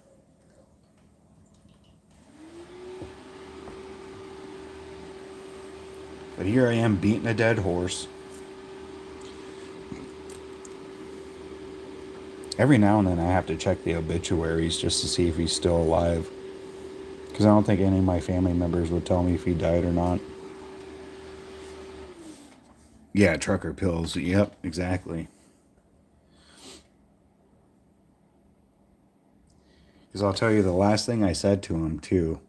But here I am beating a dead horse. Every now and then I have to check the obituaries just to see if he's still alive. Because I don't think any of my family members would tell me if he died or not. Yeah, trucker pills. Yep, exactly. Because I'll tell you the last thing I said to him, too,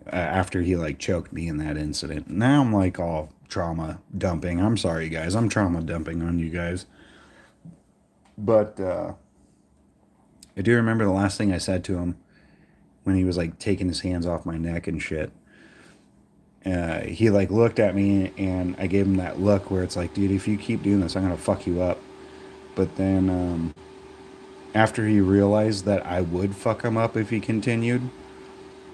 after he, like, choked me in that incident. Now I'm, like, all trauma dumping. I'm sorry, guys. I'm trauma dumping on you guys. But I do remember the last thing I said to him when he was, like, taking his hands off my neck and shit. he like looked at me, and I gave him that look where it's like, dude, if you keep doing this, I'm gonna fuck you up. But then after he realized that I would fuck him up if he continued,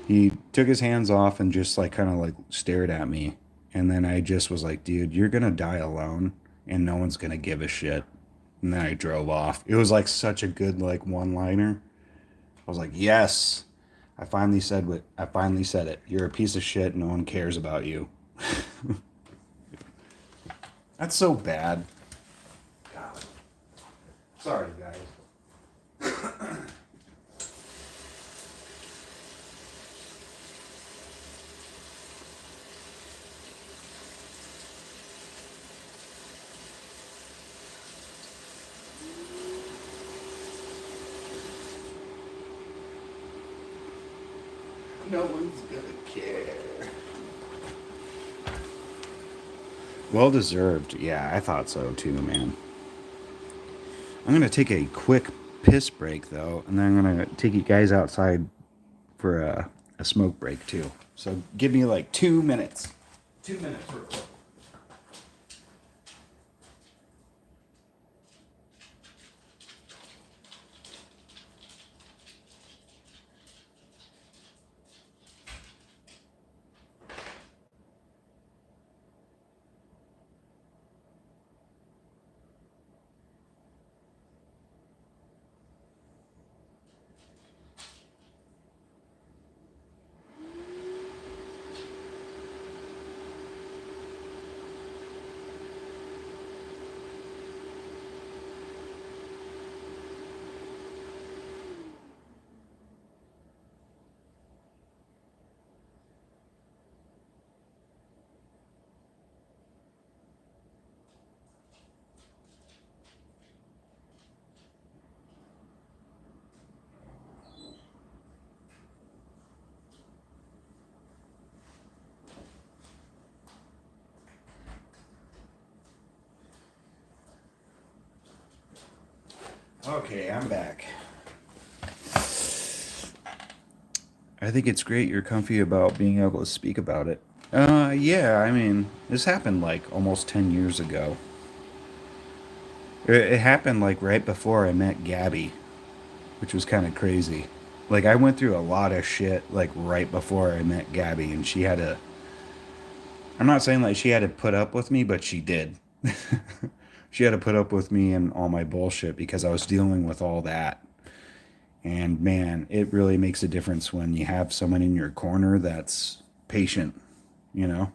he took his hands off and just like kind of like stared at me. And then I just was like, dude, you're gonna die alone, and no one's gonna give a shit. And then I drove off. It was like such a good like one liner. I was like, yes. I finally said it. You're a piece of shit. No one cares about you. That's so bad. God. Sorry, guys. No one's gonna care. Well deserved. Yeah, I thought so too, man. I'm gonna take a quick piss break though, and then I'm gonna take you guys outside for a smoke break too. So give me like 2 minutes. 2 minutes real quick. Okay, I'm back. I think it's great you're comfy about being able to speak about it. Yeah, I mean, this happened like almost 10 years ago. It happened like right before I met Gabby, which was kind of crazy. Like, I went through a lot of shit like right before I met Gabby, and she had to. I'm not saying like she had to put up with me, but she did. She had to put up with me and all my bullshit because I was dealing with all that. And man, it really makes a difference when you have someone in your corner that's patient, you know?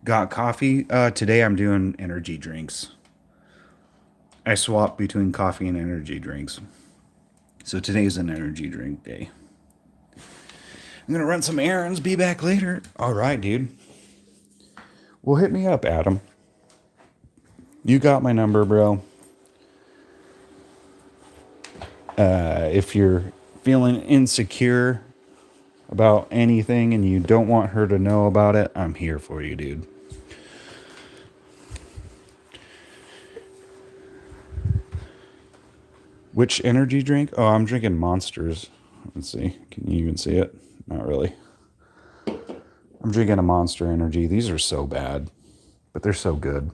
Got coffee? Today I'm doing energy drinks. I swap between coffee and energy drinks. So today's an energy drink day. I'm gonna run some errands, be back later. All right, dude. Well, hit me up, Adam. You got my number, bro. If you're feeling insecure about anything and you don't want her to know about it, I'm here for you, dude. Which energy drink? Oh, I'm drinking Monsters. Let's see. Can you even see it? Not really. I'm drinking a Monster Energy. These are so bad, but they're so good.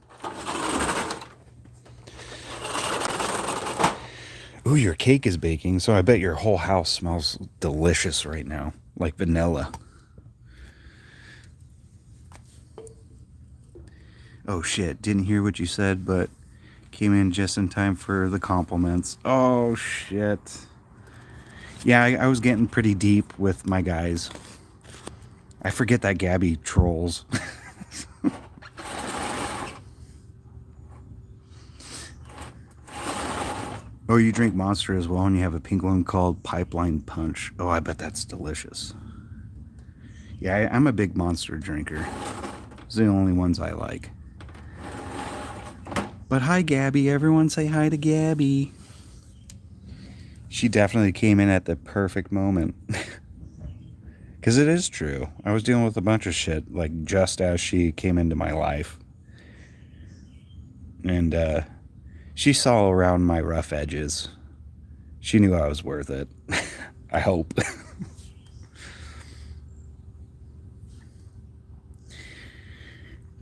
Ooh, your cake is baking, so I bet your whole house smells delicious right now, like vanilla. Oh shit, didn't hear what you said, but came in just in time for the compliments. Oh shit. Yeah, I was getting pretty deep with my guys. I forget that Gabby trolls. Oh, you drink Monster as well, and you have a pink one called Pipeline Punch. Oh, I bet that's delicious. Yeah, I'm a big Monster drinker. It's the only ones I like. But hi, Gabby. Everyone say hi to Gabby. She definitely came in at the perfect moment. Because it is true. I was dealing with a bunch of shit, like, just as she came into my life. And, she saw around my rough edges. She knew I was worth it. I hope.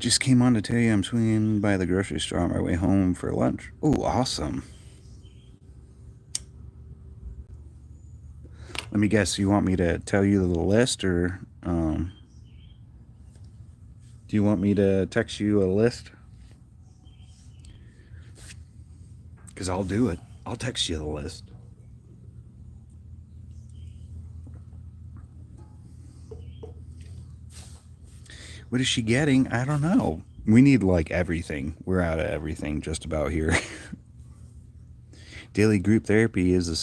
Just came on to tell you I'm swinging by the grocery store on my way home for lunch. Oh, awesome. Let me guess, you want me to tell you the list, or do you want me to text you a list? Because I'll do it. I'll text you the list. What is she getting? I don't know. We need like everything. We're out of everything just about here. Daily group therapy is in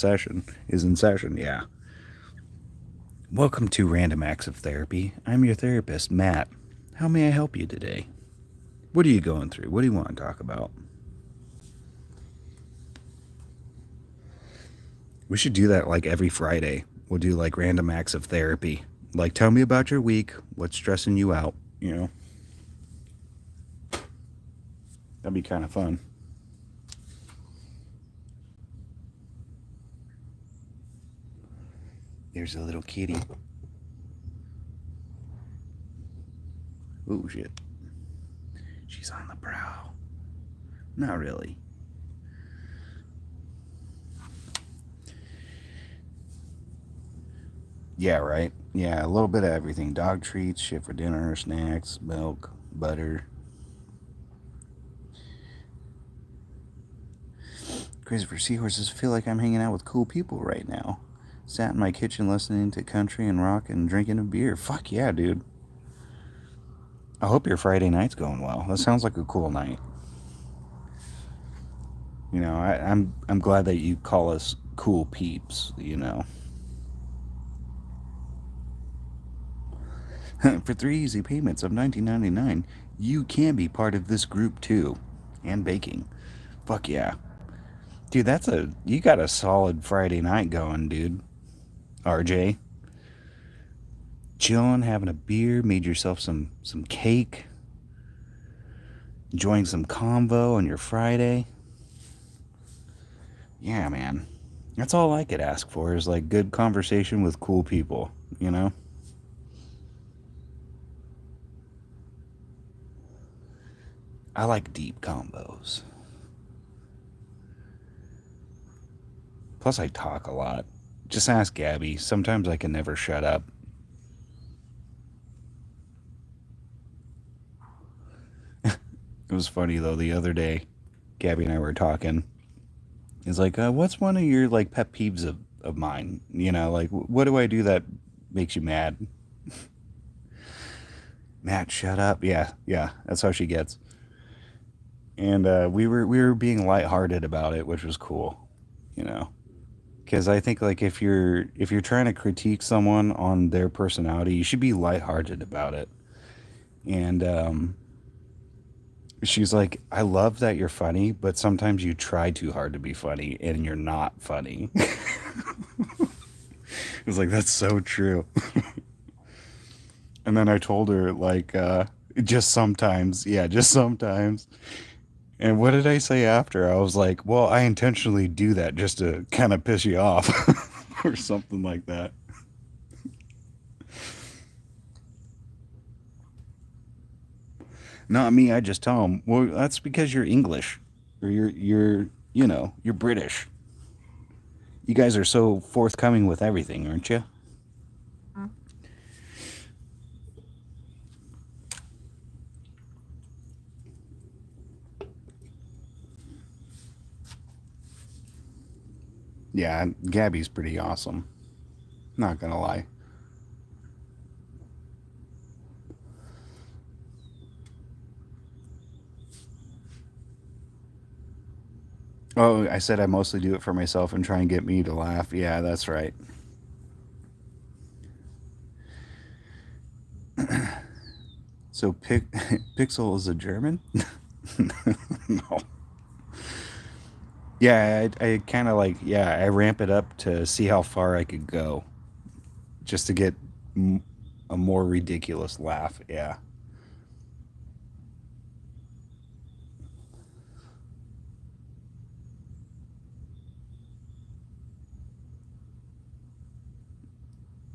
session, yeah. Welcome to Random Acts of Therapy. I'm your therapist, Matt. How may I help you today? What are you going through? What do you want to talk about? We should do that like every Friday. We'll do like Random Acts of Therapy. Like, tell me about your week. What's stressing you out? You know? That'd be kind of fun. There's a little kitty. Oh, shit. She's on the prowl. Not really. Yeah, right? Yeah, a little bit of everything. Dog treats, shit for dinner, snacks, milk, butter. Crazy for seahorses. Feel like I'm hanging out with cool people right now. Sat in my kitchen listening to country and rock and drinking a beer. Fuck yeah, dude. I hope your Friday night's going well. That sounds like a cool night. You know, I'm glad that you call us cool peeps, you know. For 3 easy payments of $19.99, you can be part of this group too. And baking. Fuck yeah. Dude, you got a solid Friday night going, dude. RJ. Chilling, having a beer, made yourself some cake, enjoying some convo on your Friday. Yeah, man. That's all I could ask for is like good conversation with cool people, you know? I like deep combos. Plus, I talk a lot. Just ask Gabby. Sometimes I can never shut up. It was funny though. The other day, Gabby and I were talking. He's like, "What's one of your like pet peeves of mine? You know, like what do I do that makes you mad?" Matt, shut up. Yeah, yeah. That's how she gets. And we were being lighthearted about it, which was cool. You know, because I think like if you're trying to critique someone on their personality, you should be lighthearted about it. And she's like, I love that you're funny, but sometimes you try too hard to be funny and you're not funny. It was like, that's so true. And then I told her, like, just sometimes. Yeah, just sometimes. And what did I say after? I was like, well, I intentionally do that just to kind of piss you off or something like that. Not me. I just tell them, well, that's because you're English or you're British. You guys are so forthcoming with everything, aren't you? Yeah, Gabby's pretty awesome. Not gonna lie. Oh, I said I mostly do it for myself and try and get me to laugh. Yeah, that's right. So Pixel is a German? No. Yeah, I kind of like, yeah, I ramp it up to see how far I could go just to get a more ridiculous laugh. Yeah.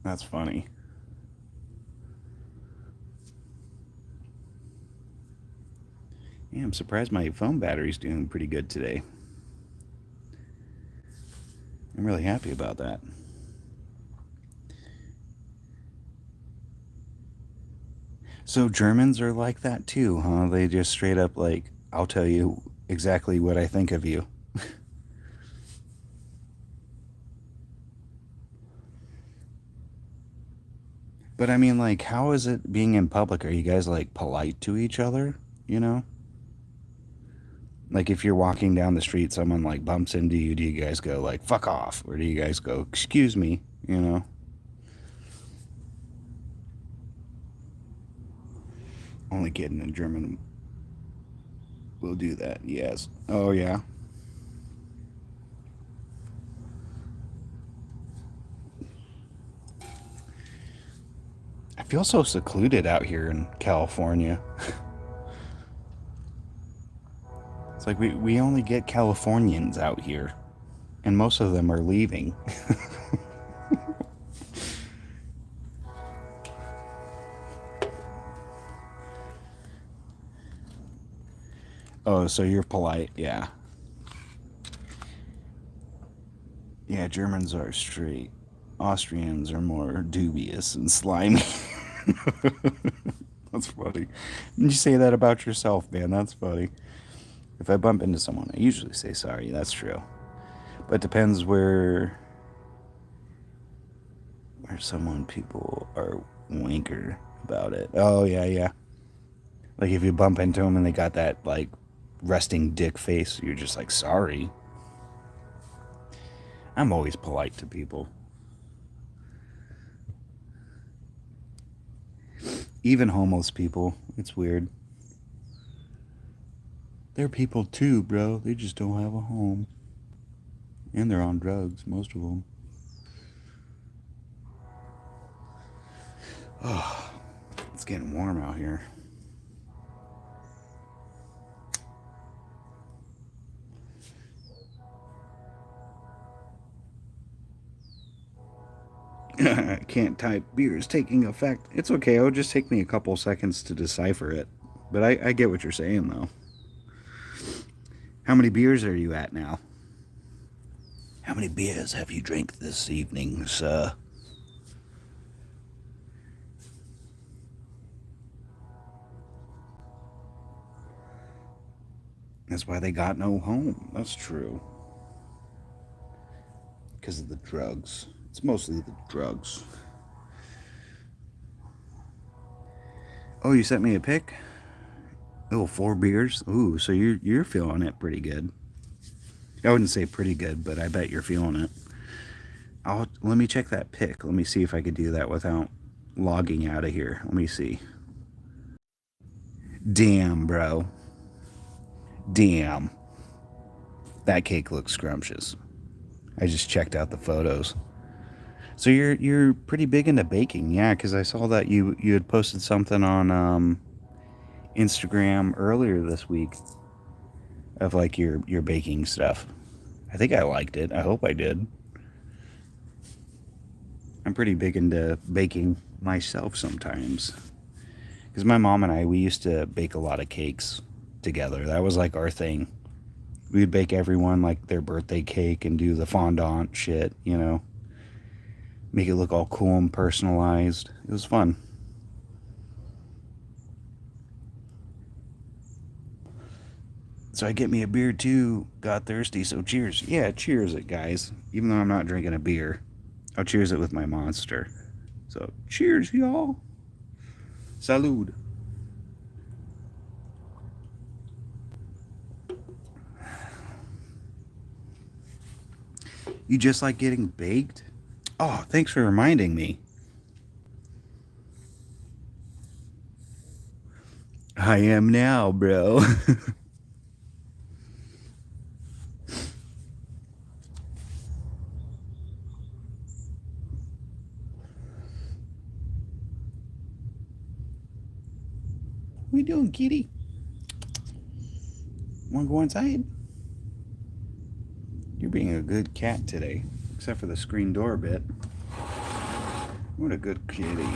That's funny. Yeah, I'm surprised my phone battery's doing pretty good today. I'm really happy about that. So Germans are like that too, huh? They just straight up like, I'll tell you exactly what I think of you. But I mean, like, how is it being in public? Are you guys like polite to each other? You know? Like if you're walking down the street, someone like bumps into you, do you guys go like, fuck off? Or do you guys go, excuse me? You know? Only kidding, in German will do that, yes. Oh, yeah. I feel so secluded out here in California. It's like we only get Californians out here, and most of them are leaving. Oh, so you're polite, yeah. Yeah, Germans are straight. Austrians are more dubious and slimy. That's funny. You say that about yourself, man. That's funny. If I bump into someone, I usually say sorry. That's true. But it depends where someone people are wanker about it. Oh yeah, yeah. Like if you bump into them and they got that like resting dick face, you're just like sorry. I'm always polite to people. Even homeless people. It's weird. They're people too, bro. They just don't have a home. And they're on drugs, most of them. Oh, it's getting warm out here. I can't type beer is taking effect. It's okay. It'll just take me a couple seconds to decipher it. But I get what you're saying, though. How many beers are you at now? How many beers have you drank this evening, sir? That's why they got no home. That's true. Because of the drugs. It's mostly the drugs. Oh, you sent me a pic? Oh, 4 beers? Ooh, so you're feeling it pretty good. I wouldn't say pretty good, but I bet you're feeling it. Let me check that pic. Let me see if I could do that without logging out of here. Let me see. Damn, bro. Damn. That cake looks scrumptious. I just checked out the photos. So you're pretty big into baking, yeah? Because I saw that you had posted something on Instagram earlier this week of like your baking stuff. I think I liked it. I hope I did. I'm pretty big into baking myself sometimes. Because my mom and we used to bake a lot of cakes together. That was like our thing. We would bake everyone like their birthday cake and do the fondant shit, you know. Make it look all cool and personalized. It was fun. So I get me a beer too. Got thirsty, so cheers. Yeah, cheers it, guys. Even though I'm not drinking a beer, I'll cheers it with my Monster. So cheers, y'all. Salud. You just like getting baked? Oh, thanks for reminding me. I am now, bro. What you doing, kitty? Want to go inside? You're being a good cat today, except for the screen door bit. What a good kitty.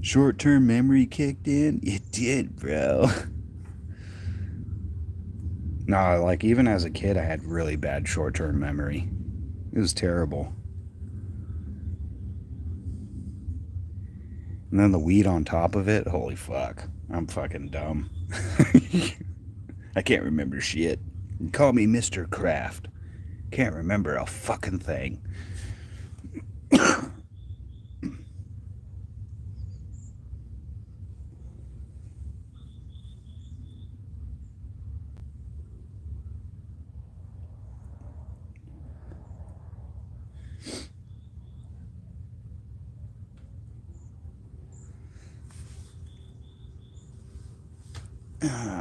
Short-term memory kicked in? It did, bro. No, like even as a kid, I had really bad short-term memory. It was terrible. And then the weed on top of it, holy fuck. I'm fucking dumb. I can't remember shit. Call me Mr. Kraft. Can't remember a fucking thing.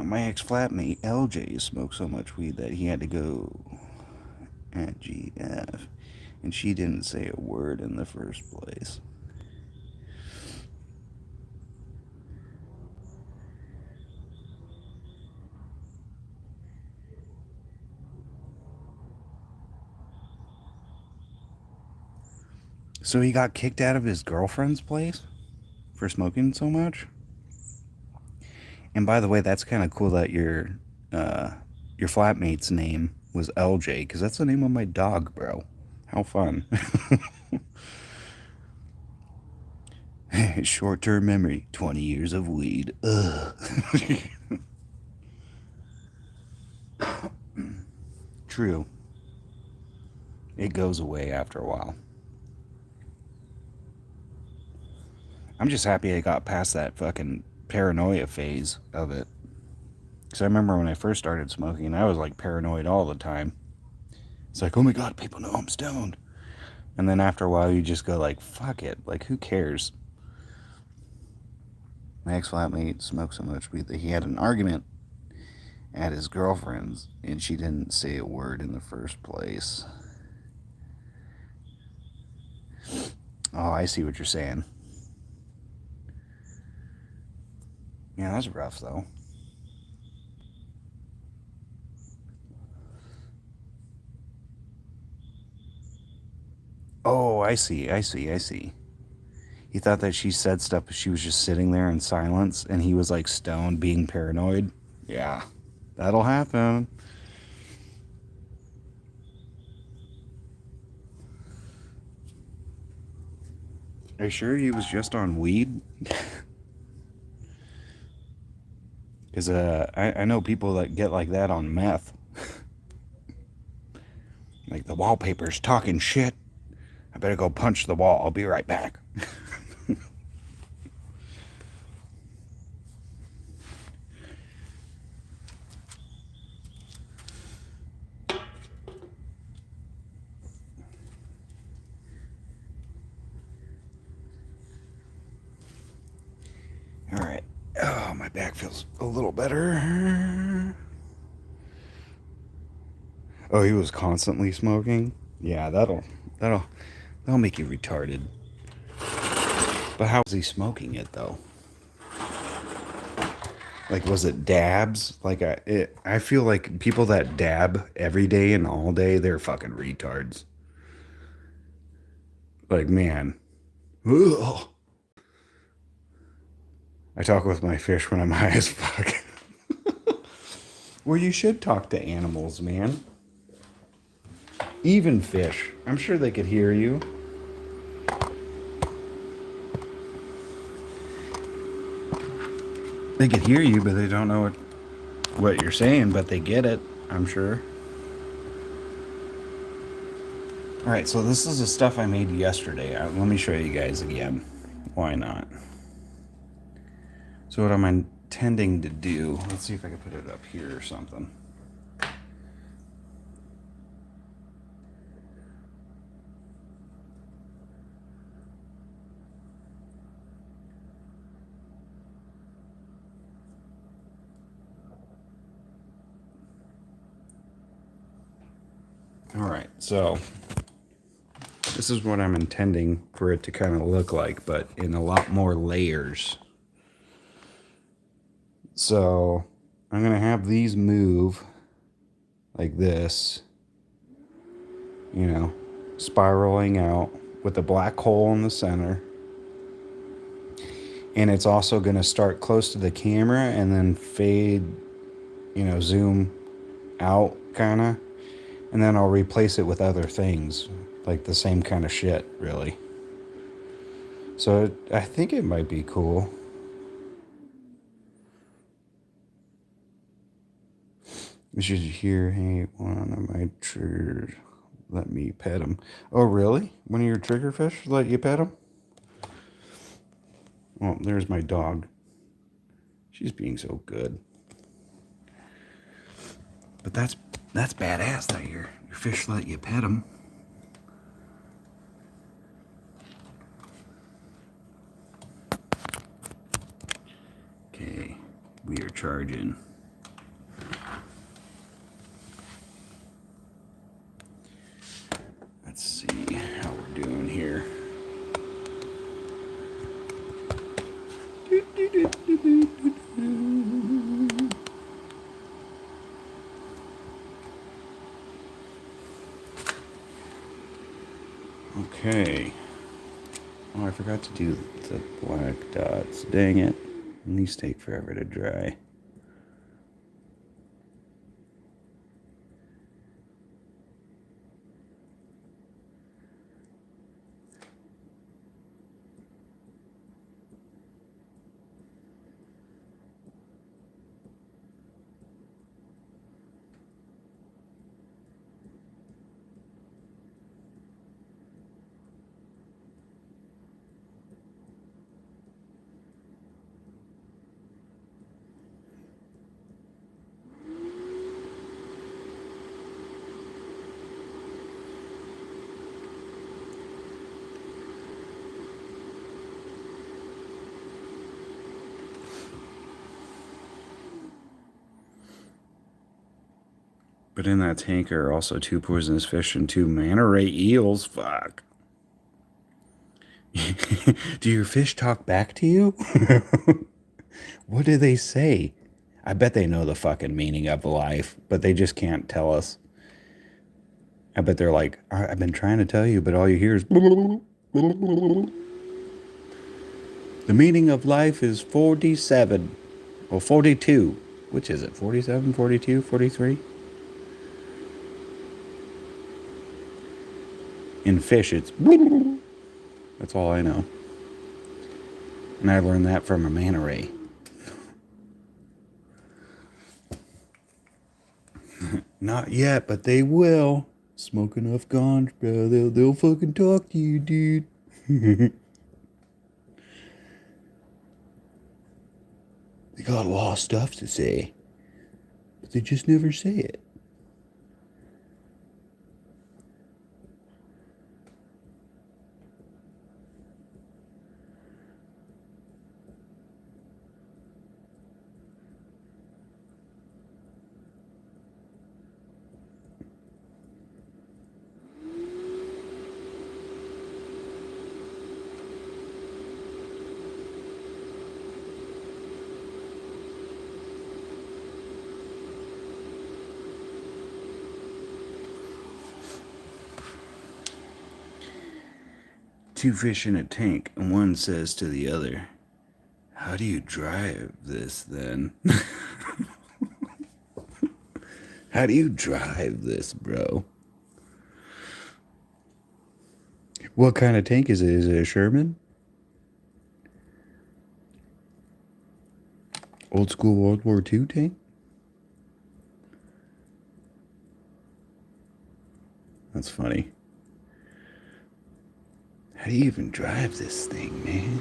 My ex-flatmate, LJ, smoked so much weed that he had to go at GF. And she didn't say a word in the first place. So he got kicked out of his girlfriend's place for smoking so much? And by the way, that's kind of cool that your flatmate's name was LJ, because that's the name of my dog, bro. How fun. Short-term memory, 20 years of weed. Ugh. True. It goes away after a while. I'm just happy I got past that fucking paranoia phase of it. Because I remember when I first started smoking, I was like paranoid all the time. It's like, oh my god, people know I'm stoned. And then after a while, you just go like, fuck it. Like, who cares? My ex-flatmate smoked so much weed that he had an argument at his girlfriend's, and she didn't say a word in the first place. Oh, I see what you're saying. Yeah, that's rough, though. Oh, I see. He thought that she said stuff, but she was just sitting there in silence, and he was like stoned, being paranoid. Yeah, that'll happen. Are you sure he was just on weed? Because I know people that get like that on meth. Like, the wallpaper's talking shit. I better go punch the wall. I'll be right back. All right. Oh, my back feels a little better. Oh, he was constantly smoking? Yeah, that'll make you retarded. But how was he smoking it though? Like, was it dabs? Like, I feel like people that dab every day and all day, they're fucking retards. Like, man. Ugh. I talk with my fish when I'm high as fuck. Well, you should talk to animals, man. Even fish. I'm sure they could hear you. They could hear you, but they don't know what you're saying, but they get it, I'm sure. All right, so this is the stuff I made yesterday. Let me show you guys again. Why not? So what I'm intending to do, let's see if I can put it up here or something. All right, so this is what I'm intending for it to kind of look like, but in a lot more layers. So I'm going to have these move like this, you know, spiraling out with a black hole in the center. And it's also going to start close to the camera and then fade, zoom out kind of. And then I'll replace it with other things, like the same kind of shit, really. So I think it might be cool. You should hear, hey, one of my triggers let me pet him. Oh, really? One of your trigger fish let you pet him? Oh, there's my dog. She's being so good. But that's badass that your fish let you pet him. Okay, we are charging. Let's see how we're doing here. Okay. Oh, I forgot to do the black dots. Dang it. And these take forever to dry. But in that tank are also 2 poisonous fish and 2 manta ray eels. Fuck. Do your fish talk back to you? What do they say? I bet they know the fucking meaning of life, but they just can't tell us. I bet they're like, I've been trying to tell you, but all you hear is. The meaning of life is 47. Or 42. Which is it? 47, 42, 43? In fish, it's. That's all I know. And I learned that from a manta ray. Not yet, but they will. Smoke enough ganj, bro. They'll fucking talk to you, dude. They got a lot of stuff to say, but they just never say it. Two fish in a tank, and one says to the other, "How do you drive this then?" How do you drive this, bro? What kind of tank is it? Is it a Sherman? Old school World War II tank? That's funny. How do you even drive this thing, man?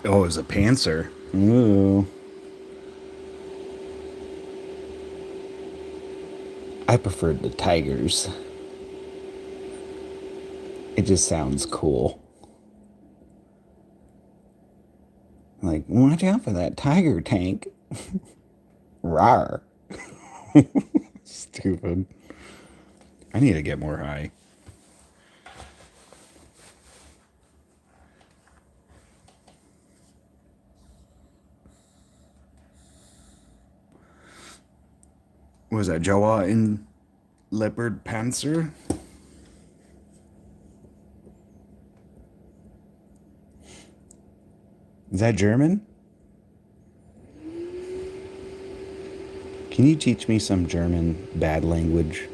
Oh, it's a Panzer. Ooh. I preferred the Tigers. It just sounds cool. Like, watch out for that tiger tank. Rawr. Stupid. I need to get more high. Was that Jawa in Leopard Panzer? Is that German? Can you teach me some German bad language?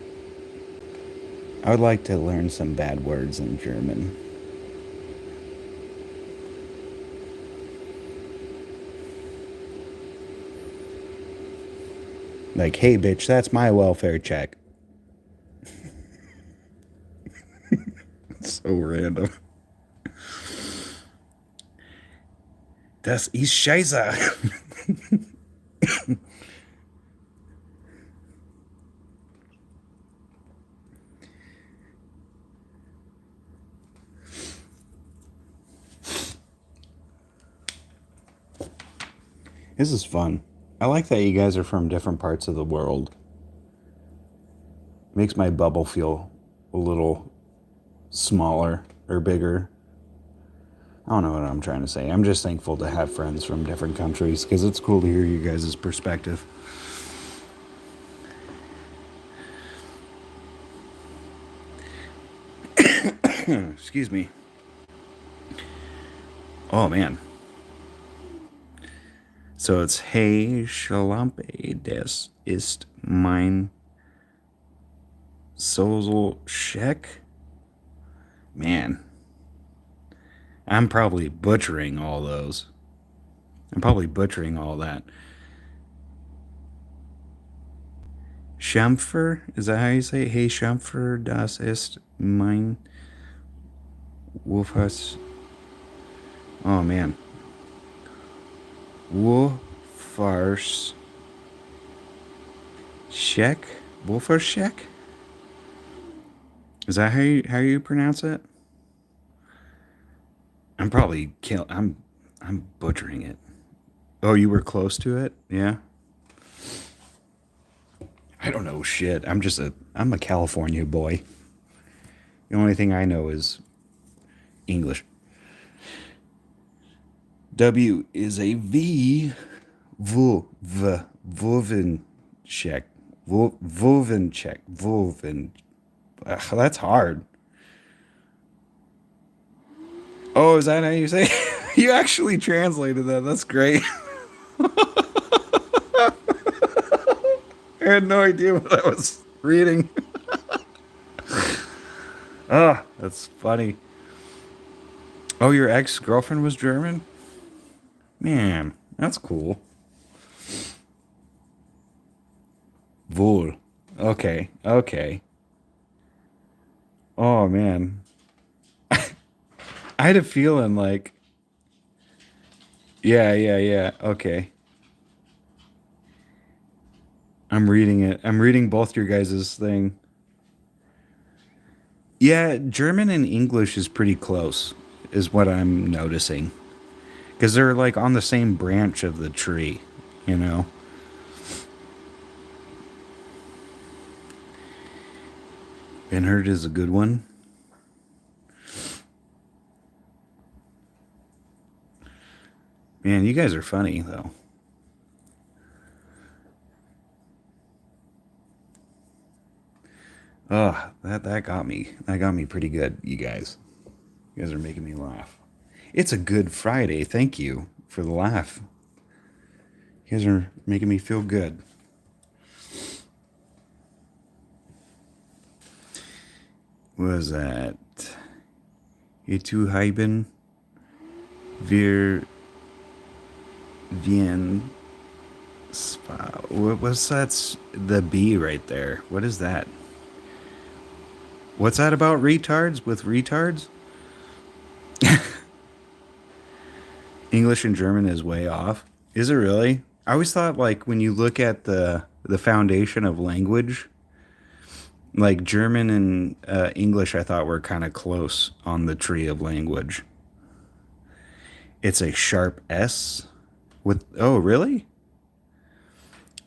I would like to learn some bad words in German. Like, hey, bitch, that's my welfare check. So random. Das ist scheiße. This is fun. I like that you guys are from different parts of the world. Makes my bubble feel a little smaller or bigger. I don't know what I'm trying to say. I'm just thankful to have friends from different countries because it's cool to hear you guys' perspective. Excuse me. Oh, man. So it's Hey Schlampe, das ist mein Sozelcheck. Man. I'm probably butchering all those. I'm probably butchering all that. Schampfer? Is that how you say it? Hey Schampfer, das ist mein Wolfers. Oh man. Wolfers Check? Wolfers Check? Is that how you pronounce it? I'm probably I'm butchering it. Oh, you were close to it? Yeah. I don't know shit. I'm a California boy. The only thing I know is English. W is a V. Vovencheck. Vovencheck. That's hard. Oh, is that how you say it? You actually translated that. That's great. I had no idea what I was reading. Ah, that's funny. Oh, your ex-girlfriend was German? Man, that's cool. Wohl. Okay, okay. Oh, man. I had a feeling like... Yeah. Okay. I'm reading it. I'm reading both your guys' thing. Yeah, German and English is pretty close, is what I'm noticing. Because they're like on the same branch of the tree, you know? Ben-Hur is a good one. Man, you guys are funny, though. Oh, that got me. That got me pretty good, you guys. You guys are making me laugh. It's a good Friday. Thank you for the laugh. You guys are making me feel good. What was that? Itu haben wir Wien Spa. What's that? The B right there. What is that? What's that about retards with retards? English and German is way off. Is it really? I always thought like when you look at the foundation of language, like German and English, I thought were kind of close on the tree of language. It's a sharp S with, oh, really?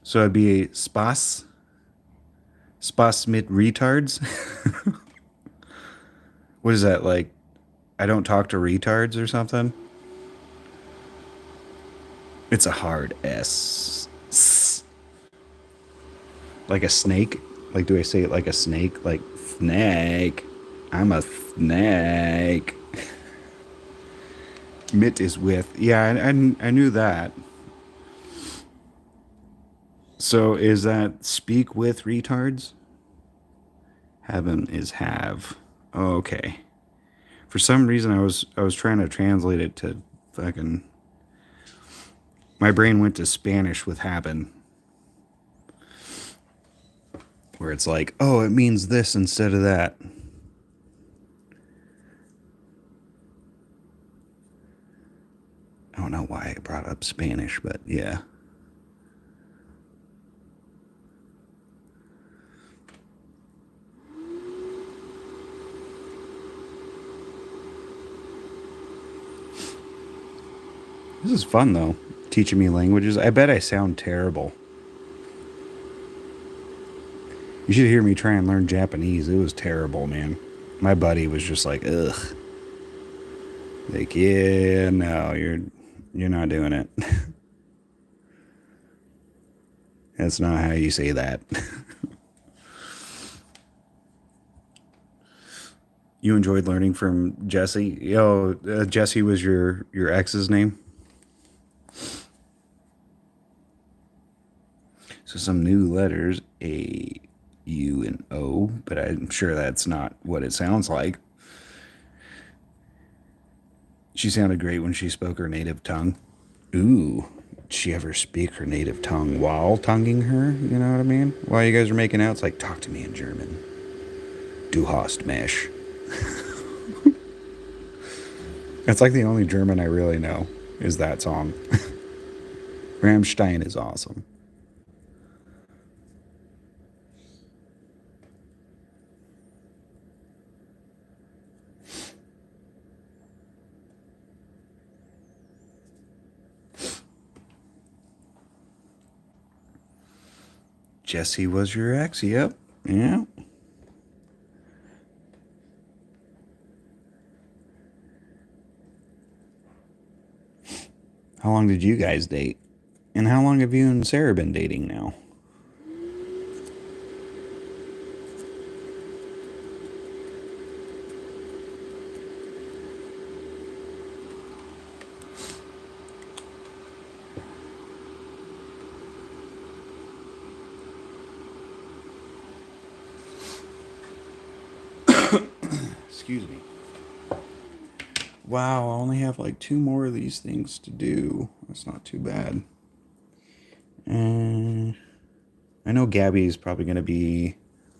So it'd be a Spaß mit retards? What is that, like, I don't talk to retards or something? It's a hard S. Like a snake? Like, do I say it like a snake? Like, snake. I'm a snake. Mit is with. Yeah, I knew that. So is that speak with retards? Heaven is have. Oh, okay. For some reason, I was trying to translate it to fucking. My brain went to Spanish with haben, where it's like, oh, it means this instead of that. I don't know why I brought up Spanish, but yeah. This is fun though, teaching me languages. I bet I sound terrible. You should hear me try and learn Japanese. It was terrible, man. My buddy was just like, ugh. Like, yeah, no, you're not doing it. That's not how you say that. You enjoyed learning from Jesse? Yo, Jesse was your ex's name? So some new letters, A, U, and O, but I'm sure that's not what it sounds like. She sounded great when she spoke her native tongue. Ooh, did she ever speak her native tongue while tonguing her? You know what I mean? While you guys are making out, it's like, talk to me in German. Du hast mich. That's like the only German I really know is that song. Rammstein is awesome. Jesse was your ex, yep. Yeah. How long did you guys date? And how long have you and Sarah been dating now? Excuse me. Wow, I only have like 2 more of these things to do. That's not too bad. And I know Gabby's probably going to be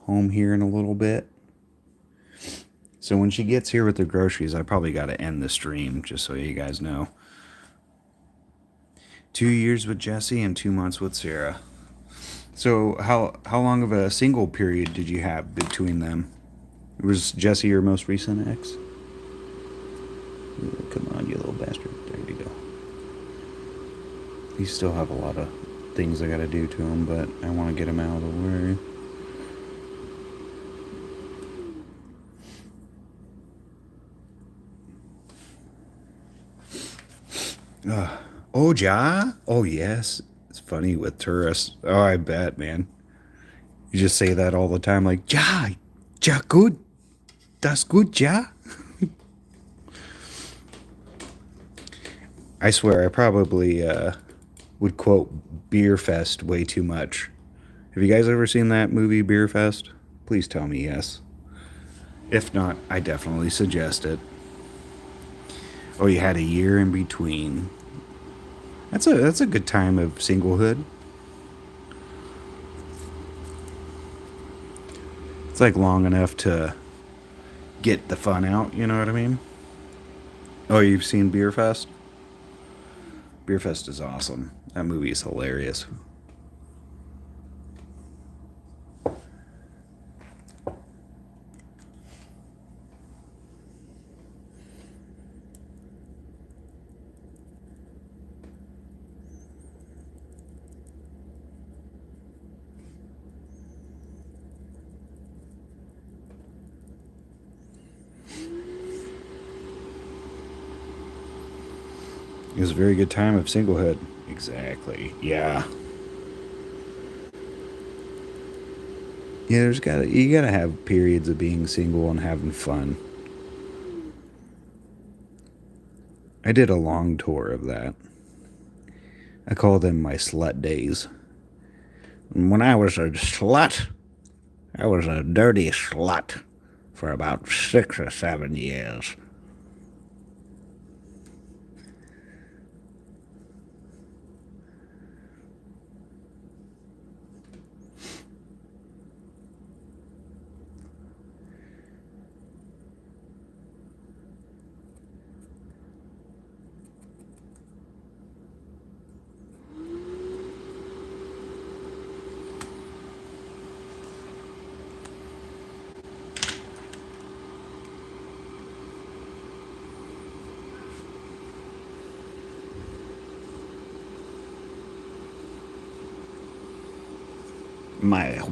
home here in a little bit. So when she gets here with the groceries, I probably got to end the stream, just so you guys know. 2 years with Jesse and 2 months with Sarah. So how long of a single period did you have between them? Was Jesse your most recent ex? Ooh, come on, you little bastard. There you go. You still have a lot of things I gotta do to him, but I want to get him out of the way. Oh, ja? Oh, yes. It's funny with tourists. Oh, I bet, man. You just say that all the time, like, ja, ja, good. Das gut, ja? I swear, I probably would quote Beer Fest way too much. Have you guys ever seen that movie, Beer Fest? Please tell me yes. If not, I definitely suggest it. Oh, you had a year in between. That's a good time of singlehood. It's like long enough to get the fun out, you know what I mean? Oh, you've seen Beer Fest? Beer Fest is awesome. That movie is hilarious. It was a very good time of singlehood. Exactly. Yeah. Yeah, you gotta have periods of being single and having fun. I did a long tour of that. I call them my slut days. When I was a slut, I was a dirty slut for about 6 or 7 years.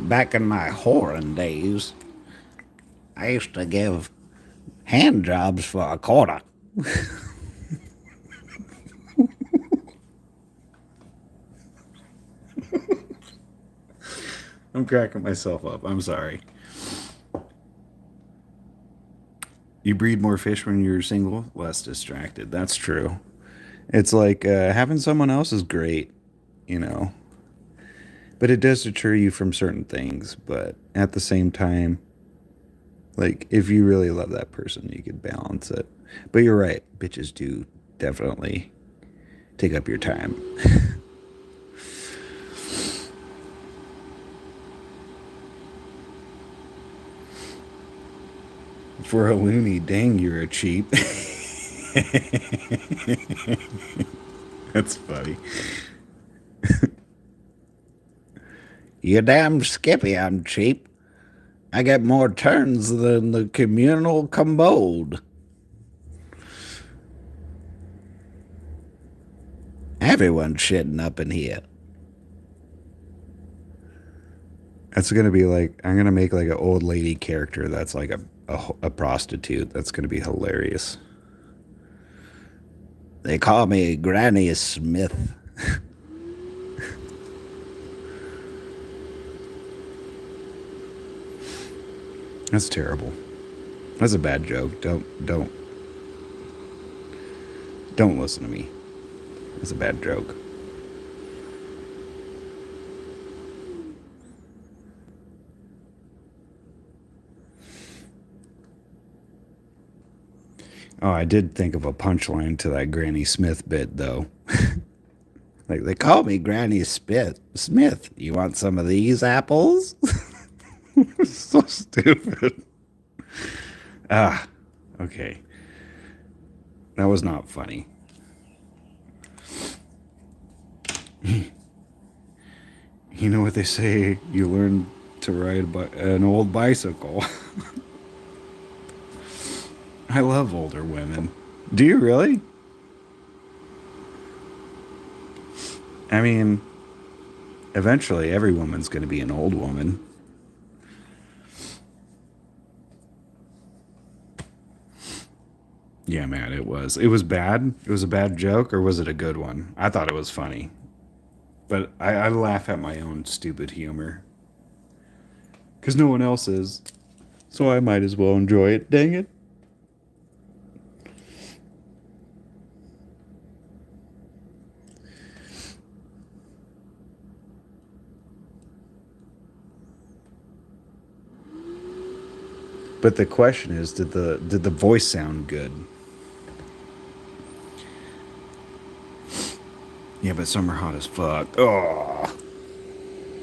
Back in my whoring days, I used to give hand jobs for a quarter. I'm cracking myself up. I'm sorry. You breed more fish when you're single, less distracted. That's true. It's like having someone else is great, you know, but it does deter you from certain things. But at the same time, like if you really love that person, you could balance it. But you're right, bitches do definitely take up your time. For a loony, dang, you're a cheap. That's funny. You damn skippy, I'm cheap. I get more turns than the communal commode. Everyone's shitting up in here. That's gonna be like, I'm gonna make like an old lady character that's like a prostitute. That's gonna be hilarious. They call me Granny Smith. That's terrible. That's a bad joke. Don't listen to me. That's a bad joke. Oh, I did think of a punchline to that Granny Smith bit, though. Like, they call me Granny Smith. You want some of these apples? So stupid. Ah, okay. That was not funny. You know what they say? You learn to ride an old bicycle. I love older women. Do you really? I mean, eventually every woman's going to be an old woman. Yeah, man, it was. It was bad. It was a bad joke, or was it a good one? I thought it was funny. But I laugh at my own stupid humor. Because no one else is. So I might as well enjoy it. Dang it. But the question is, did the voice sound good? Yeah, but some are hot as fuck. Oh.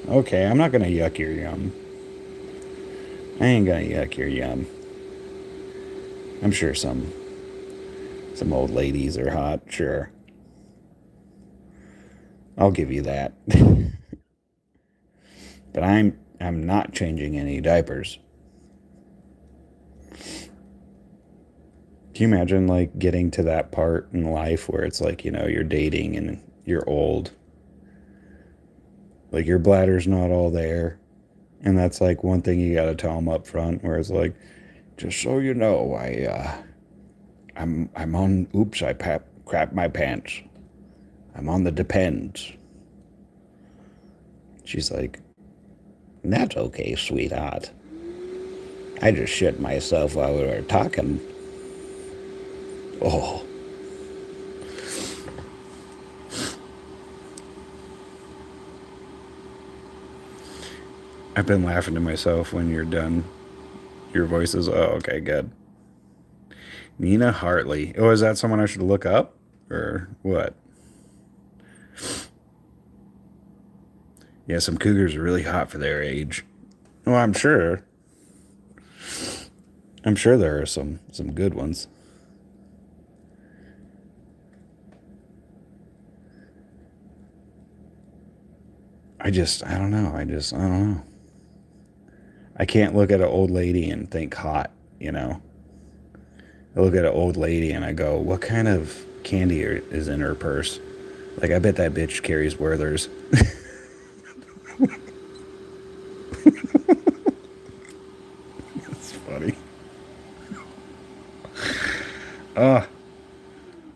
Okay, I'm not gonna yuck your yum. I ain't gonna yuck your yum. I'm sure some old ladies are hot, sure. I'll give you that. But I'm not changing any diapers. Can you imagine like getting to that part in life where it's like, you know, you're dating and you're old. Like your bladder's not all there. And that's like one thing you gotta tell them up front, where it's like, just so you know, I'm on. Oops, I crap my pants. I'm on the Depends. She's like, that's okay, sweetheart. I just shit myself while we were talking. Oh, I've been laughing to myself when you're done. Your voice is, oh, okay, good. Nina Hartley. Oh, is that someone I should look up? Or what? Yeah, some cougars are really hot for their age. Well, I'm sure. I'm sure there are some good ones. I don't know. I don't know. I can't look at an old lady and think hot, you know? I look at an old lady and I go, what kind of candy is in her purse? Like, I bet that bitch carries Werther's. It's funny. Oh,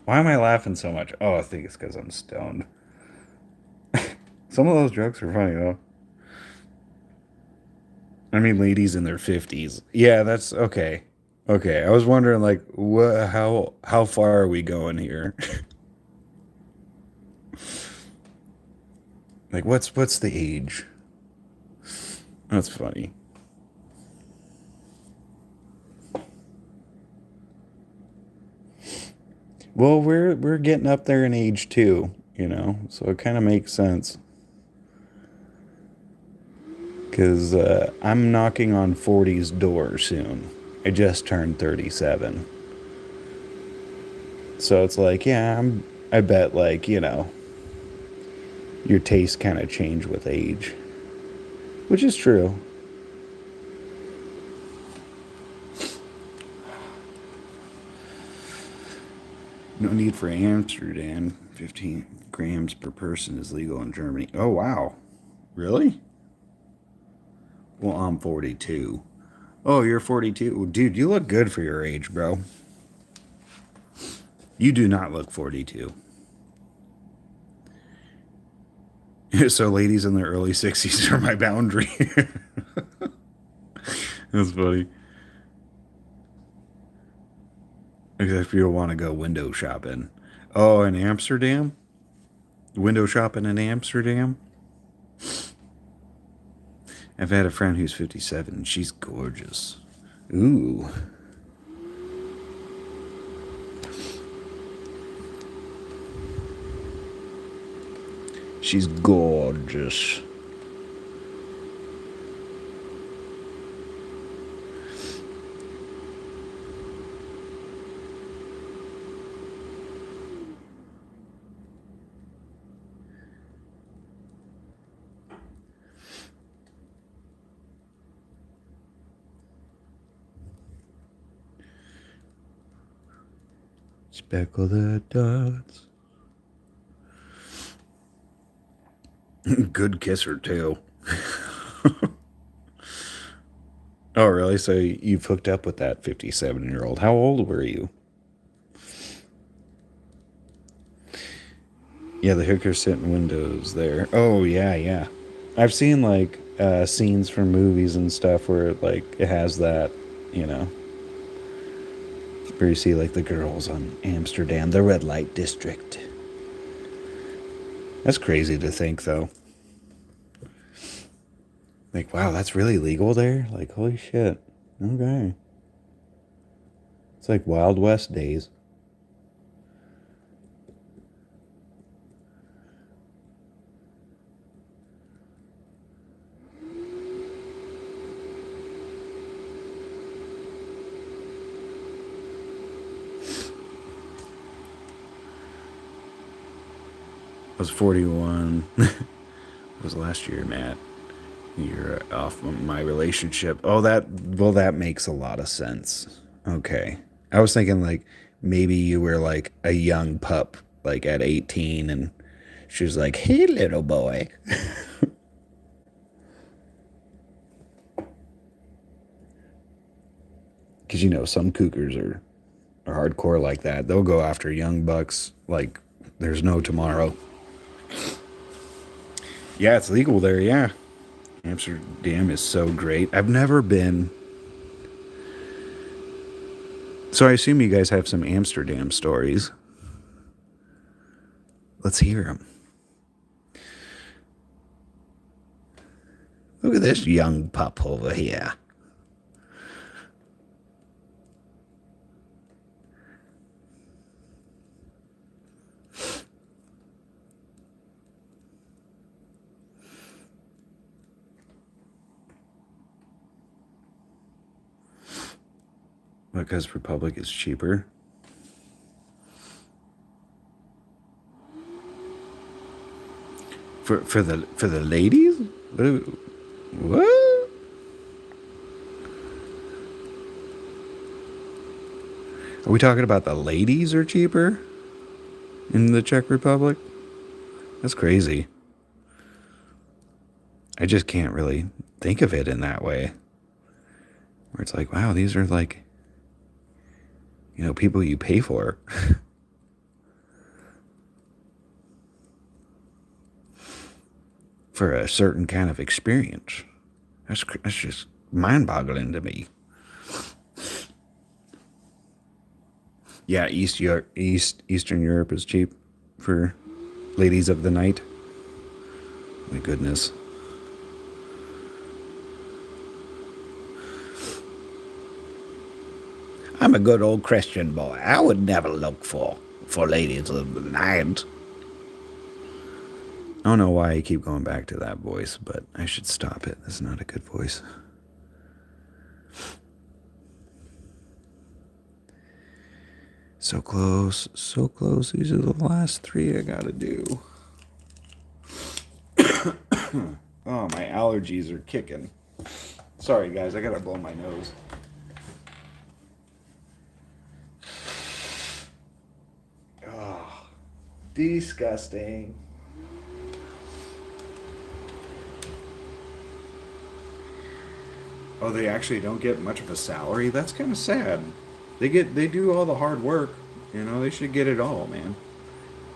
why am I laughing so much? Oh, I think it's because I'm stoned. Some of those jokes are funny, though. I mean, ladies in their 50s. Yeah, that's okay. Okay, I was wondering, like, how far are we going here? Like, what's the age? That's funny. Well, we're getting up there in age too, you know, so it kind of makes sense. Because I'm knocking on 40's door soon. I just turned 37. So it's like, yeah, I bet, like, you know, your tastes kind of change with age, which is true. No need for Amsterdam. 15 grams per person is legal in Germany. Oh, wow. Really? Well, I'm 42. Oh, you're 42. Dude, you look good for your age, bro. You do not look 42. So, ladies in their early 60s are my boundary. That's funny. Except if you want to go window shopping. Oh, in Amsterdam? Window shopping in Amsterdam? I've had a friend who's 57 and she's gorgeous. Ooh. She's gorgeous. Speckle the dots. Good kisser, too. Oh, really? So you've hooked up with that 57-year-old. How old were you? Yeah, the hooker sitting windows there. Oh, yeah, yeah. I've seen, like, scenes from movies and stuff where, like, it has that, you know, where you see, like, the girls on Amsterdam, the red light district. That's crazy to think, though. Like, wow, that's really legal there? Like, holy shit. Okay. It's like Wild West days. I was 41. It was last year, Matt. You're off my relationship. Oh, that makes a lot of sense. Okay. I was thinking, like, maybe you were, like, a young pup, like, at 18, and she was like, hey, little boy. Because, you know, some cougars are hardcore like that. They'll go after young bucks like there's no tomorrow. Yeah, it's legal there, yeah. Amsterdam is so great. I've never been. So I assume you guys have some Amsterdam stories. Let's hear them. Look at this young pup over here. Because Republic is cheaper. For the ladies? What? Are we talking about the ladies are cheaper in the Czech Republic? That's crazy. I just can't really think of it in that way. Where it's like, wow, these are like, people you pay for. For a certain kind of experience. That's just mind-boggling to me. Yeah, Eastern Europe is cheap for ladies of the night. My goodness. I'm a good old Christian boy. I would never look for ladies of the night. I don't know why I keep going back to that voice, but I should stop it. That's not a good voice. So close, so close. These are the last 3 I gotta do. Oh, my allergies are kicking. Sorry, guys, I gotta blow my nose. Oh, disgusting. Oh, they actually don't get much of a salary? That's kind of sad. They do all the hard work. They should get it all, man.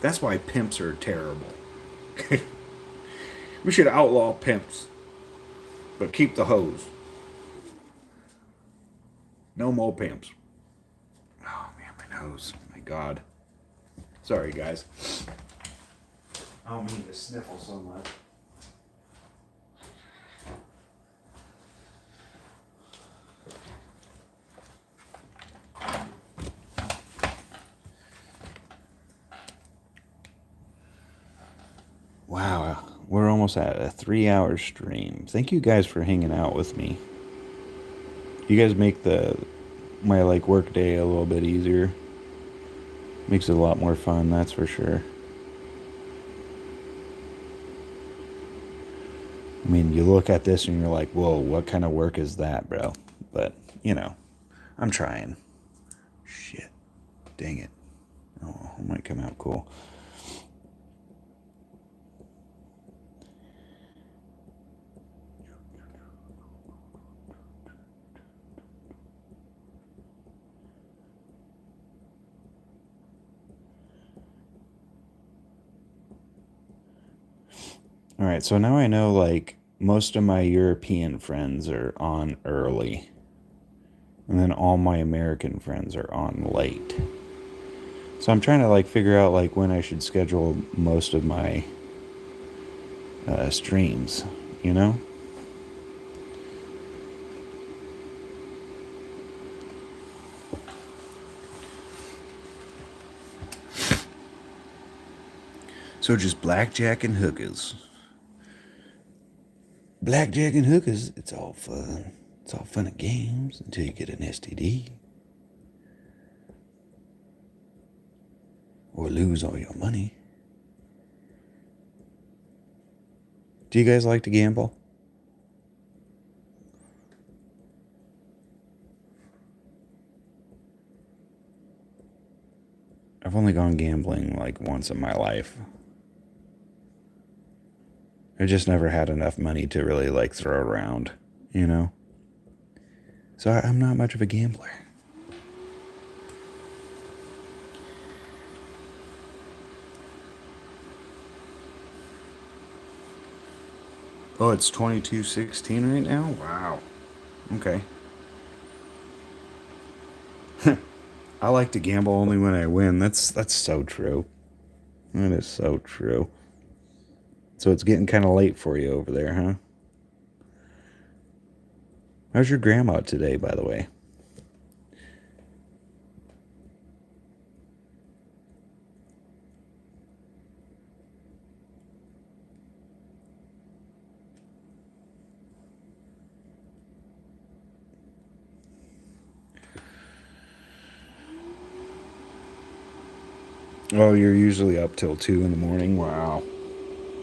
That's why pimps are terrible. We should outlaw pimps, but keep the hoes. No more pimps. Oh, man, my nose. My God. Sorry, guys. I don't mean to sniffle so much. Wow, we're almost at a 3-hour stream. Thank you guys for hanging out with me. You guys make my work day a little bit easier. Makes it a lot more fun, that's for sure. I mean, you look at this and you're like, whoa, what kind of work is that, bro? But, I'm trying. Shit. Dang it. Oh, it might come out cool. All right, so now I know most of my European friends are on early. And then all my American friends are on late. So I'm trying to figure out when I should schedule most of my streams, So just blackjack and hookers. Blackjack and hookers, it's all fun. It's all fun and games until you get an STD. Or lose all your money. Do you guys like to gamble? I've only gone gambling once in my life. I just never had enough money to really throw around, So I'm not much of a gambler. Oh, it's 22:16 right now? Wow. Okay. I like to gamble only when I win. That's so true. That is so true. So it's getting kind of late for you over there, huh? How's your grandma today, by the way? Oh, you're usually up till 2 in the morning? Wow.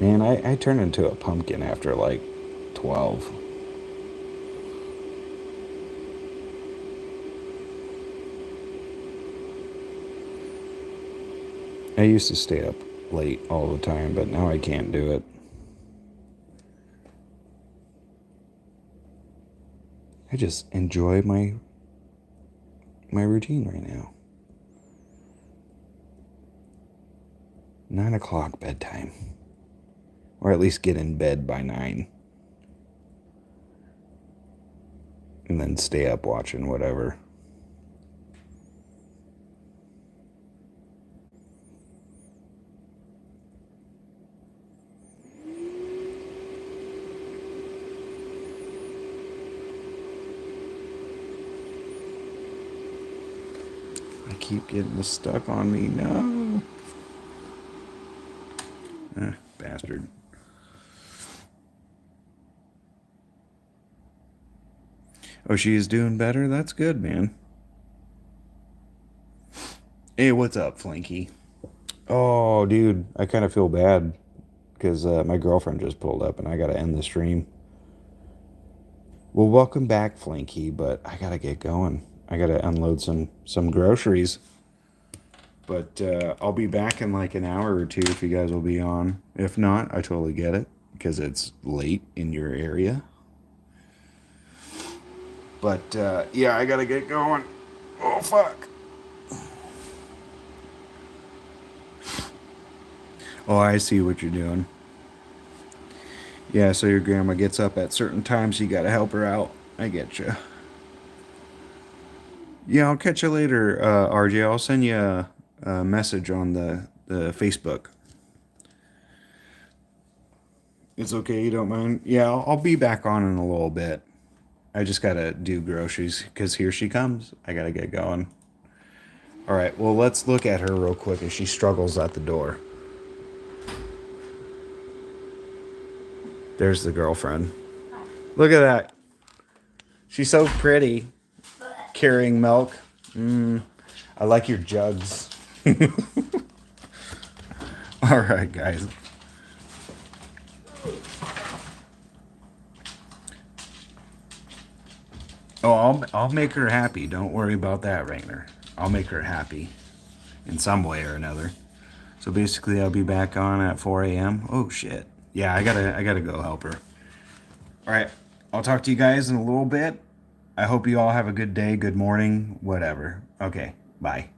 Man, I turn into a pumpkin after like 12. I used to stay up late all the time, but now I can't do it. I just enjoy my routine right now. 9 o'clock bedtime. Or at least get in bed by 9. And then stay up watching whatever. I keep getting stuck on me. No. Bastard. Oh, she is doing better? That's good, man. Hey, what's up, Flanky? Oh, dude, I kind of feel bad because my girlfriend just pulled up and I got to end the stream. Well, welcome back, Flanky, but I got to get going. I got to unload some groceries. But I'll be back in like an hour or two if you guys will be on. If not, I totally get it because it's late in your area. But yeah, I got to get going. Oh, fuck. Oh, I see what you're doing. Yeah, so your grandma gets up at certain times, you gotta help her out. I get you. Yeah, I'll catch you later, RJ. I'll send you a message on the Facebook. It's okay, you don't mind? Yeah, I'll be back on in a little bit. I just gotta do groceries because here she comes. I gotta get going. All right, well, let's look at her real quick as she struggles at the door. There's the girlfriend. Look at that. She's so pretty. Carrying milk. I like your jugs. All right, guys. Oh, I'll make her happy. Don't worry about that, Rainer. I'll make her happy in some way or another. So basically, I'll be back on at 4 a.m. Oh shit. Yeah, I gotta go help her. All right. I'll talk to you guys in a little bit. I hope you all have a good day, good morning, whatever. Okay. Bye.